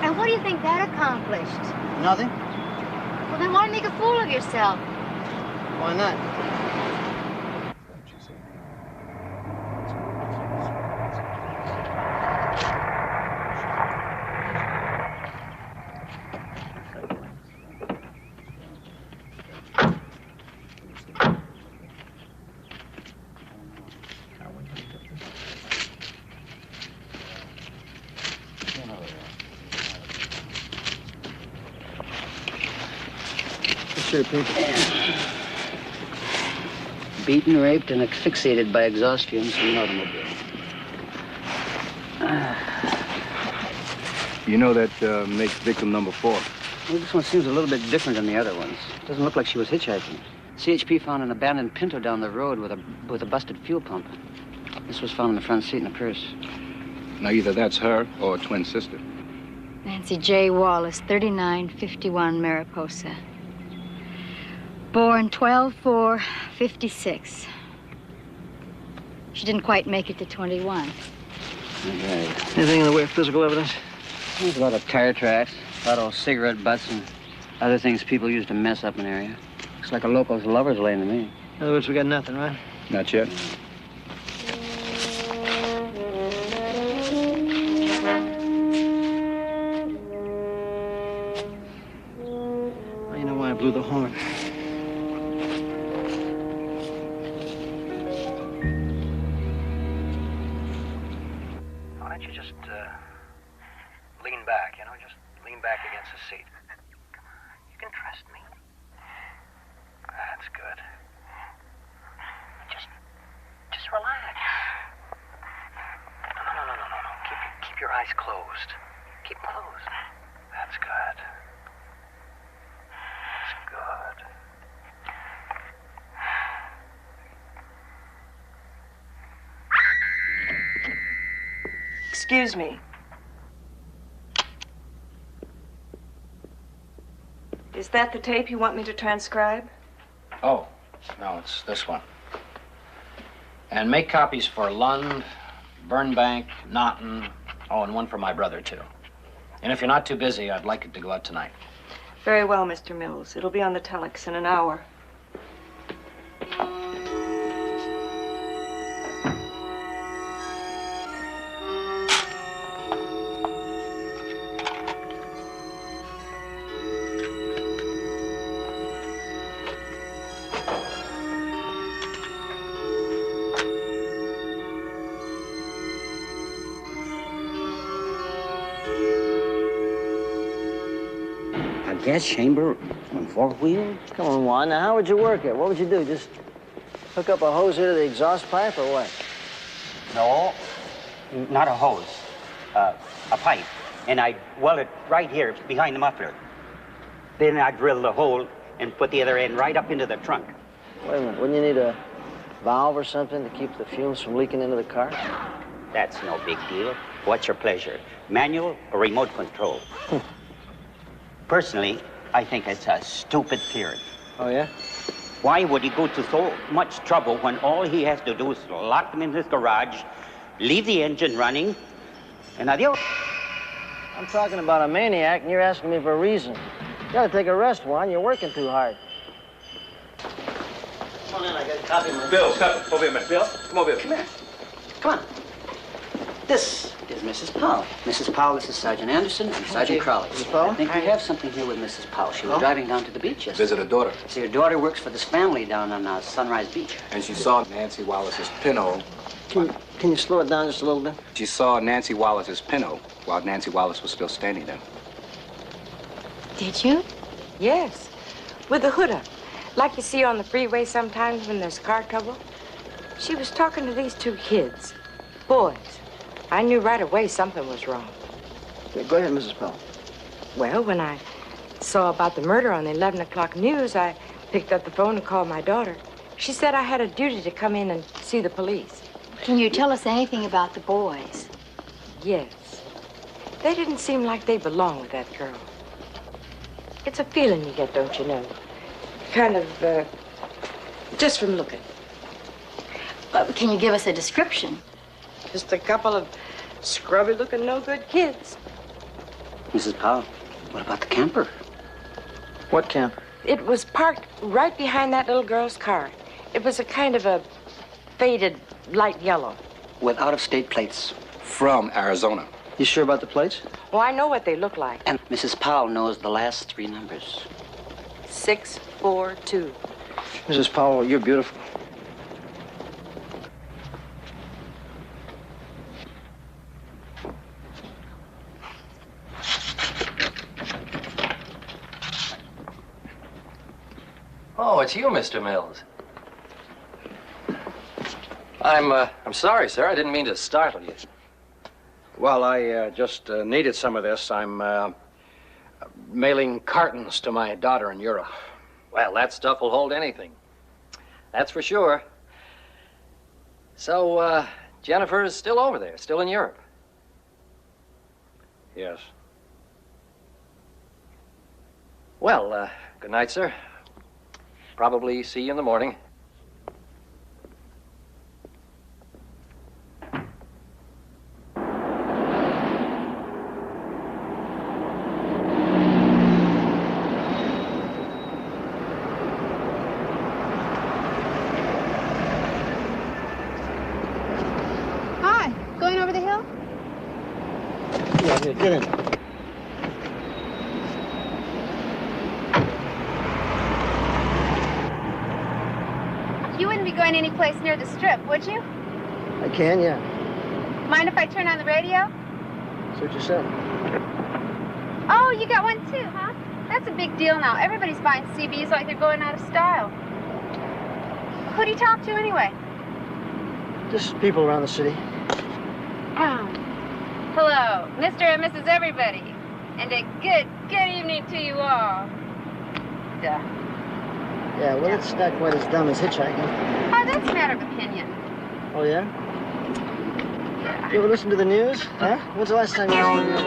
And what do you think that accomplished? Nothing? Well, then why make a fool of yourself? Why not? sure, Pete. Beaten, raped, and asphyxiated by exhaust fumes from an automobile. You know that makes victim number 4. Well, this one seems a little bit different than the other ones. Doesn't look like she was hitchhiking. CHP found an abandoned Pinto down the road with a busted fuel pump. This was found in the front seat in a purse. Now, either that's her or a twin sister. Nancy J. Wallace, 3951 Mariposa. Born 12/4/56. She didn't quite make it to 21. Okay. Anything in the way of physical evidence? There's a lot of tire tracks, a lot of cigarette butts, and other things people use to mess up an area. Looks like a local's lover's lane to me. In other words, we got nothing, right? Not yet. Well, you know why I blew the horn. Why don't you just lean back, you know? Just lean back against the seat. You can trust me. That's good. Just relax. No. Keep your eyes closed. Keep them closed. That's good. That's good. Excuse me. Is that the tape you want me to transcribe? Oh, no, it's this one. And make copies for Lund, Burnbank, Naughton, and one for my brother, too. And if you're not too busy, I'd like it to go out tonight. Very well, Mr. Mills. It'll be on the telex in an hour. Gas chamber on 4-wheel? Come on, Juan. Now, how would you work it? What would you do? Just hook up a hose here to the exhaust pipe or what? No, not a hose. A pipe. And I'd weld it right here behind the muffler. Then I'd drill the hole and put the other end right up into the trunk. Wait a minute. Wouldn't you need a valve or something to keep the fumes from leaking into the car? That's no big deal. What's your pleasure? Manual or remote control? Personally, I think it's a stupid theory. Oh, yeah? Why would he go to so much trouble when all he has to do is lock them in his garage, leave the engine running, and adios? I'm talking about a maniac, and you're asking me for a reason. You gotta take a rest, Juan. You're working too hard. Come on in, I got a copy of my... Bill, stop it. Over here, man. Bill? Come over here. Come here. Come on. This is Mrs. Powell. Mrs. Powell, this is Sergeant Anderson and Sergeant Crowley. Mrs. Powell? I think we have something here with Mrs. Powell. She was driving down to the beach yesterday. Visit her daughter. See, her daughter works for this family down on Sunrise Beach. And she saw Nancy Wallace's Pinto. Can you slow it down just a little bit? She saw Nancy Wallace's Pinto while Nancy Wallace was still standing there. Did you? Yes, with the hood up. Like you see on the freeway sometimes when there's car trouble. She was talking to these two kids, boys. I knew right away something was wrong. Yeah, go ahead, Mrs. Powell. Well, when I saw about the murder on the 11 o'clock news, I picked up the phone and called my daughter. She said I had a duty to come in and see the police. Can you tell us anything about the boys? Yes. They didn't seem like they belonged with that girl. It's a feeling you get, don't you know? Kind of, just from looking. Can you give us a description? Just a couple of scrubby-looking, no-good kids. Mrs. Powell, what about the camper? What camper? It was parked right behind that little girl's car. It was a kind of a faded light yellow. With out-of-state plates. From Arizona. You sure about the plates? Well, I know what they look like. And Mrs. Powell knows the last 3 numbers. 642. Mrs. Powell, you're beautiful. Oh, it's you, Mr. Mills. I'm sorry, sir. I didn't mean to startle you. Well, I just needed some of this. I'm mailing cartons to my daughter in Europe. Well, that stuff will hold anything. That's for sure. So, Jennifer is still over there, still in Europe. Yes. Well, good night, sir. Probably see you in the morning. Hi, going over the hill? Yeah, here, get in. You wouldn't be going any place near the strip, would you? I can, yeah. Mind if I turn on the radio? That's what you said. Oh, you got one too, huh? That's a big deal now. Everybody's buying CBs like they're going out of style. Who do you talk to anyway? Just people around the city. Oh. Hello, Mr. and Mrs. Everybody. And a good evening to you all. Duh. Yeah, well, it's not quite as dumb as hitchhiking. Oh, that's a matter of opinion. Oh, yeah? You ever listen to the news? Huh? When's the last time you listened to the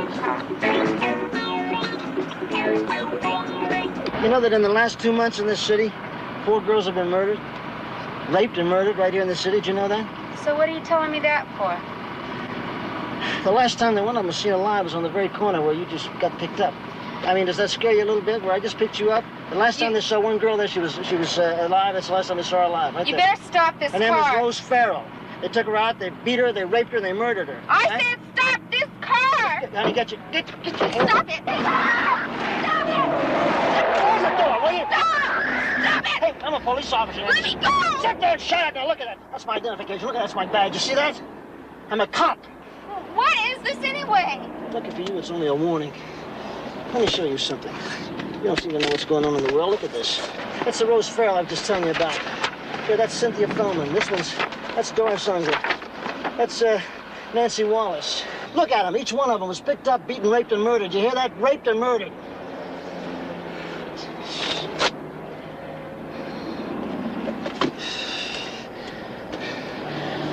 news? You know that in the last 2 months in this city, 4 girls have been murdered? Raped and murdered right here in the city. Did you know that? So what are you telling me that for? The last time that one of them was seen alive was on the very corner where you just got picked up. I mean, does that scare you a little bit, where I just picked you up? The last time they saw one girl there, she was alive. That's the last time they saw her alive, right You there. better stop this Her name was car. Rose Farrell. They took her out, they beat her, they raped her, and they murdered her. I said stop this car! Honey, get your hand. Stop it! Stop it! Close the door, will you? Stop it! Hey, I'm a police officer. Let me go! Sit there and shut up. Now, look at that. That's my identification. Look at that. That's my badge. You see that? I'm a cop. What is this anyway? Lucky for you, it's only a warning. Let me show you something. You don't seem to know what's going on in the world. Look at this. That's the Rose Farrell I was just telling you about. Here, that's Cynthia Feldman. That's Doris Unger. That's Nancy Wallace. Look at them. Each one of them was picked up, beaten, raped, and murdered. You hear that? Raped and murdered.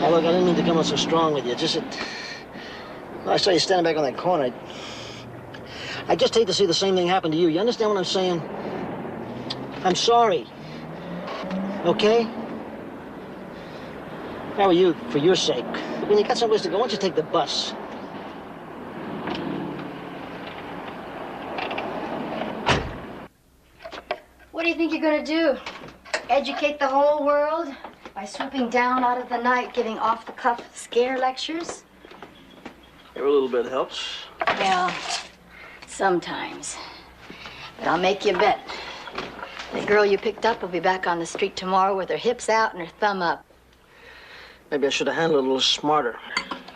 Oh, look, I didn't mean to come on so strong with you. Just that... I saw you standing back on that corner. I just hate to see the same thing happen to you. You understand what I'm saying? I'm sorry. Okay? How are you, for your sake? When you got someplace to go, why don't you take the bus? What do you think you're gonna do? Educate the whole world by swooping down out of the night, giving off-the-cuff scare lectures? Every little bit helps. Well, sometimes. But I'll make you a bet. The girl you picked up will be back on the street tomorrow with her hips out and her thumb up. Maybe I should have handled it a little smarter.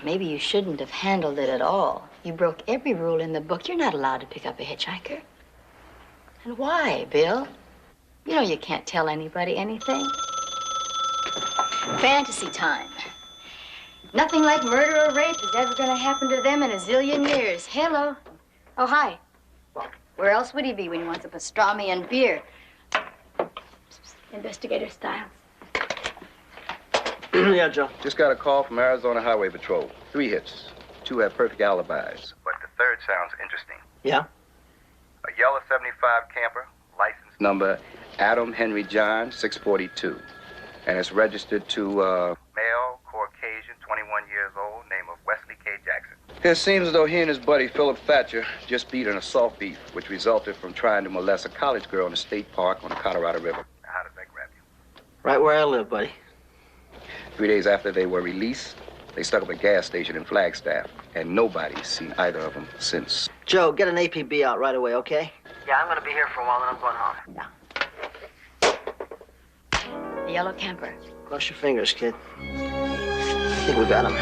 Maybe you shouldn't have handled it at all. You broke every rule in the book. You're not allowed to pick up a hitchhiker. And why, Bill? You know you can't tell anybody anything. Fantasy time. Nothing like murder or rape is ever going to happen to them in a zillion years. Hello. Oh, hi. Well, where else would he be when he wants a pastrami and beer? Investigator Styles. Yeah, Joe. Just got a call from Arizona Highway Patrol. 3 hits. 2 have perfect alibis. But the third sounds interesting. Yeah? A yellow 75 camper, license number Adam Henry John, 642. And it's registered to, male, Caucasian, 21 years old, name of Wesley K. Jackson. It seems as though he and his buddy, Philip Thatcher, just beat an assault beef, which resulted from trying to molest a college girl in a state park on the Colorado River. How does that grab you? Right where I live, buddy. 3 days after they were released, they stuck up a gas station in Flagstaff, and nobody's seen either of them since. Joe, get an APB out right away, okay? Yeah, I'm gonna be here for a while, then I'm going home. Yeah. The yellow camper. Cross your fingers, kid. I think we got him.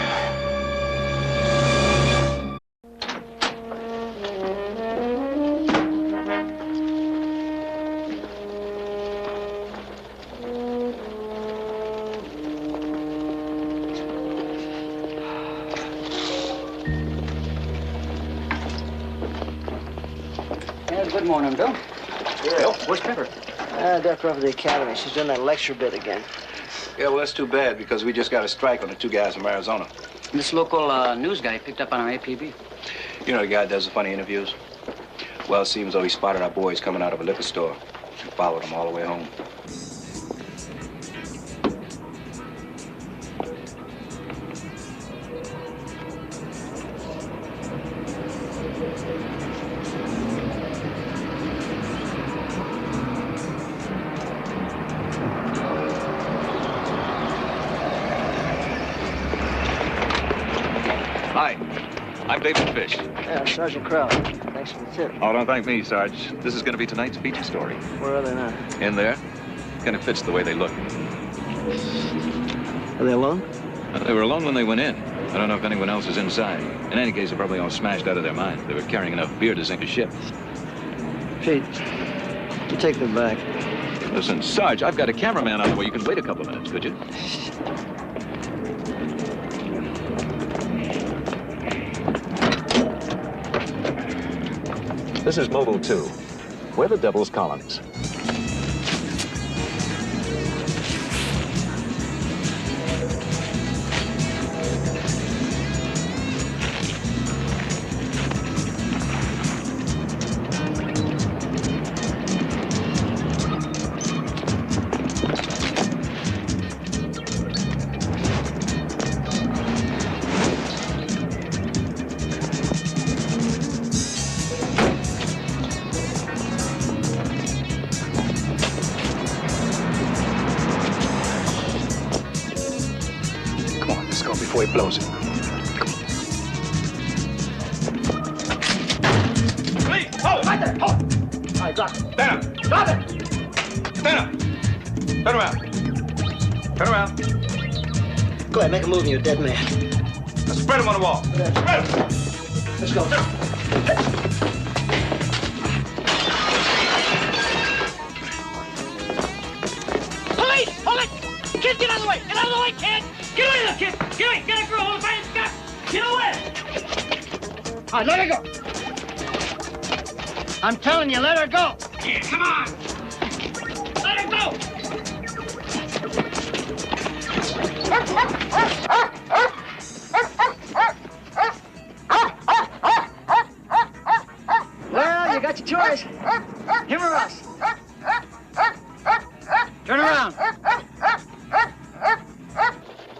good morning, Bill. Yeah. Bill, where's Pepper? Dropped her off at the academy. She's doing that lecture bit again. Yeah, well, that's too bad because we just got a strike on the 2 guys from Arizona. This local news guy picked up on our APB. You know the guy that does the funny interviews? Well, it seems though he spotted our boys coming out of a liquor store and followed them all the way home. Hi, I'm David Fish. Yeah, Sergeant Crowley. Thanks for the tip. Oh, don't thank me, Sarge. This is going to be tonight's feature story. Where are they now? In there. Kind of fits the way they look. Are they alone? They were alone when they went in. I don't know if anyone else is inside. In any case, they're probably all smashed out of their minds. They were carrying enough beer to sink a ship. Pete, you take them back. Listen, Sarge, I've got a cameraman on the way. You can wait a couple of minutes, could you? This is Mobile 2. We're the Devil's Colonies. Before he blows it. Please, hold! Right there, hold! All right, drop it. Stand up! Drop it! Stand up! Turn around. Turn around. Go ahead, make a move, you're a dead man. Now spread him on the wall. Spread him! Let's go. Police! Hold it! Kid, get out of the way! Get out of the way, kid! Get away there, kid! Get away! Get a girl! Hold it by his back! Get away! All right, let her go. I'm telling you, let her go. Yeah, come on! Let her go! Well, you got your choice. Him or us. Turn around.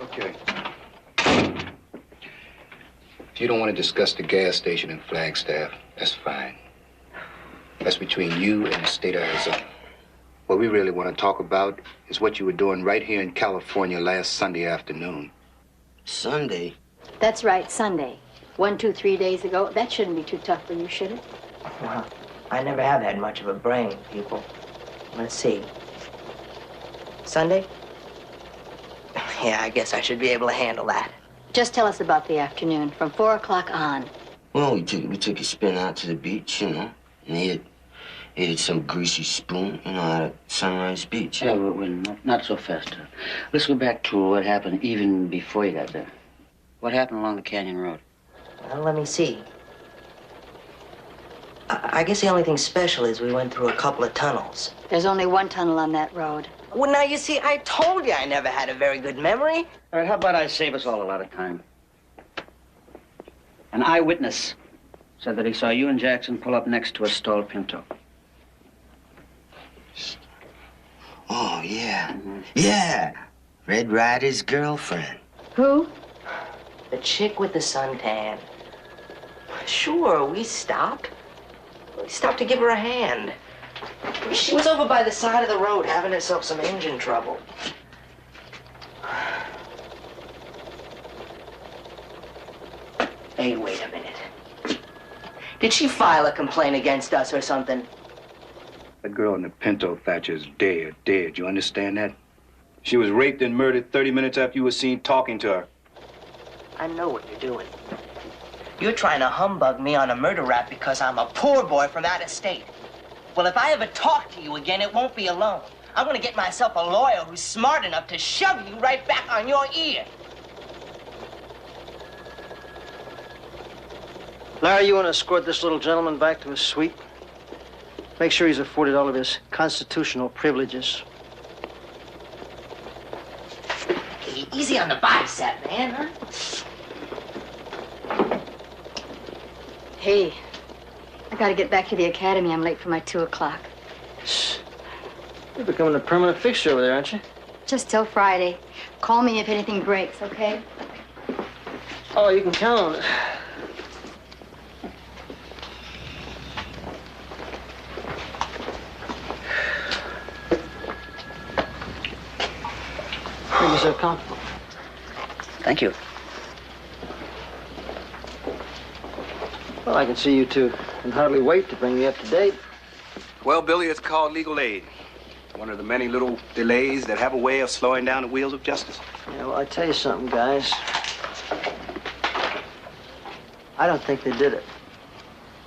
Okay. If you don't want to discuss the gas station in Flagstaff, that's fine. That's between you and the state of Arizona. What we really want to talk about is what you were doing right here in California last Sunday afternoon. Sunday? That's right, Sunday. 1, 2, 3 days ago. That shouldn't be too tough for you, should it? Well, I never have had much of a brain, people. Let's see. Sunday? Yeah, I guess I should be able to handle that. Just tell us about the afternoon, from 4 o'clock on. Well, we took a spin out to the beach, you know, and ate some greasy spoon, you know, out at Sunrise Beach. Yeah, well, not so fast. Let's go back to what happened even before you got there. What happened along the Canyon Road? Well, let me see. I guess the only thing special is we went through a couple of tunnels. There's only one tunnel on that road. Well, now, you see, I told you I never had a very good memory. All right, how about I save us all a lot of time? An eyewitness said that he saw you and Jackson pull up next to a stalled Pinto. Oh, yeah. Yeah. Red Ryder's girlfriend. Who? The chick with the suntan. Sure, we stopped. We stopped to give her a hand. She was over by the side of the road having herself some engine trouble. Hey, wait a minute. Did she file a complaint against us or something? That girl in the Pinto, Thatcher, is dead, dead. You understand that? She was raped and murdered 30 minutes after you were seen talking to her. I know what you're doing. You're trying to humbug me on a murder rap because I'm a poor boy from out of state. Well, if I ever talk to you again, it won't be alone. I'm gonna get myself a lawyer who's smart enough to shove you right back on your ear. Larry, you want to escort this little gentleman back to his suite? Make sure he's afforded all of his constitutional privileges. Easy on the bicep, man, huh? Hey, I gotta get back to the academy. I'm late for my 2 o'clock. You're becoming a permanent fixture over there, aren't you? Just till Friday. Call me if anything breaks, okay? Oh, you can count on it. Make yourself comfortable. Thank you. Well, I can see you two can hardly wait to bring me up to date. Well, Billy, it's called legal aid. One of the many little delays that have a way of slowing down the wheels of justice. Yeah, well, I tell you something, guys. I don't think they did it.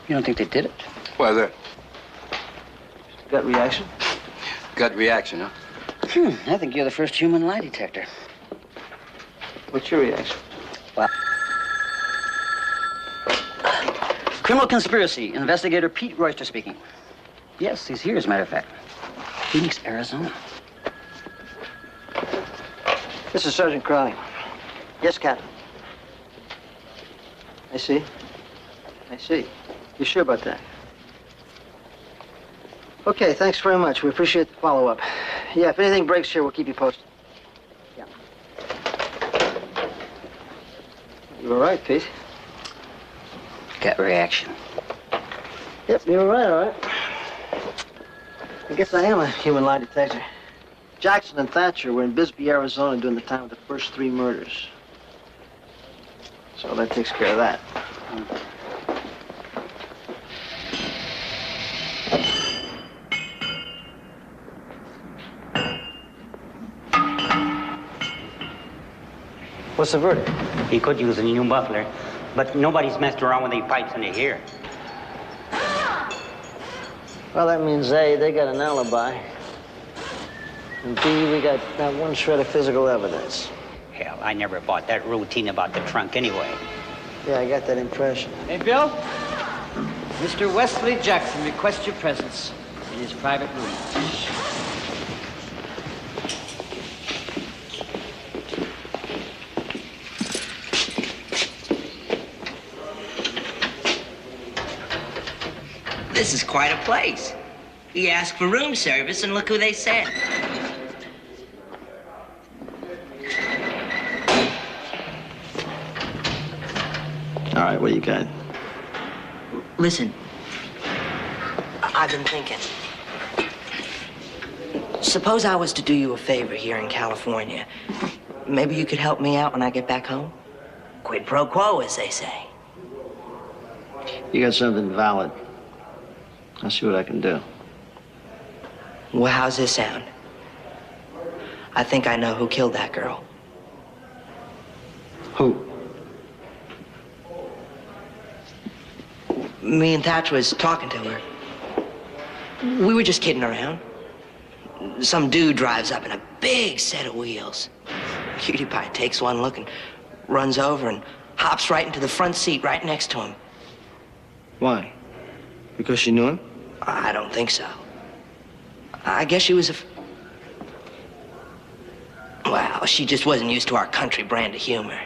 You don't think they did it? Why is that? Gut reaction? Gut reaction, huh? I think you're the first human lie detector. What's your reaction? Well, criminal conspiracy. Investigator Pete Royster speaking. Yes, he's here, as a matter of fact. Phoenix, Arizona. This is Sergeant Crowley. Yes, Captain. I see. I see. You sure about that? Okay, thanks very much. We appreciate the follow-up. Yeah, if anything breaks here, we'll keep you posted. Yeah. You all right, Pete? Gut reaction. Yep, you're right, all right. I guess I am a human lie detector. Jackson and Thatcher were in Bisbee, Arizona during the time of the first 3 murders. So that takes care of that. What's the verdict? He could use a new muffler, but nobody's messed around with any pipes in the ear. Well, that means A, they got an alibi. And B, we got not one shred of physical evidence. Hell, I never bought that routine about the trunk anyway. Yeah, I got that impression. Hey, Bill. Mr. Wesley Jackson requests your presence in his private room. This is quite a place. He asked for room service, and look who they sent. All right, what do you got? Listen, I've been thinking. Suppose I was to do you a favor here in California. Maybe you could help me out when I get back home? Quid pro quo, as they say. You got something valid. I'll see what I can do. Well, how's this sound? I think I know who killed that girl. Who? Me and Thatcher was talking to her. We were just kidding around. Some dude drives up in a big set of wheels. Cutie Pie takes one look and runs over and hops right into the front seat right next to him. Why? Because she knew him? I don't think so. I guess she was well, she just wasn't used to our country brand of humor.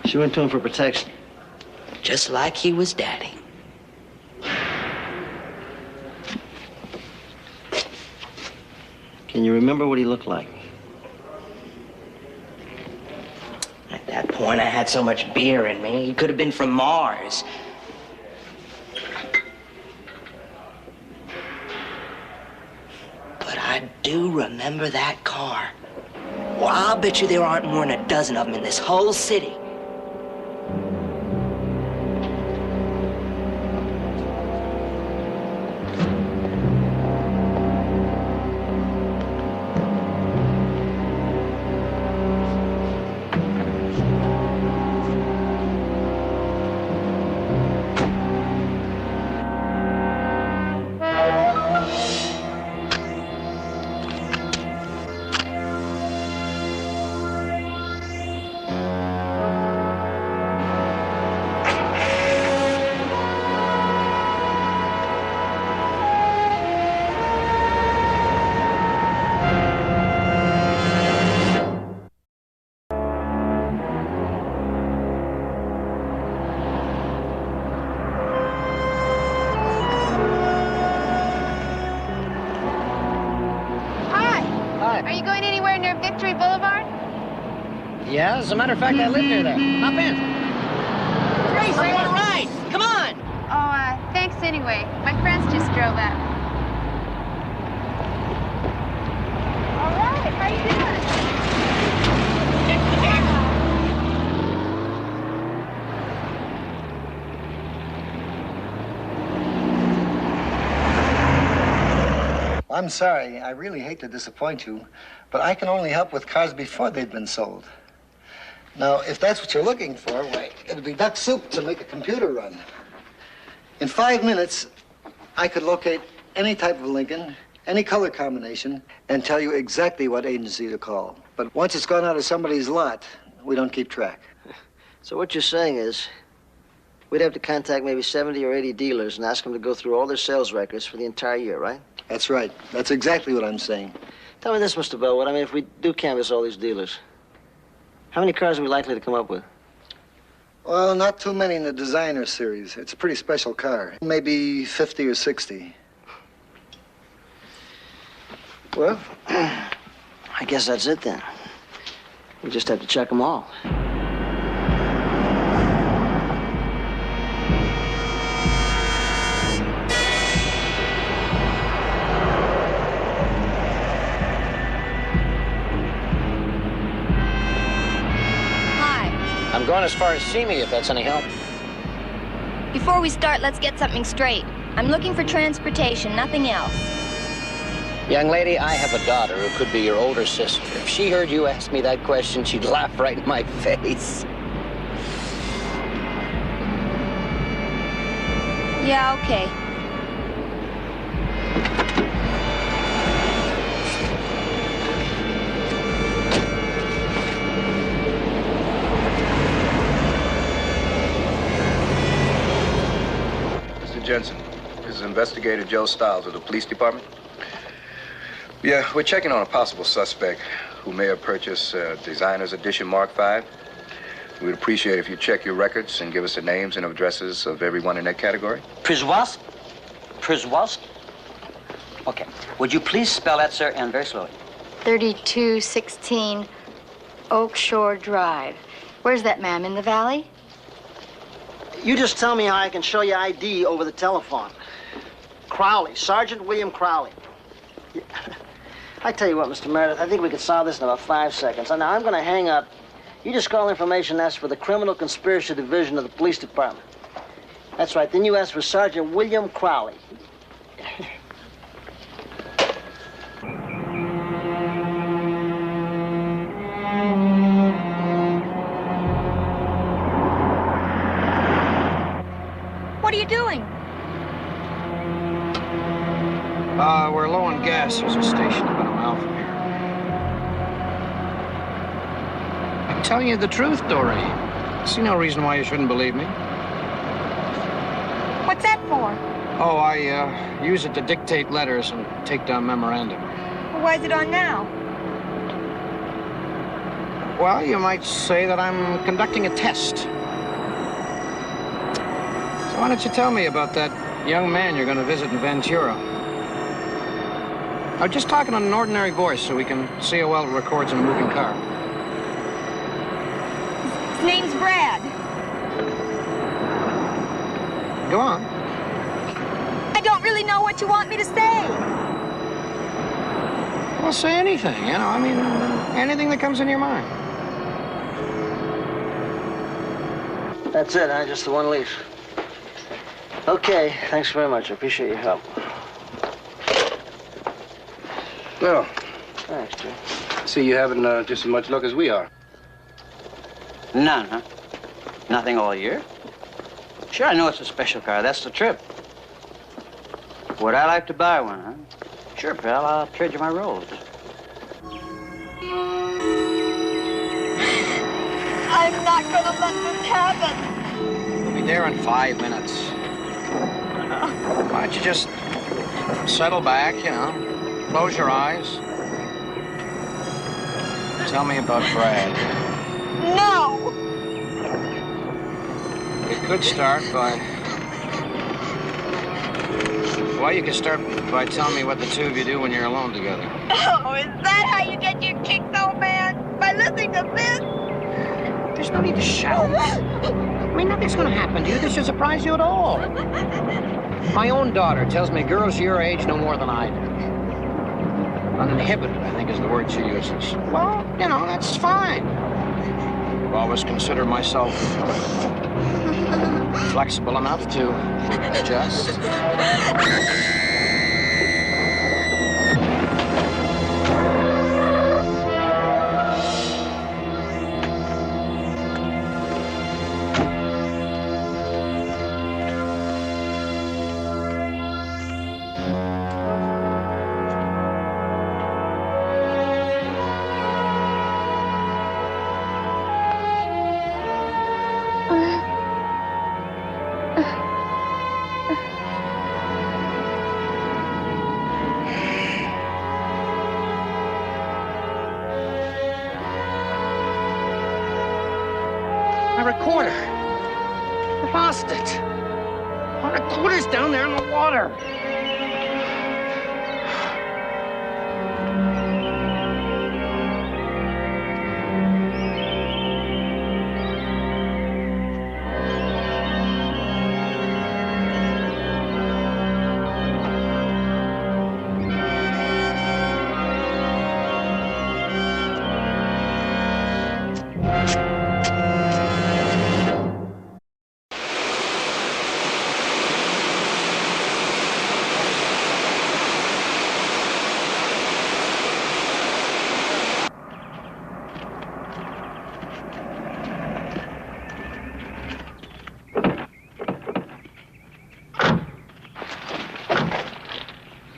She went to him for protection. Just like he was daddy. Can you remember what he looked like? At that point, I had so much beer in me. He could have been from Mars. But I do remember that car. Well, I'll bet you there aren't more than a dozen of them in this whole city. Yeah, as a matter of fact, I live near there. Hop in. Grace, I want to ride. Come on. Oh, thanks anyway. My friends just drove up. All right, how you doing? I'm sorry. I really hate to disappoint you, but I can only help with cars before they've been sold. Now, if that's what you're looking for, why, it'll be duck soup to make a computer run. In 5 minutes, I could locate any type of Lincoln, any color combination, and tell you exactly what agency to call. But once it's gone out of somebody's lot, we don't keep track. So what you're saying is, we'd have to contact maybe 70 or 80 dealers and ask them to go through all their sales records for the entire year, right? That's right. That's exactly what I'm saying. Tell me this, Mr. Bellwood. I mean, if we do canvass all these dealers, how many cars are we likely to come up with? Well, not too many in the designer series. It's a pretty special car. Maybe 50 or 60. Well, I guess that's it then. We just have to check them all. I'm going as far as see me, if that's any help. Before we start, let's get something straight. I'm looking for transportation, nothing else. Young lady, I have a daughter who could be your older sister. If she heard you ask me that question, she'd laugh right in my face. Yeah, okay. Jensen, this is Investigator Joe Stiles of the police department. Yeah, we're checking on a possible suspect who may have purchased Designer's Edition Mark V. We'd appreciate if you check your records and give us the names and addresses of everyone in that category. Przewalski? Przewalski? Okay. Would you please spell that, sir, and very slowly? 3216 Oak Shore Drive. Where's that, ma'am? In the valley? You just tell me how I can show you ID over the telephone. Crowley, Sergeant William Crowley. I tell you what, Mr. Meredith, I think we could solve this in about 5 seconds. Now, I'm going to hang up. You just call information and ask for the Criminal Conspiracy Division of the Police Department. That's right. Then you ask for Sergeant William Crowley. What are you doing? We're low on gas. There's a station about a mile from here. I'm telling you the truth, Doreen. I see no reason why you shouldn't believe me. What's that for? Oh, I use it to dictate letters and take down memorandum. Well, why is it on now? Well, you might say that I'm conducting a test. So why don't you tell me about that young man you're going to visit in Ventura? I'm just talking on an ordinary voice so we can see how well it records in a moving car. His name's Brad. Go on. I don't really know what you want me to say. Well, say anything, you know. I mean, anything that comes into your mind. That's it, huh? Just the one leaf. Okay, thanks very much. I appreciate your help. Well, thanks, Joe. see you having just as much luck as we are. None, huh? Nothing all year? Sure, I know it's a special car. That's the trip. Would I like to buy one, huh? Sure, pal. I'll trade you my rolls. I'm not gonna let this happen. We'll be there in 5 minutes. Why don't you just settle back, you know, close your eyes. Tell me about Brad. No! You could start by... Well, you could start by telling me what the two of you do when you're alone together. Oh, is that how you get your kicks, old man? By listening to this? no need to shout. I mean, nothing's gonna happen to you. This should surprise you at all. My own daughter tells me girls your age know more than I do. Uninhibited, I think, is the word she uses. Well, you know, that's fine. I've always considered myself flexible enough to adjust. Recorder. I lost it. My recorder's down there in the water.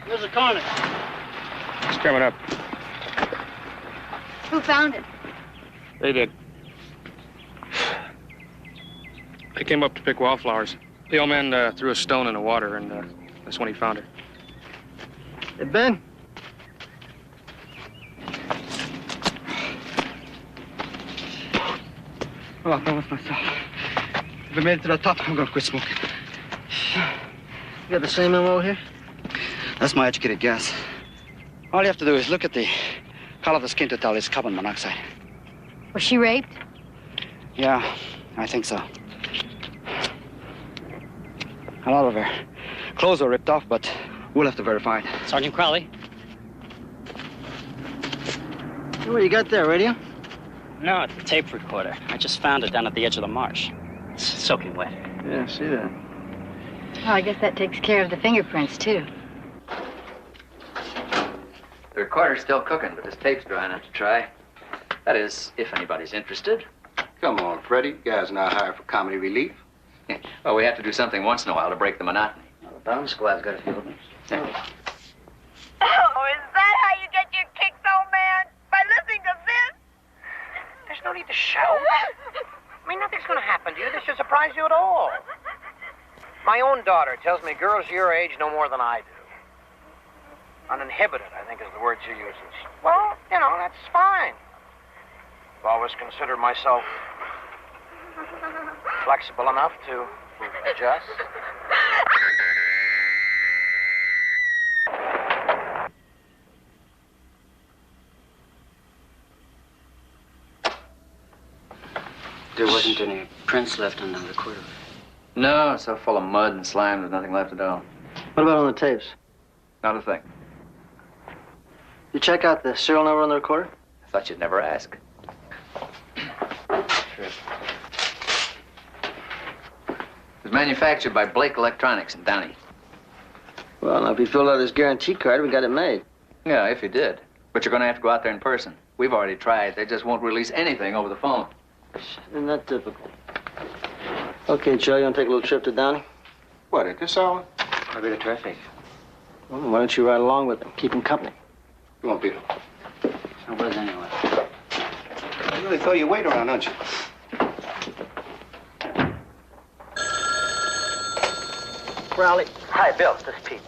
Where's the coroner? It's coming up. Who found it? They did. They came up to pick wildflowers. The old man threw a stone in the water, and that's when he found her. Hey, Ben? Oh, I promised myself. If I made it to the top, I'm gonna quit smoking. You got the same MO here? That's my educated guess. All you have to do is look at the color of the skin to tell it's carbon monoxide. Was she raped? Yeah, I think so. A lot of her clothes were ripped off, but we'll have to verify it. Sergeant Crowley? Hey, what you got there, radio? No, it's a tape recorder. I just found it down at the edge of the marsh. It's soaking wet. Yeah, I see that. Oh, I guess that takes care of the fingerprints, too. The recorder's still cooking, but this tape's dry enough to try. That is, if anybody's interested. Come on, Freddie. You guys not hired for comedy relief. Well, we have to do something once in a while to break the monotony. Well, the bomb squad's got a few of them. Yeah. Oh, is that how you get your kicks, old man? By listening to this? There's no need to shout. I mean, nothing's gonna happen to you. This should surprise you at all. My own daughter tells me girls your age know more than I do. Uninhibited, I think, is the word she uses. Well, you know, that's fine. I've always considered myself flexible enough to adjust. There wasn't any prints left on the recorder. No, it's so full of mud and slime, there's nothing left at all. What about on the tapes? Not a thing. You check out the serial number on the recorder? I thought you'd never ask. Sure. It was manufactured by Blake Electronics in Downey. Well, now, if he filled out his guarantee card, we got it made. Yeah, if you did. But you're going to have to go out there in person. We've already tried. They just won't release anything over the phone. Isn't that typical? Okay, Joe, you want to take a little trip to Downey? What, at this hour? Maybe the traffic. Well, why don't you ride along with him? Keep him company. You won't be there. I was anyway. You really throw your weight around, don't you? Crowley. Hi, Bill. This is Pete.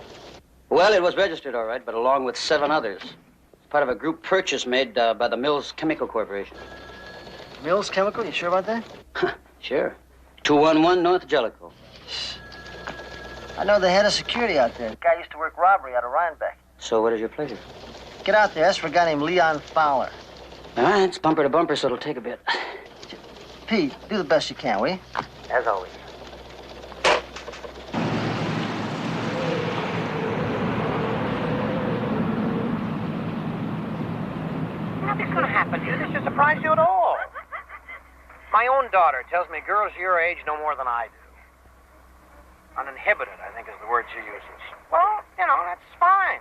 Well, it was registered all right, but along with 7 others. It's part of a group purchase made by the Mills Chemical Corporation. Mills Chemical? You sure about that? Sure. 211 North Jellicoe. I know the head of security out there. The guy used to work robbery out of Rhinebeck. So what is your pleasure? Get out there. Ask for a guy named Leon Fowler. All right, it's bumper to bumper, so it'll take a bit. Pete, do the best you can, will you? As always. Nothing's gonna happen to you. This should surprise you at all. My own daughter tells me girls your age know more than I do. Uninhibited, I think, is the word she uses. Well, you know, that's fine.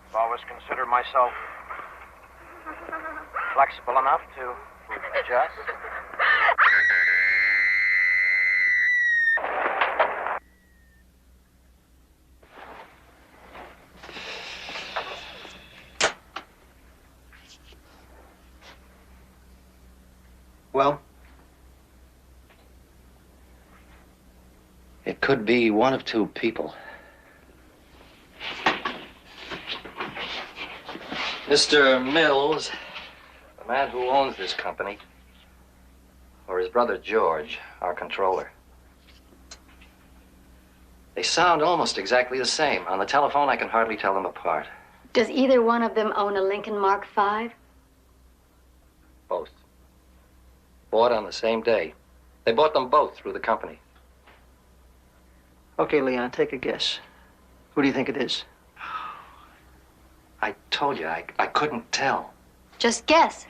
I've always considered myself flexible enough to adjust. Well? It could be one of two people. Mr. Mills, the man who owns this company, or his brother George, our controller. They sound almost exactly the same. On the telephone, I can hardly tell them apart. Does either one of them own a Lincoln Mark V? Both. Bought on the same day. They bought them both through the company. Okay, Leon, take a guess. Who do you think it is? I told you, I couldn't tell. Just guess.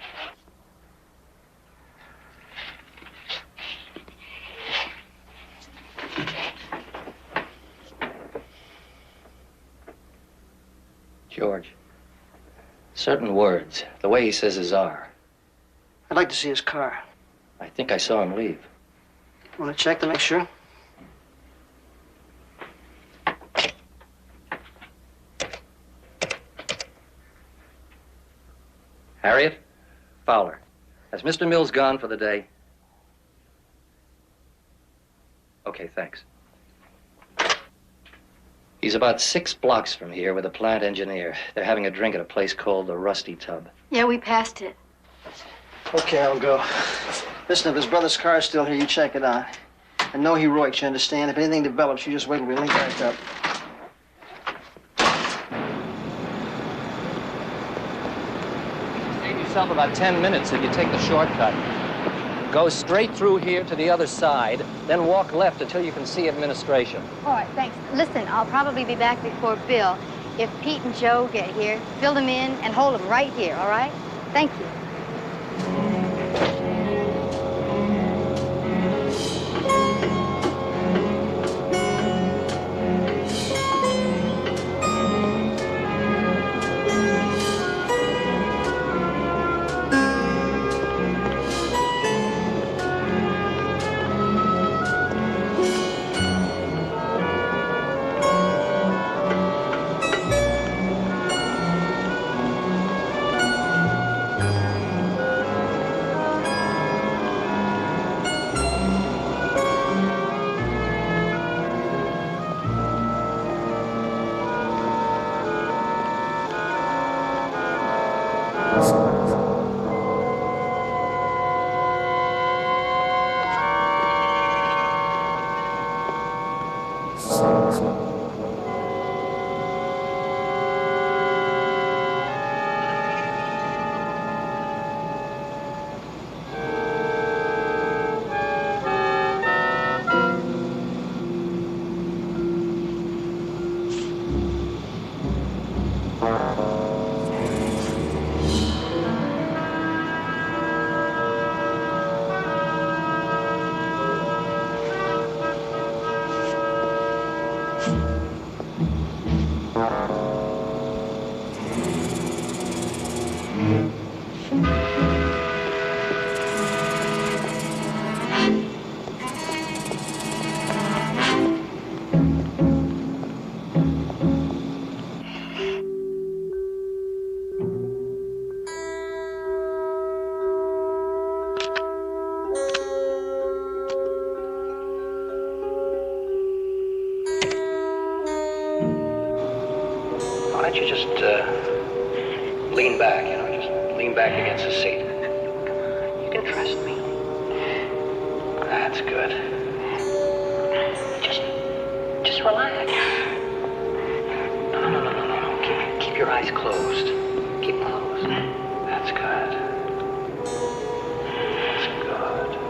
George. Certain words, the way he says his R. I'd like to see his car. I think I saw him leave. Want to check to make sure? Harriet Fowler. Has Mr. Mills gone for the day? Okay, thanks. He's about 6 blocks from here with a plant engineer. They're having a drink at a place called the Rusty Tub. Yeah, we passed it. Okay, I'll go. Listen, if his brother's car is still here, you check it out. And no heroics, you understand? If anything develops, you just wait and we'll link back up. Save yourself about 10 minutes if you take the shortcut. Go straight through here to the other side, then walk left until you can see administration. All right, thanks. Listen, I'll probably be back before Bill. If Pete and Joe get here, fill them in and hold them right here, all right? Thank you. Why don't you just lean back, you know, just lean back against the seat. You can trust me. That's good. Just relax. No. Keep your eyes closed. Keep them closed. That's good. That's good.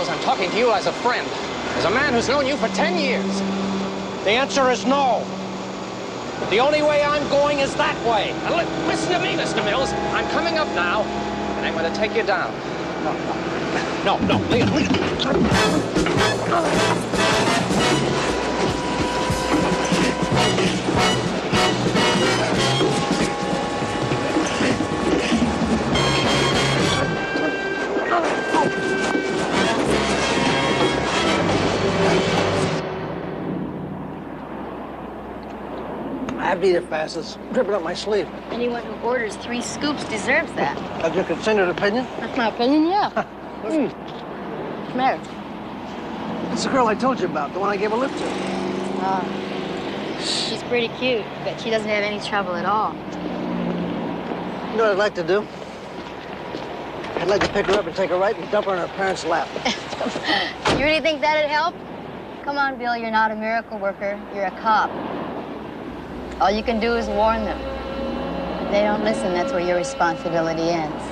Mills, I'm talking to you as a friend. As a man who's known you for 10 years. The answer is no. The only way I'm going is that way. Now, listen to me, Mr. Mills. I'm coming up now, and I'm going to take you down. No, Leon. I have to eat it fast. It's dripping up my sleeve. Anyone who orders 3 scoops deserves that. That's your considered opinion? That's my opinion, yeah. What's the matter? It's the girl I told you about, the one I gave a lift to. She's pretty cute, but she doesn't have any trouble at all. You know what I'd like to do? I'd like to pick her up and take her right and dump her in her parents' lap. You really think that'd help? Come on, Bill, you're not a miracle worker. You're a cop. All you can do is warn them. If they don't listen, that's where your responsibility ends.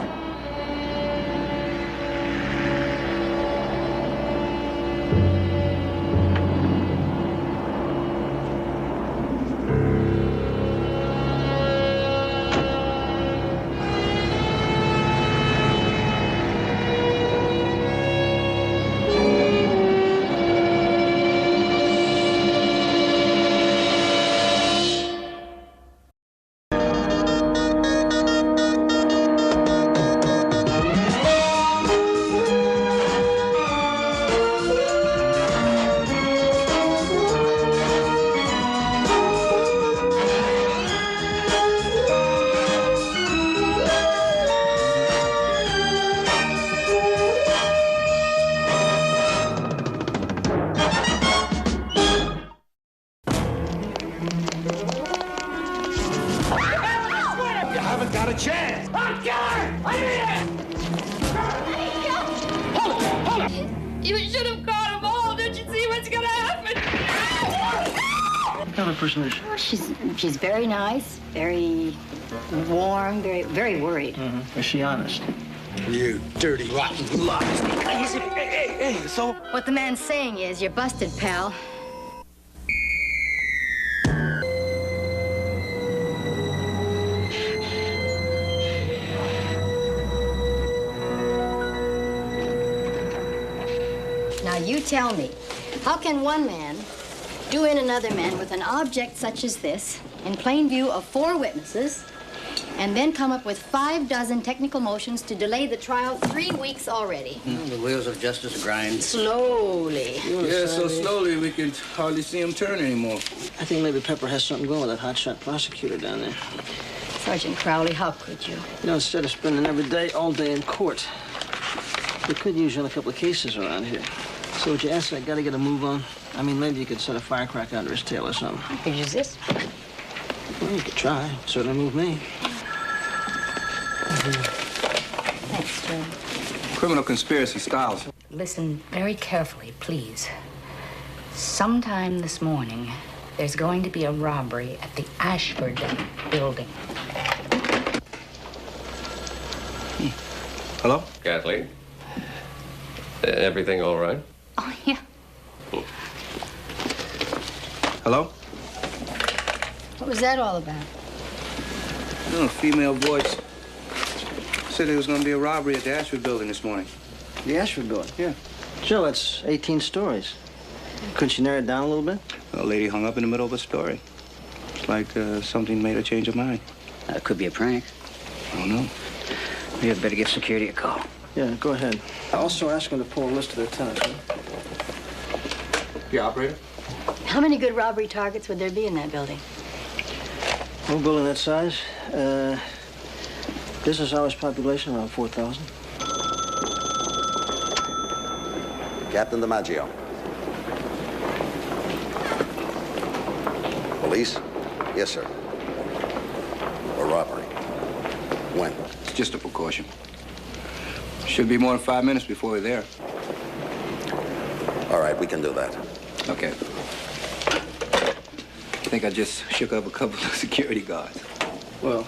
She's very nice, very warm, very worried. Is she honest? You dirty, rotten lies. Hey, so? What the man's saying is, you're busted, pal. Now you tell me, how can one man do in another man with an object such as this, in plain view of 4 witnesses, and then come up with 5 dozen technical motions to delay the trial 3 weeks already? The wheels of justice grind. Slowly. Yeah, so slowly we can hardly see him turn anymore. I think maybe Pepper has something going with that hotshot prosecutor down there. Sergeant Crowley, how could you? You know, instead of spending every day, all day in court, we could use you on a couple of cases around here. So would you ask that guy to get a move on? I mean, maybe you could set a firecracker under his tail or something. I could use this. Well, you could try. Certainly move me. Thanks, Joe. Criminal conspiracy styles. Listen very carefully, please. Sometime this morning, there's going to be a robbery at the Ashford building. Hello? Kathleen? Everything all right? Oh, yeah. Hello? What was that all about? No, a female voice said there was going to be a robbery at the Ashford building this morning. The Ashford building? Yeah. Joe, that's 18 stories. Couldn't you narrow it down a little bit? A lady hung up in the middle of a story. It's like something made her change her mind. It could be a prank. I don't know. Maybe I'd better give security a call. Yeah, go ahead. Also ask them to pull a list of their tenants. Huh? The operator? How many good robbery targets would there be in that building? One building that size, business hours population around 4,000. Captain DiMaggio. Police? Yes, sir. A robbery. When? It's just a precaution. Should be more than 5 minutes before we're there. All right, we can do that. Okay. I think I just shook up a couple of security guards. Well,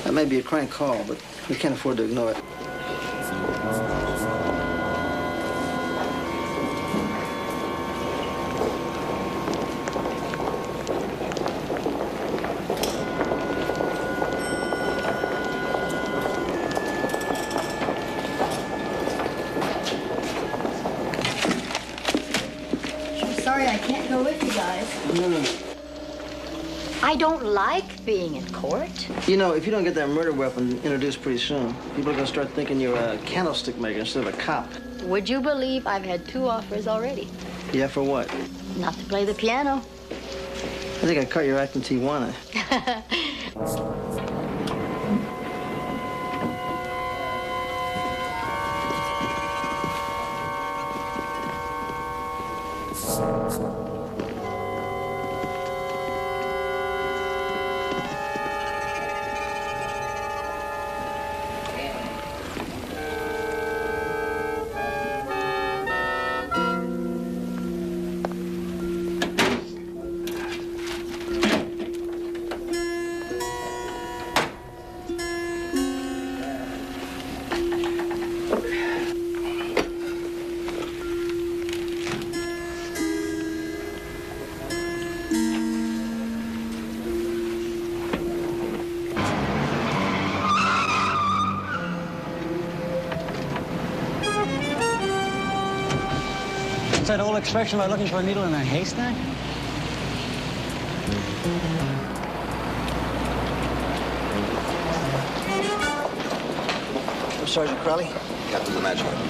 that may be a crank call, but we can't afford to ignore it. sorry I can't go with you guys. No. I don't like being in court. You know, if you don't get that murder weapon introduced pretty soon, people are gonna start thinking you're a candlestick maker instead of a cop. Would you believe I've had 2 offers already? Yeah, for what? Not to play the piano. I think I cut your act in Tijuana. What's that old expression about looking for a needle in a haystack? I'm Sergeant Crowley. Captain DiMaggio.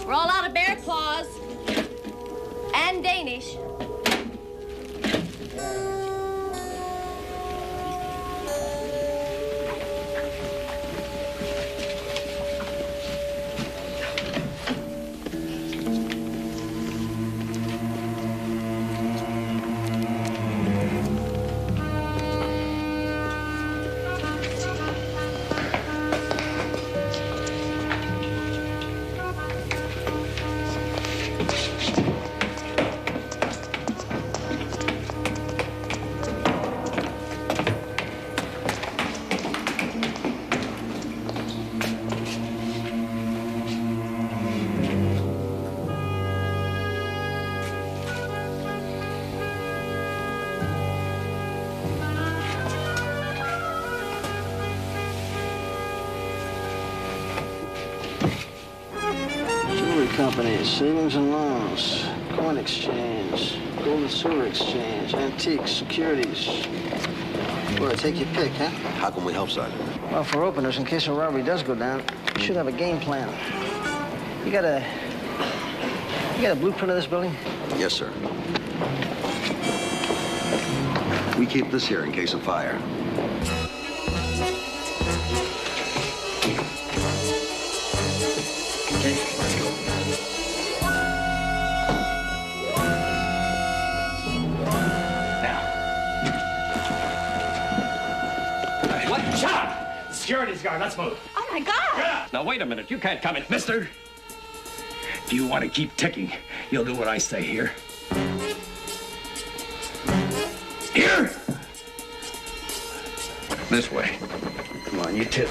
We're all out of bear claws. And Danish. Companies, savings and loans, coin exchange, gold and silver exchange, antiques, securities. Well, take your pick, huh? How can we help, Sergeant? Well, for openers, in case a robbery does go down, you should have a game plan. You got a blueprint of this building? Yes, sir. We keep this here in case of fire. Security's guard, let's move. Oh, my God. Yeah. Now, wait a minute. You can't come in. Mister, if you want to keep ticking, you'll do what I say here. Here! This way. Come on, you two.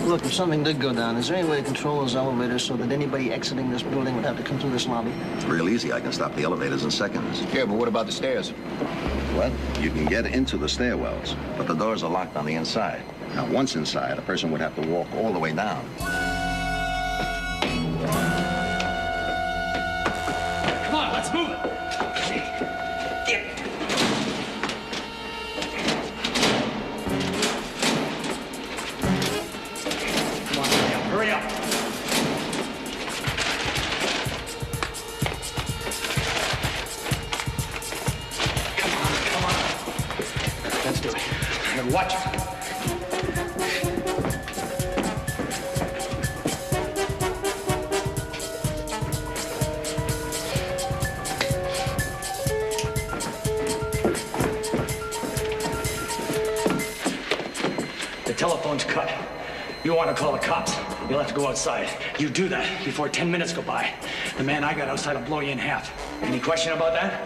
Look, if something did go down, is there any way to control those elevators so that anybody exiting this building would have to come through this lobby? It's real easy. I can stop the elevators in seconds. Yeah, but what about the stairs? Well, you can get into the stairwells, but the doors are locked on the inside. Now, once inside, a person would have to walk all the way down. Come on, let's move it. Here, watch it. The telephone's cut. You want to call the cops, you'll have to go outside. You do that before 10 minutes go by. The man I got outside will blow you in half. Any question about that?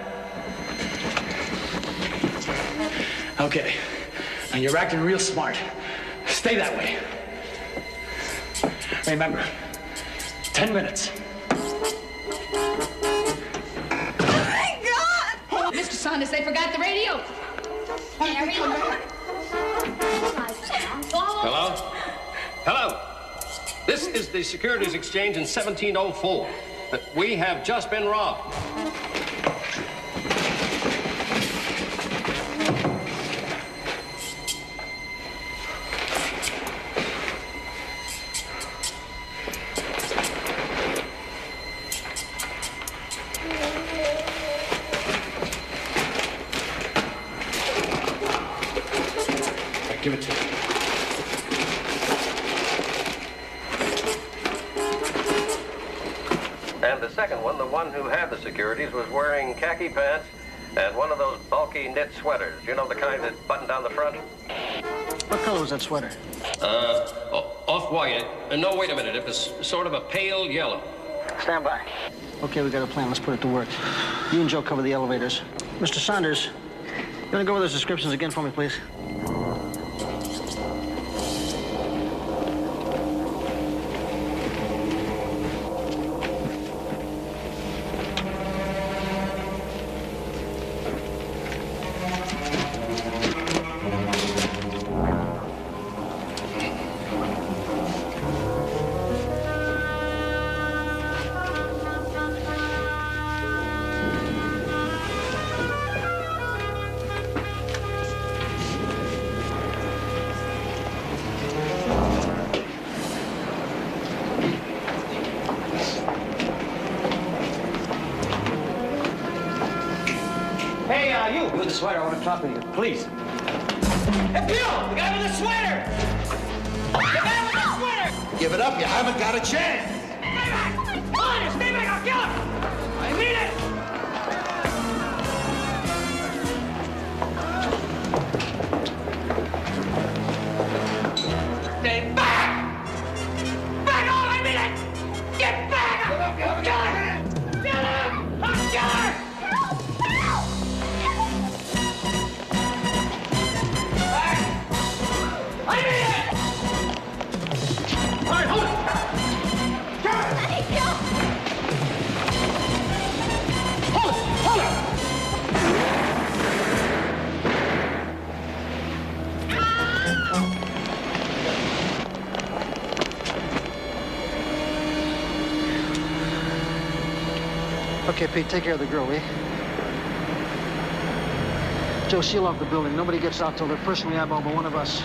Okay. Now you're acting real smart. Stay that way. Remember, 10 minutes. Oh my God! Mr. Saunders, they forgot the radio. Hello? Hello? This is the Securities Exchange in 1704. We have just been robbed. Give it to me. And the second one, the one who had the securities, was wearing khaki pants and one of those bulky knit sweaters. You know, the kind that button down the front? What color was that sweater? Off-white. No, wait a minute. It was sort of a pale yellow. Stand by. Okay, we got a plan. Let's put it to work. You and Joe cover the elevators. Mr. Saunders, you want to go over those descriptions again for me, please? You with the sweater, I want to talk with you, please. Hey, Bill! The guy with the sweater! The guy with the sweater! Give it up, you haven't got a chance. Stay back! Honest, stay back, I'll kill him! I mean it! Stay back! Back on, I mean it! Get back! I'll kill him! Kill him! I'll kill her! I mean it! All right, hold it! Hold it! Hold it! Okay, Pete, take care of the girl, will you? Joe, seal off the building. Nobody gets out till they're personally eyeballed by one of us.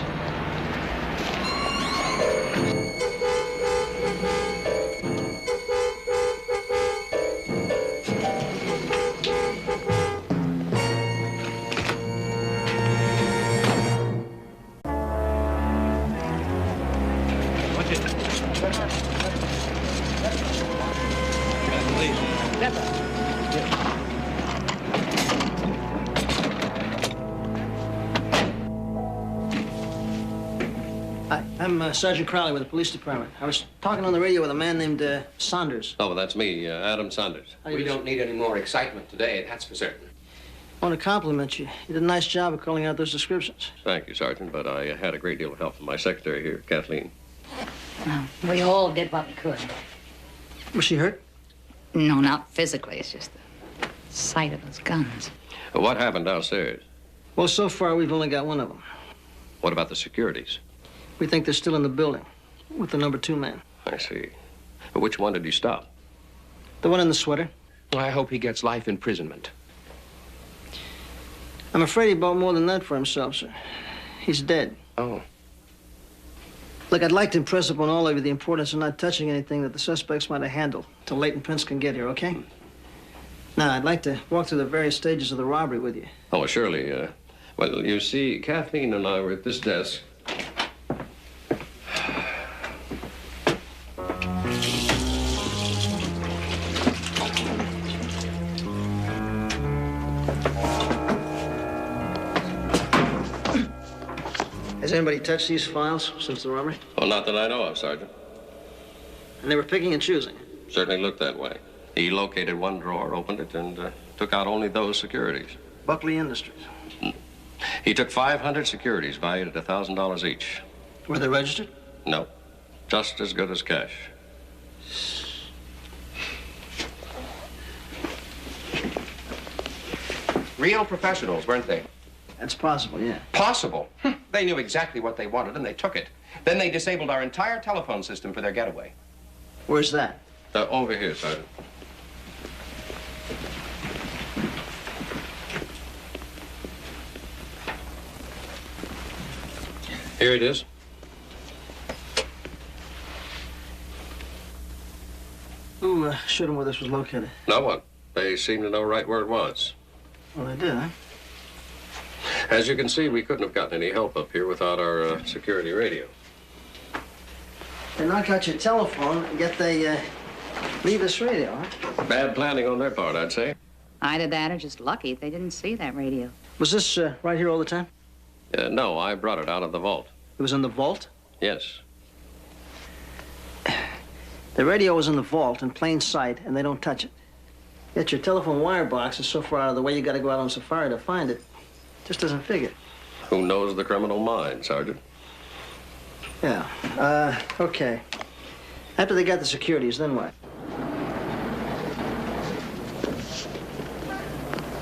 Hi, I'm Sergeant Crowley with the police department. I was talking on the radio with a man named Saunders. Oh, well, that's me, Adam Saunders. We don't need any more excitement today, that's for certain. I want to compliment you. You did a nice job of calling out those descriptions. Thank you, Sergeant, but I had a great deal of help from my secretary here, Kathleen. Well, we all did what we could. Was she hurt? No, not physically. It's just the sight of those guns. What happened downstairs? Well, so far, we've only got one of them. What about the securities? We think they're still in the building with the number 2 man. I see. Which one did you stop? The one in the sweater. I hope he gets life imprisonment. I'm afraid he bought more than that for himself, sir. He's dead. Oh. Look, I'd like to impress upon all of you the importance of not touching anything that the suspects might have handled till Leighton Prince can get here, okay? Now, I'd like to walk through the various stages of the robbery with you. Oh, surely. Well, you see, Kathleen and I were at this desk. Has anybody touched these files since the robbery? Well, not that I know of, Sergeant. And they were picking and choosing? Certainly looked that way. He located one drawer, opened it, and took out only those securities. Buckley Industries. He took 500 securities valued at $1,000 each. Were they registered? No. Just as good as cash. Real professionals, weren't they? That's possible, yeah. Possible? They knew exactly what they wanted, and they took it. Then they disabled our entire telephone system for their getaway. Where's that? Over here, Sergeant. Here it is. Who showed them where this was located? No one. They seem to know right where it was. Well, they did, huh? As you can see, we couldn't have gotten any help up here without our security radio. They knocked out your telephone, yet they leave this radio, huh? Bad planning on their part, I'd say. Either that or just lucky they didn't see that radio. Was this right here all the time? No, I brought it out of the vault. It was in the vault? Yes. The radio was in the vault in plain sight, and they don't touch it. Yet your telephone wire box is so far out of the way, you got to go out on safari to find it. Just doesn't figure. Who knows the criminal mind, Sergeant? Yeah. Okay. After they got the securities, then what?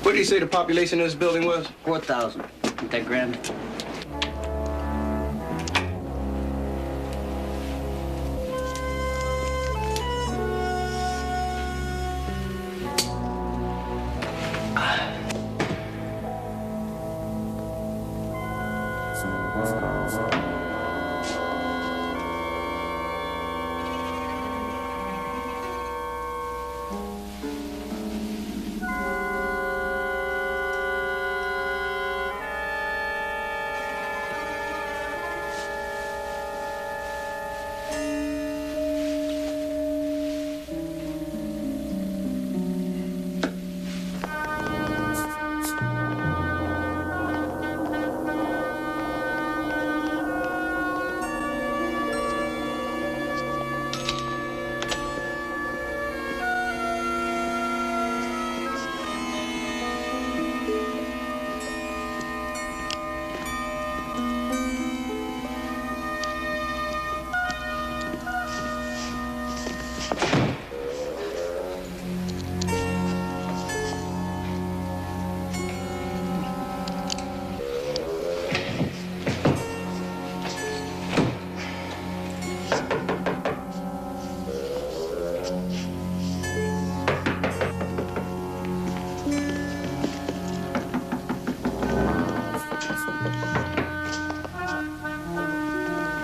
What did you say the population of this building was? 4,000. Ain't that grand?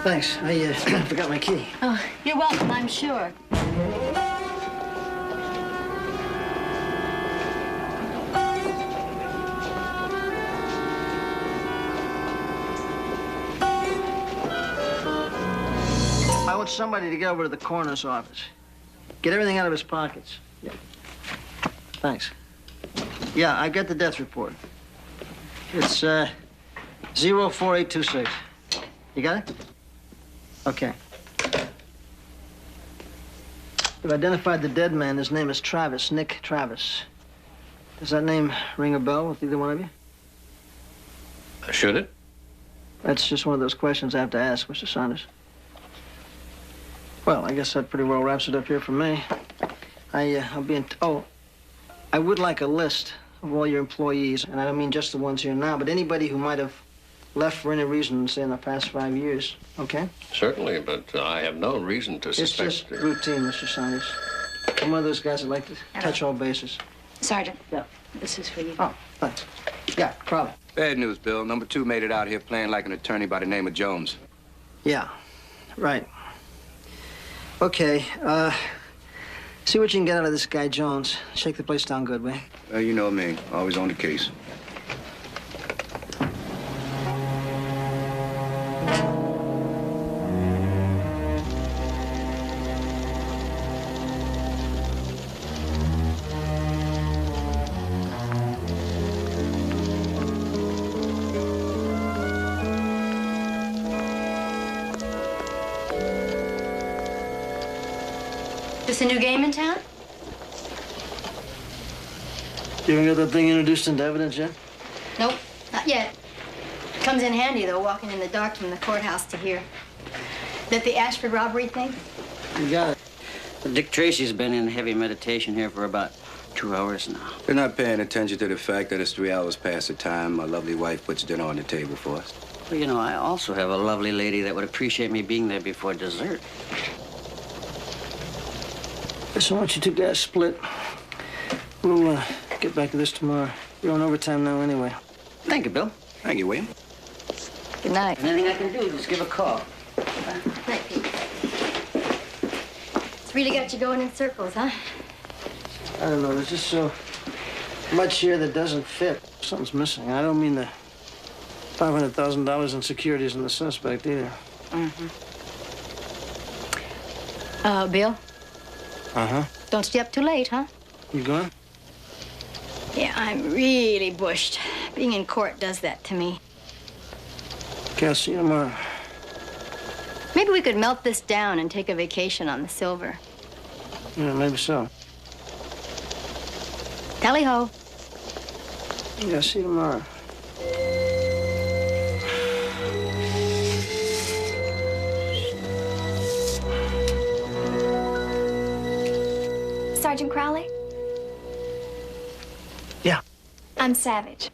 Thanks. I forgot my key. Oh, you're welcome, I'm sure. I want somebody to get over to the coroner's office. Get everything out of his pockets. Yeah. Thanks. Yeah, I got the death report. It's 04826. You got it? Okay. We've identified the dead man. His name is Travis, Nick Travis. Does that name ring a bell with either one of you? Should it? That's just one of those questions I have to ask, Mr. Saunders. Well, I guess that pretty well wraps it up here for me. I'll be in... Oh, I would like a list of all your employees, and I don't mean just the ones here now, but anybody who might have left for any reason, say, in the past 5 years, okay? Certainly, but I have no reason to suspect... It's just routine, Mr. Saunders. I'm one of those guys that like to touch all bases. Sergeant. Yeah. This is for you. Oh, thanks. Yeah, problem. Bad news, Bill. Number 2 made it out here playing like an attorney by the name of Jones. Yeah, right. Okay, see what you can get out of this guy, Jones. Shake the place down good, will you? You know me. Always on the case. This a new game in town? You haven't got that thing introduced into evidence yet? Nope, not yet. Comes in handy, though, walking in the dark from the courthouse to here. That the Ashford robbery thing? You got it. Well, Dick Tracy's been in heavy meditation here for about 2 hours now. They're not paying attention to the fact that it's 3 hours past the time my lovely wife puts dinner on the table for us. Well, you know, I also have a lovely lady that would appreciate me being there before dessert. Listen, why don't you two guys split? We'll get back to this tomorrow. You're on overtime now anyway. Thank you, Bill. Thank you, William. Good night. Anything I can do, just give a call. Night, Pete. It's really got you going in circles, huh? I don't know. There's just so much here that doesn't fit. Something's missing. I don't mean the $500,000 in securities in the suspect either. Mm-hmm. Bill? Uh-huh. Don't stay up too late, huh? You going? Yeah, I'm really bushed. Being in court does that to me. Okay, I'll see you tomorrow. Maybe we could melt this down and take a vacation on the silver. Yeah, maybe so. Tally-ho. Yeah, I'll see you tomorrow. Sergeant Crowley? Yeah. I'm Savage.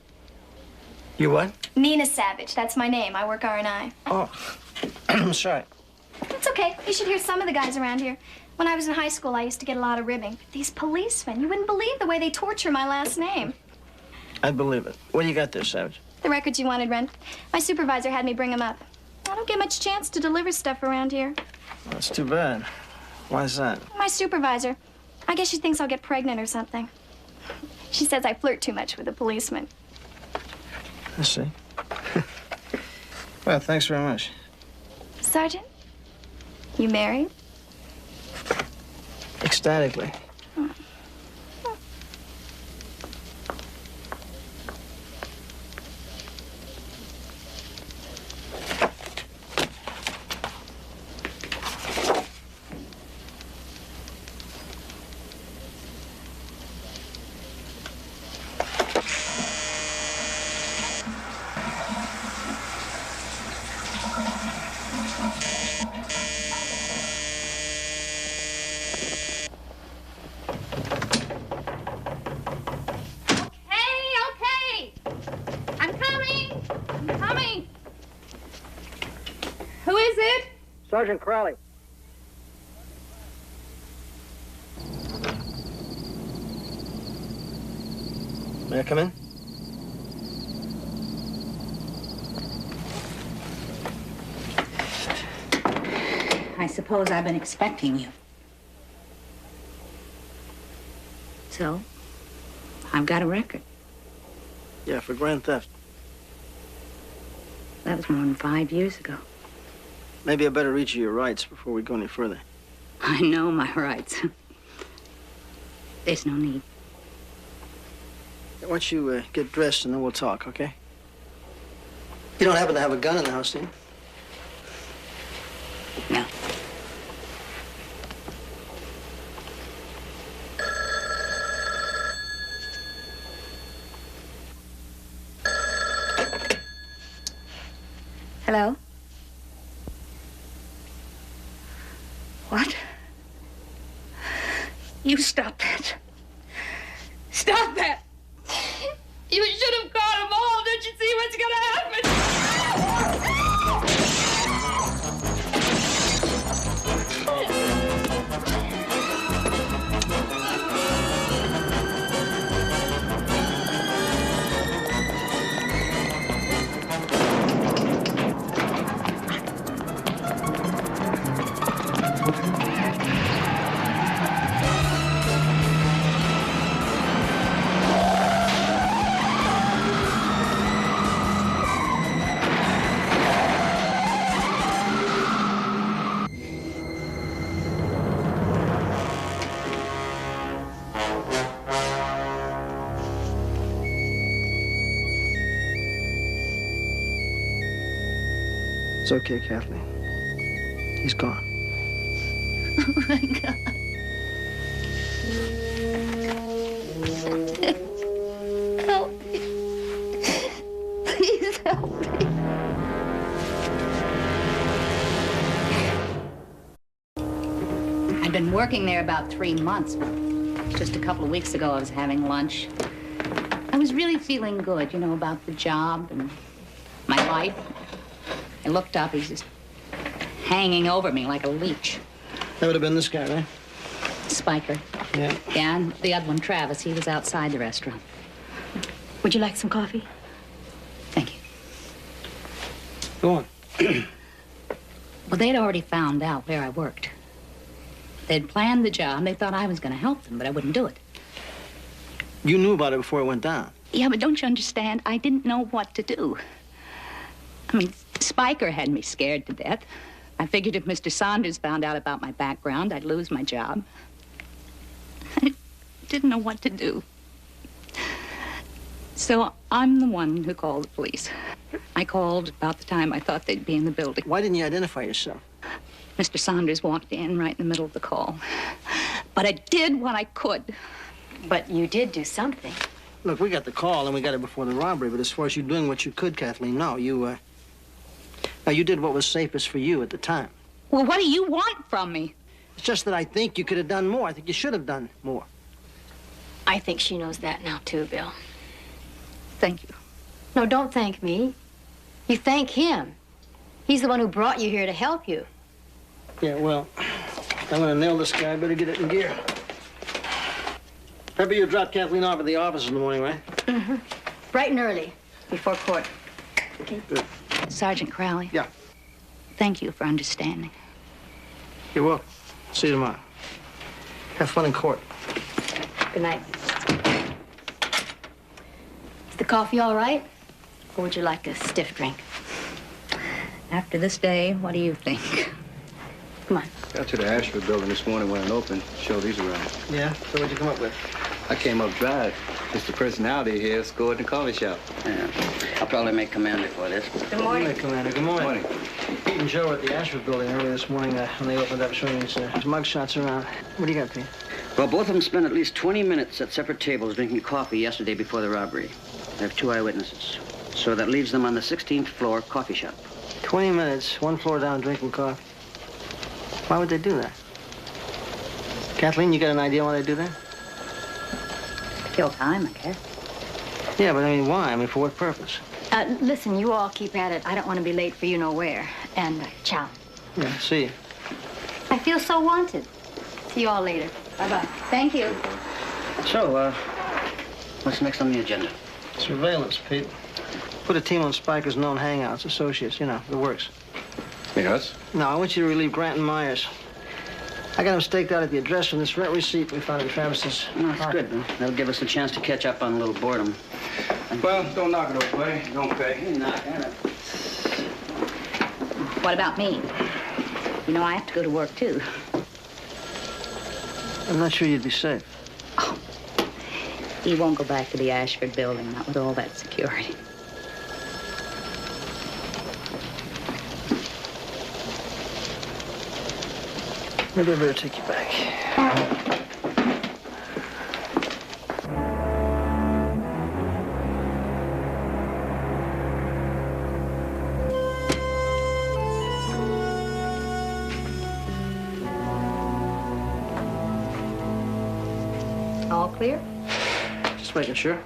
You what? Nina Savage. That's my name. I work R&I. Oh, I'm sorry. It's okay. You should hear some of the guys around here. When I was in high school, I used to get a lot of ribbing. But these policemen, you wouldn't believe the way they torture my last name. I believe it. What do you got there, Savage? The records you wanted, Ren. My supervisor had me bring them up. I don't get much chance to deliver stuff around here. That's too bad. Why's that? My supervisor. I guess she thinks I'll get pregnant or something. She says I flirt too much with the policeman. I see. Well, thanks very much. Sergeant, you married? Ecstatically. Sergeant Crowley. May I come in? I suppose I've been expecting you. So, I've got a record. Yeah, for grand theft. That was more than 5 years ago. Maybe I better read you your rights before we go any further. I know my rights. There's no need. Why don't you get dressed and then we'll talk, okay? You don't happen to have a gun in the house, do you? No. Hello? What? You stop that. Stop that! You should have caught them all. Don't you see what's gonna happen? It's okay, Kathleen. He's gone. Oh, my God. Help me. Please help me. I'd been working there about 3 months. Just a couple of weeks ago, I was having lunch. I was really feeling good, you know, about the job and my life. I looked up, he's just hanging over me like a leech. That would have been this guy, right? Spiker. Yeah. Yeah, and the other one, Travis, he was outside the restaurant. Would you like some coffee? Thank you. Go on. Well, they'd already found out where I worked. They'd planned the job. They thought I was going to help them, but I wouldn't do it. You knew about it before it went down. Yeah, but don't you understand? I didn't know what to do. I mean, Spiker had me scared to death. I figured if Mr. Saunders found out about my background, I'd lose my job. I didn't know what to do. So I'm the one who called the police. I called about the time I thought they'd be in the building. Why didn't you identify yourself? Mr. Saunders walked in right in the middle of the call. But I did what I could. But you did do something. Look, we got the call and we got it before the robbery, but as far as you doing what you could, Kathleen, no, you did what was safest for you at the time. Well, what do you want from me? It's just that I think you could have done more. I think you should have done more. I think she knows that now, too, Bill. Thank you. No, don't thank me. You thank him. He's the one who brought you here to help you. Yeah, well, I'm gonna nail this guy. I better get it in gear. Remember you dropped Kathleen off at the office in the morning, right? Mm-hmm. Bright and early, before court. Okay, good. Sergeant Crowley. Yeah. Thank you for understanding. You're welcome. See you tomorrow. Have fun in court. Good night. Is the coffee all right? Or would you like a stiff drink? After this day, what do you think? Come on. Got to the Ashford building this morning when it opened. Show these around. Yeah? So what'd you come up with? I came up dry. Just the personality here scored in the coffee shop. Yeah. I'll probably make Commander for this. Good morning. Good morning, Commander. Good morning. Pete and Joe were at the Ashford building early this morning when they opened up showing his mug shots around. What do you got, Pete? Well, both of them spent at least 20 minutes at separate tables drinking coffee yesterday before the robbery. I have 2 eyewitnesses. So that leaves them on the 16th floor coffee shop. 20 minutes, 1 floor down, drinking coffee. Why would they do that? Kathleen, you got an idea why they do that? Kill time, I guess. Yeah, but I mean, why? I mean, for what purpose? Listen, you all keep at it. I don't want to be late for you nowhere. And ciao. Yeah, see you. I feel so wanted. See you all later. Bye-bye. Thank you. So, what's next on the agenda? Surveillance, Pete. Put a team on Spiker's known hangouts, associates, you know, the works. Yes? No, I want you to relieve Grant and Myers. I got him staked out at the address from this rent receipt we found in Travis's. No, that's good. That'll give us a chance to catch up on a little boredom. Well, don't knock it over. Don't pay. Knock it. What about me? You know, I have to go to work, too. I'm not sure you'd be safe. He won't go back to the Ashford building, not with all that security. Maybe I better take you back. All clear? Just making sure.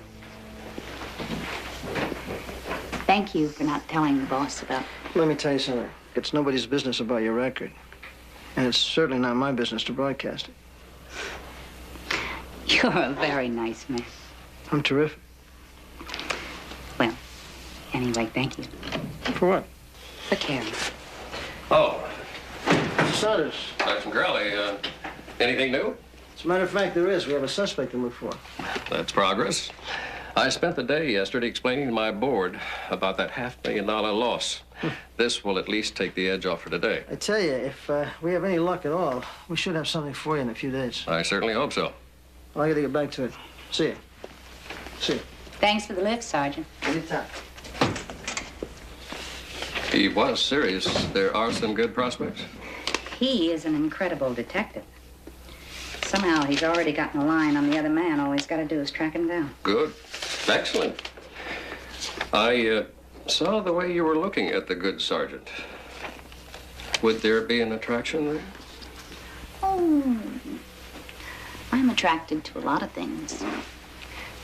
Thank you for not telling the boss about... Let me tell you something. It's nobody's business about your record. And it's certainly not my business to broadcast it. You're a very nice man. I'm terrific. Well, anyway, thank you. For what? For caring. Oh, Mr. Saunders. Sergeant Crowley, anything new? As a matter of fact, there is. We have a suspect to look for. That's progress. I spent the day yesterday explaining to my board about that $500,000 loss. This will at least take the edge off for today. I tell you, if we have any luck at all, we should have something for you in a few days. I certainly hope so. Well, I gotta get back to it. See you. See you. Thanks for the lift, Sergeant. Anytime. He was serious. There are some good prospects. He is an incredible detective. Somehow he's already gotten a line on the other man. All he's got to do is track him down. Good. Excellent. I saw the way you were looking at the good sergeant. Would there be an attraction there? Oh, I'm attracted to a lot of things,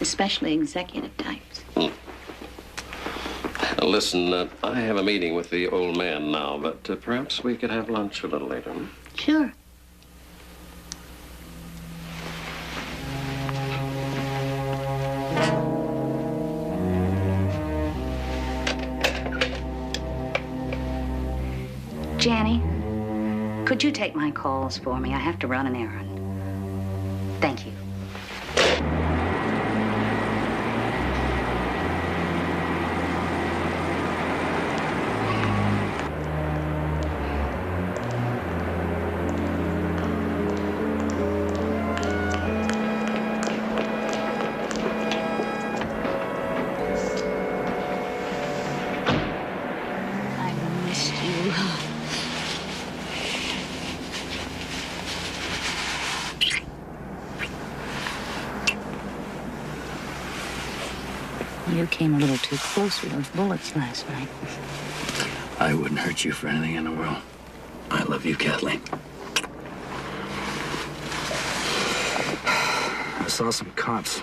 especially executive types. Now, listen, I have a meeting with the old man now, but perhaps we could have lunch a little later. Sure. Janny, could you take my calls for me? I have to run an errand. Thank you. You came a little too close with those bullets last night. I wouldn't hurt you for anything in the world. I love you, Kathleen. I saw some cops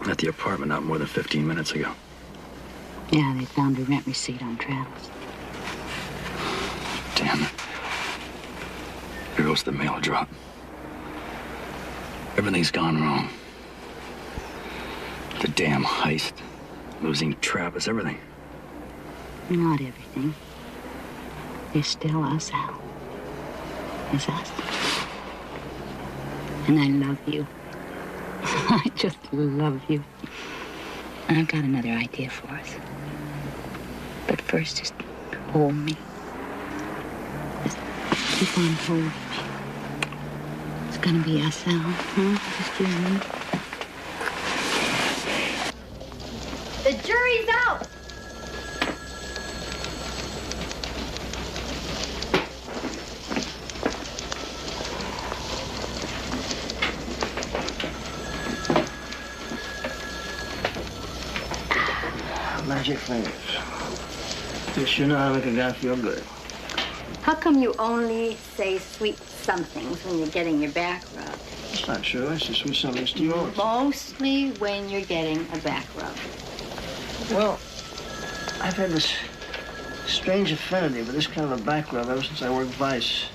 at the apartment not more than 15 minutes ago. Yeah, they found a rent receipt on Travis. Damn it. Here goes the mail drop. Everything's gone wrong. The damn heist, losing Travis, everything. Not everything. There's still us, Al. There's us. And I love you. I just love you. And I've got another idea for us. But first, just hold me. Just keep on holding me. It's gonna be us, Al, huh? Just you and me. The jury's out. Magic fingers. You sure know how to make a guy feel good. How come you only say sweet somethings when you're getting your back rubbed? That's not true. I say sweet somethings to you always. Mostly when you're getting a back rub. Well, I've had this strange affinity for this kind of a back rub ever since I worked Vice.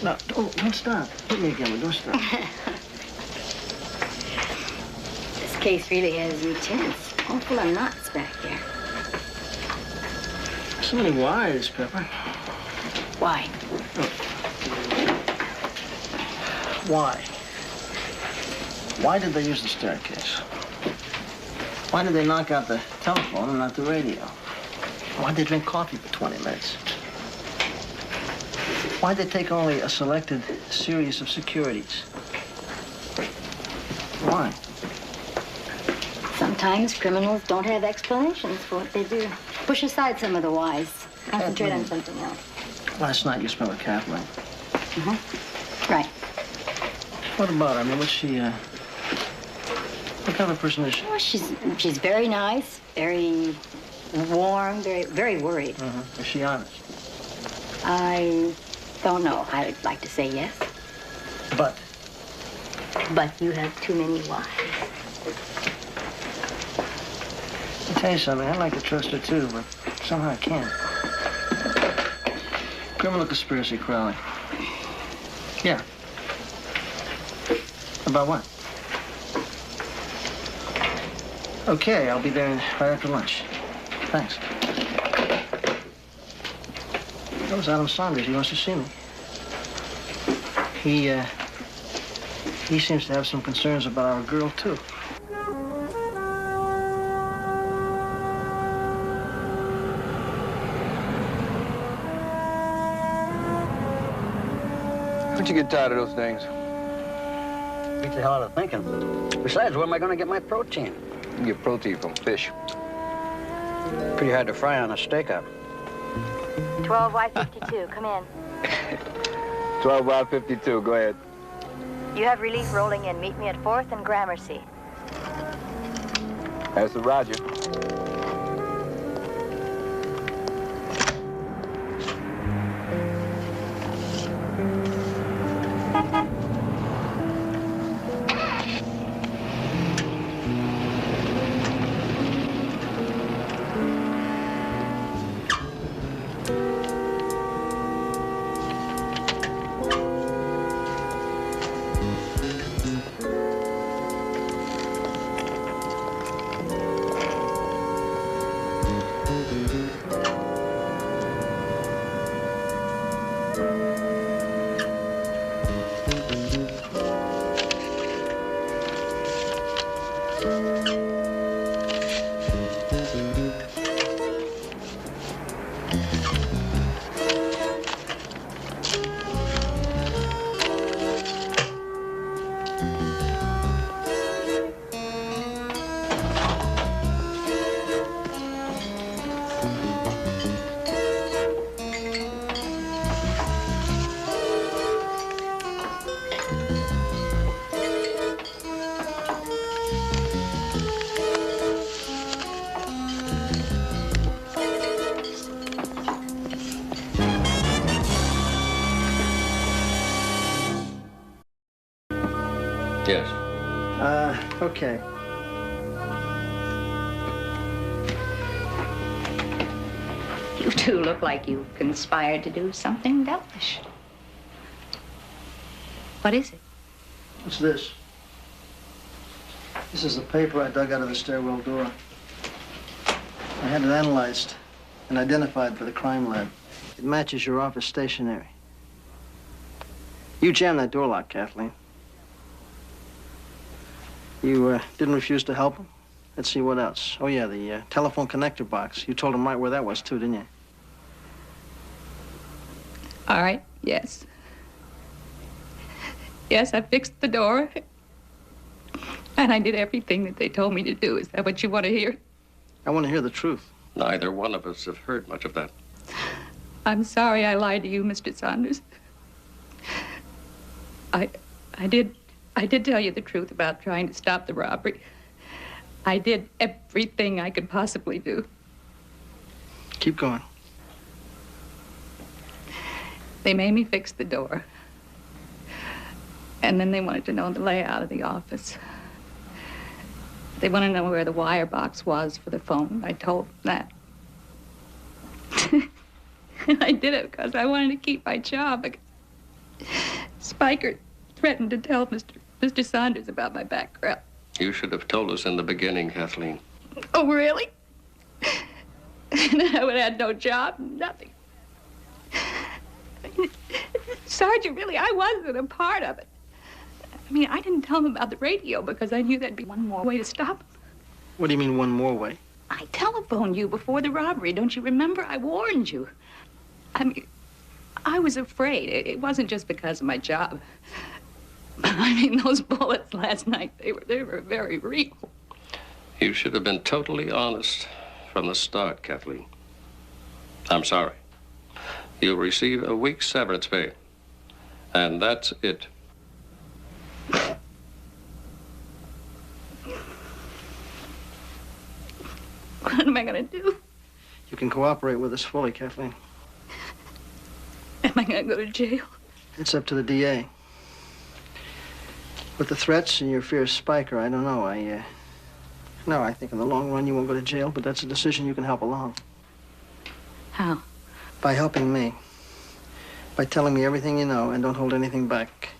No, don't stop. Hit me again, but don't stop. This case really is intense. All full of knots back here. So many whys, Pepper. Why? Why? Why did they use the staircase? Why did they knock out the telephone and not the radio? Why did they drink coffee for 20 minutes? Why did they take only a selected series of securities? Why? Sometimes criminals don't have explanations for what they do. Push aside some of the whys. Concentrate on something else. Last night you spent with Kathleen. Mm-hmm. Right. What about her? I mean, what's she, what kind of a person is she? Well, she's very nice, very warm, very worried. Mm-hmm. Is she honest? I don't know. I'd like to say yes. But you have too many whys. I'll tell you something. I'd like to trust her, too, but somehow I can't. Criminal conspiracy, Crowley. Yeah. About what? Okay, I'll be there right after lunch. Thanks. That was Adam Saunders. He wants to see me. He seems to have some concerns about our girl, too. Don't you get tired of those things? Beats the hell out of thinking. Besides, where am I going to get my protein? You get protein from fish. Pretty hard to fry on a steak out. 12Y52, come in. 12Y52, go ahead. You have relief rolling in. Meet me at 4th and Gramercy. That's the Roger. Yes. Okay. You two look like you conspired to do something devilish. What is it? What's this? This is the paper I dug out of the stairwell door. I had it analyzed and identified for the crime lab. It matches your office stationery. You jammed that door lock, Kathleen. You didn't refuse to help him? Let's see, what else? Oh, yeah, the telephone connector box. You told him right where that was, too, didn't you? All right, yes. Yes, I fixed the door. And I did everything that they told me to do. Is that what you want to hear? I want to hear the truth. Neither one of us have heard much of that. I'm sorry I lied to you, Mr. Saunders. I did tell you the truth about trying to stop the robbery. I did everything I could possibly do. Keep going. They made me fix the door. And then they wanted to know the layout of the office. They wanted to know where the wire box was for the phone. I told them that. I did it because I wanted to keep my job. Spiker threatened to tell Mr. Saunders about my background. You should have told us in the beginning, Kathleen. Oh, really? Then I would have had no job, nothing. Sergeant, really, I wasn't a part of it. I mean, I didn't tell him about the radio because I knew there'd be one more way to stop him. What do you mean, one more way? I telephoned you before the robbery. Don't you remember? I warned you. I mean, I was afraid. It wasn't just because of my job. I mean, those bullets last night, they were very real. You should have been totally honest from the start, Kathleen. I'm sorry. You'll receive a week's severance pay. And that's it. What am I going to do? You can cooperate with us fully, Kathleen. Am I going to go to jail? It's up to the DA. With the threats and your fear of Spiker, I don't know. No, I think in the long run you won't go to jail, but that's a decision you can help along. How? By helping me. By telling me everything you know and don't hold anything back.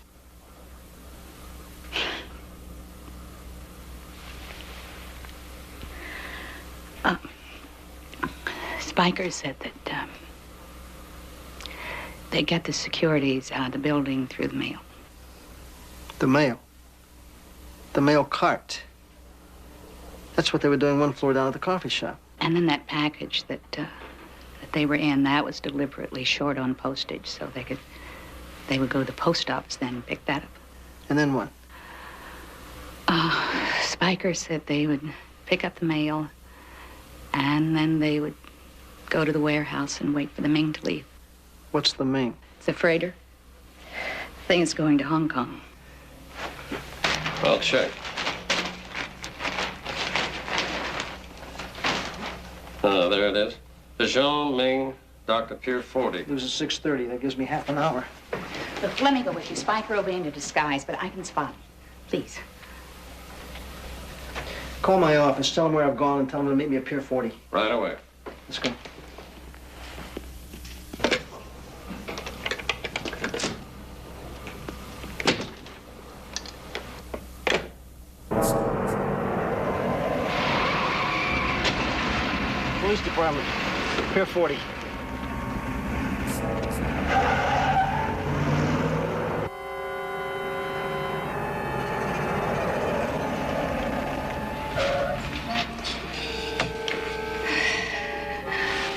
Spiker said that they get the securities out of the building through the mail. The mail? The mail cart? That's what they were doing one floor down at the coffee shop. And then that package that they were in, that was deliberately short on postage, so they would go to the post office then and pick that up. And then what? Spiker said they would pick up the mail, and then they would go to the warehouse and wait for the Ming to leave. What's the Ming? It's a freighter. Thing is going to Hong Kong. I'll check. Oh, there it is. Dijon, Ming, Dr. Pier 40. It was at 6:30. That gives me half an hour. Look, let me go with you. Spiker will be in a disguise, but I can spot him. Please. Call my office. Tell them where I've gone and tell them to meet me at Pier 40. Right away. Let's go. Police Department, Pier 40.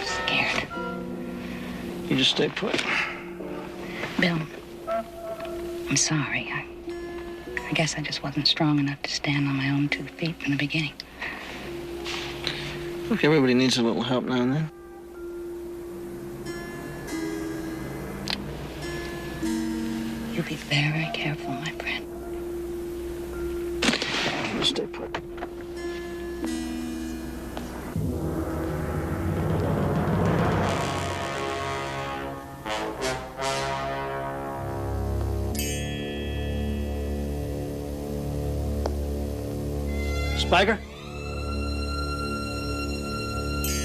Scared. You just stay put. Bill, I'm sorry. I guess I just wasn't strong enough to stand on my own 2 feet from the beginning. Look, everybody needs a little help now and then. You be very careful, my friend. You stay put. Spiker?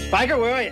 Spiker, where are you?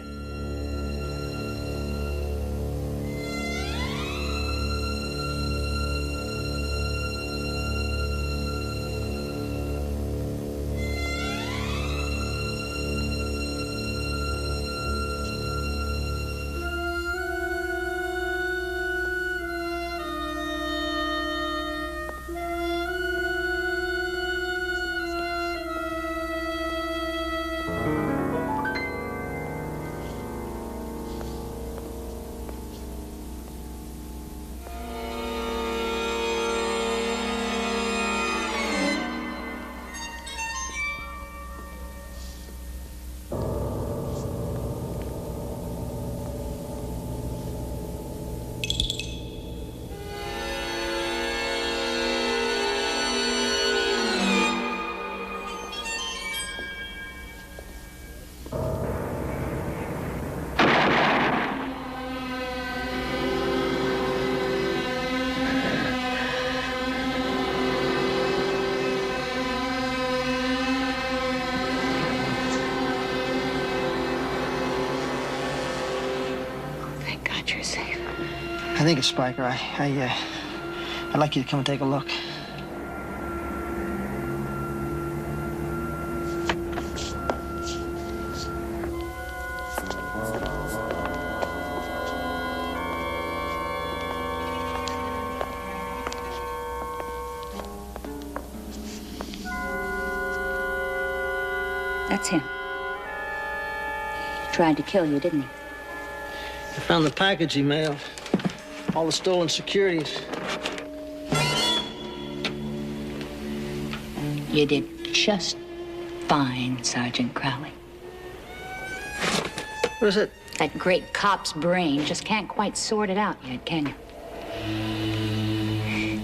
I think it's Spiker. I'd like you to come and take a look. That's him. He tried to kill you, didn't he? I found the package he mailed. All the stolen securities. You did just fine, Sergeant Crowley. What is it? That great cop's brain just can't quite sort it out yet, can you?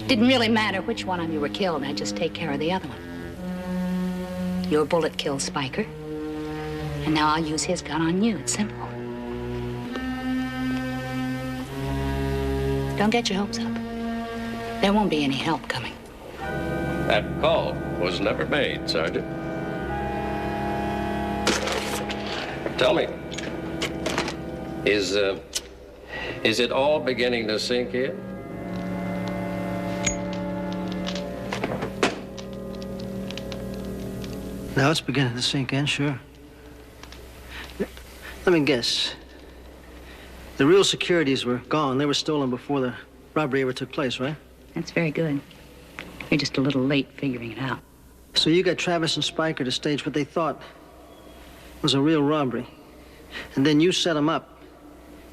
Didn't really matter which one of you were killed. I'd just take care of the other one. Your bullet killed Spiker, and now I'll use his gun on you. It's simple. Don't get your hopes up. There won't be any help coming. That call was never made, Sergeant. Tell me, is it all beginning to sink in? Now it's beginning to sink in, sure. Let me guess. The real securities were gone. They were stolen before the robbery ever took place, right? That's very good. You're just a little late figuring it out. So you got Travis and Spiker to stage what they thought was a real robbery. And then you set them up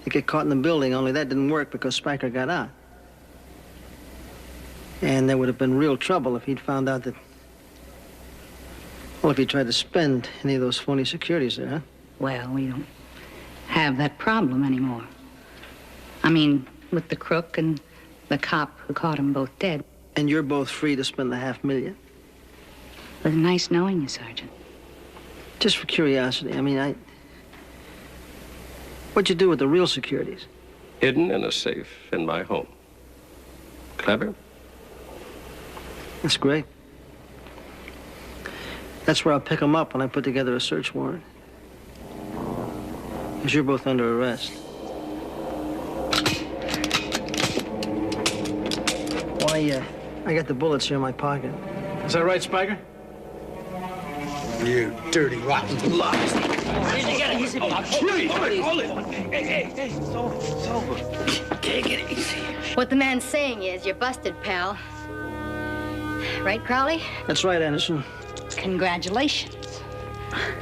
to get caught in the building, only that didn't work because Spiker got out. And there would have been real trouble if he'd found out that... Well, if he tried to spend any of those phony securities there, huh? Well, we have that problem anymore. I mean, with the crook and the cop who caught them both dead. And you're both free to spend the $500,000? It was nice knowing you, Sergeant. Just for curiosity, I mean, what'd you do with the real securities? Hidden in a safe in my home. Clever? That's great. That's where I'll pick them up when I put together a search warrant. Because you're both under arrest. Why, I got the bullets here in my pocket. Is that right, Spiker? You dirty, rotten lies. Easy, Hold it. Hey, sober. Take it easy. What the man's saying is you're busted, pal. Right, Crowley? That's right, Anderson. Congratulations,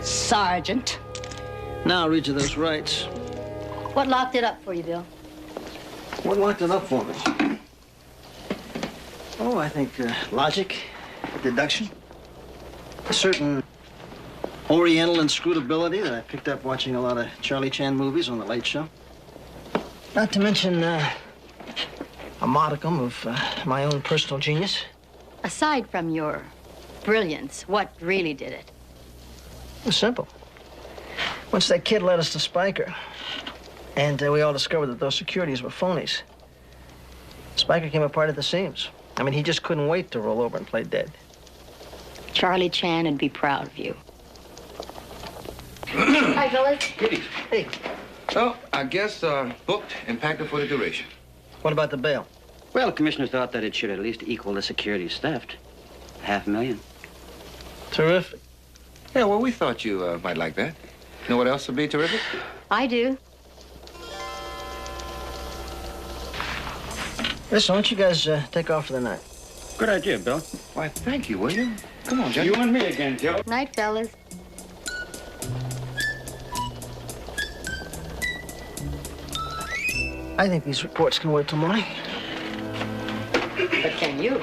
Sergeant. Now I'll read you those rights. What locked it up for you, Bill? What locked it up for me? Oh, I think logic, deduction, a certain Oriental inscrutability that I picked up watching a lot of Charlie Chan movies on the Late Show. Not to mention a modicum of my own personal genius. Aside from your brilliance, what really did it? It was simple. Once that kid led us to Spiker, and we all discovered that those securities were phonies, Spiker came apart at the seams. I mean, he just couldn't wait to roll over and play dead. Charlie Chan would be proud of you. Hi, fellas. Goodies. Hey. So, I guess booked and packed up for the duration. What about the bail? Well, the commissioner thought that it should at least equal the securities theft. $500,000. Terrific. Yeah, well, we thought you might like that. You know what else would be terrific? I do. Listen, why don't you guys take off for the night? Good idea, Bill. Why, thank you, William. Come on, Johnny. You and me again, Joe. Night, fellas. I think these reports can wait till morning. But can you?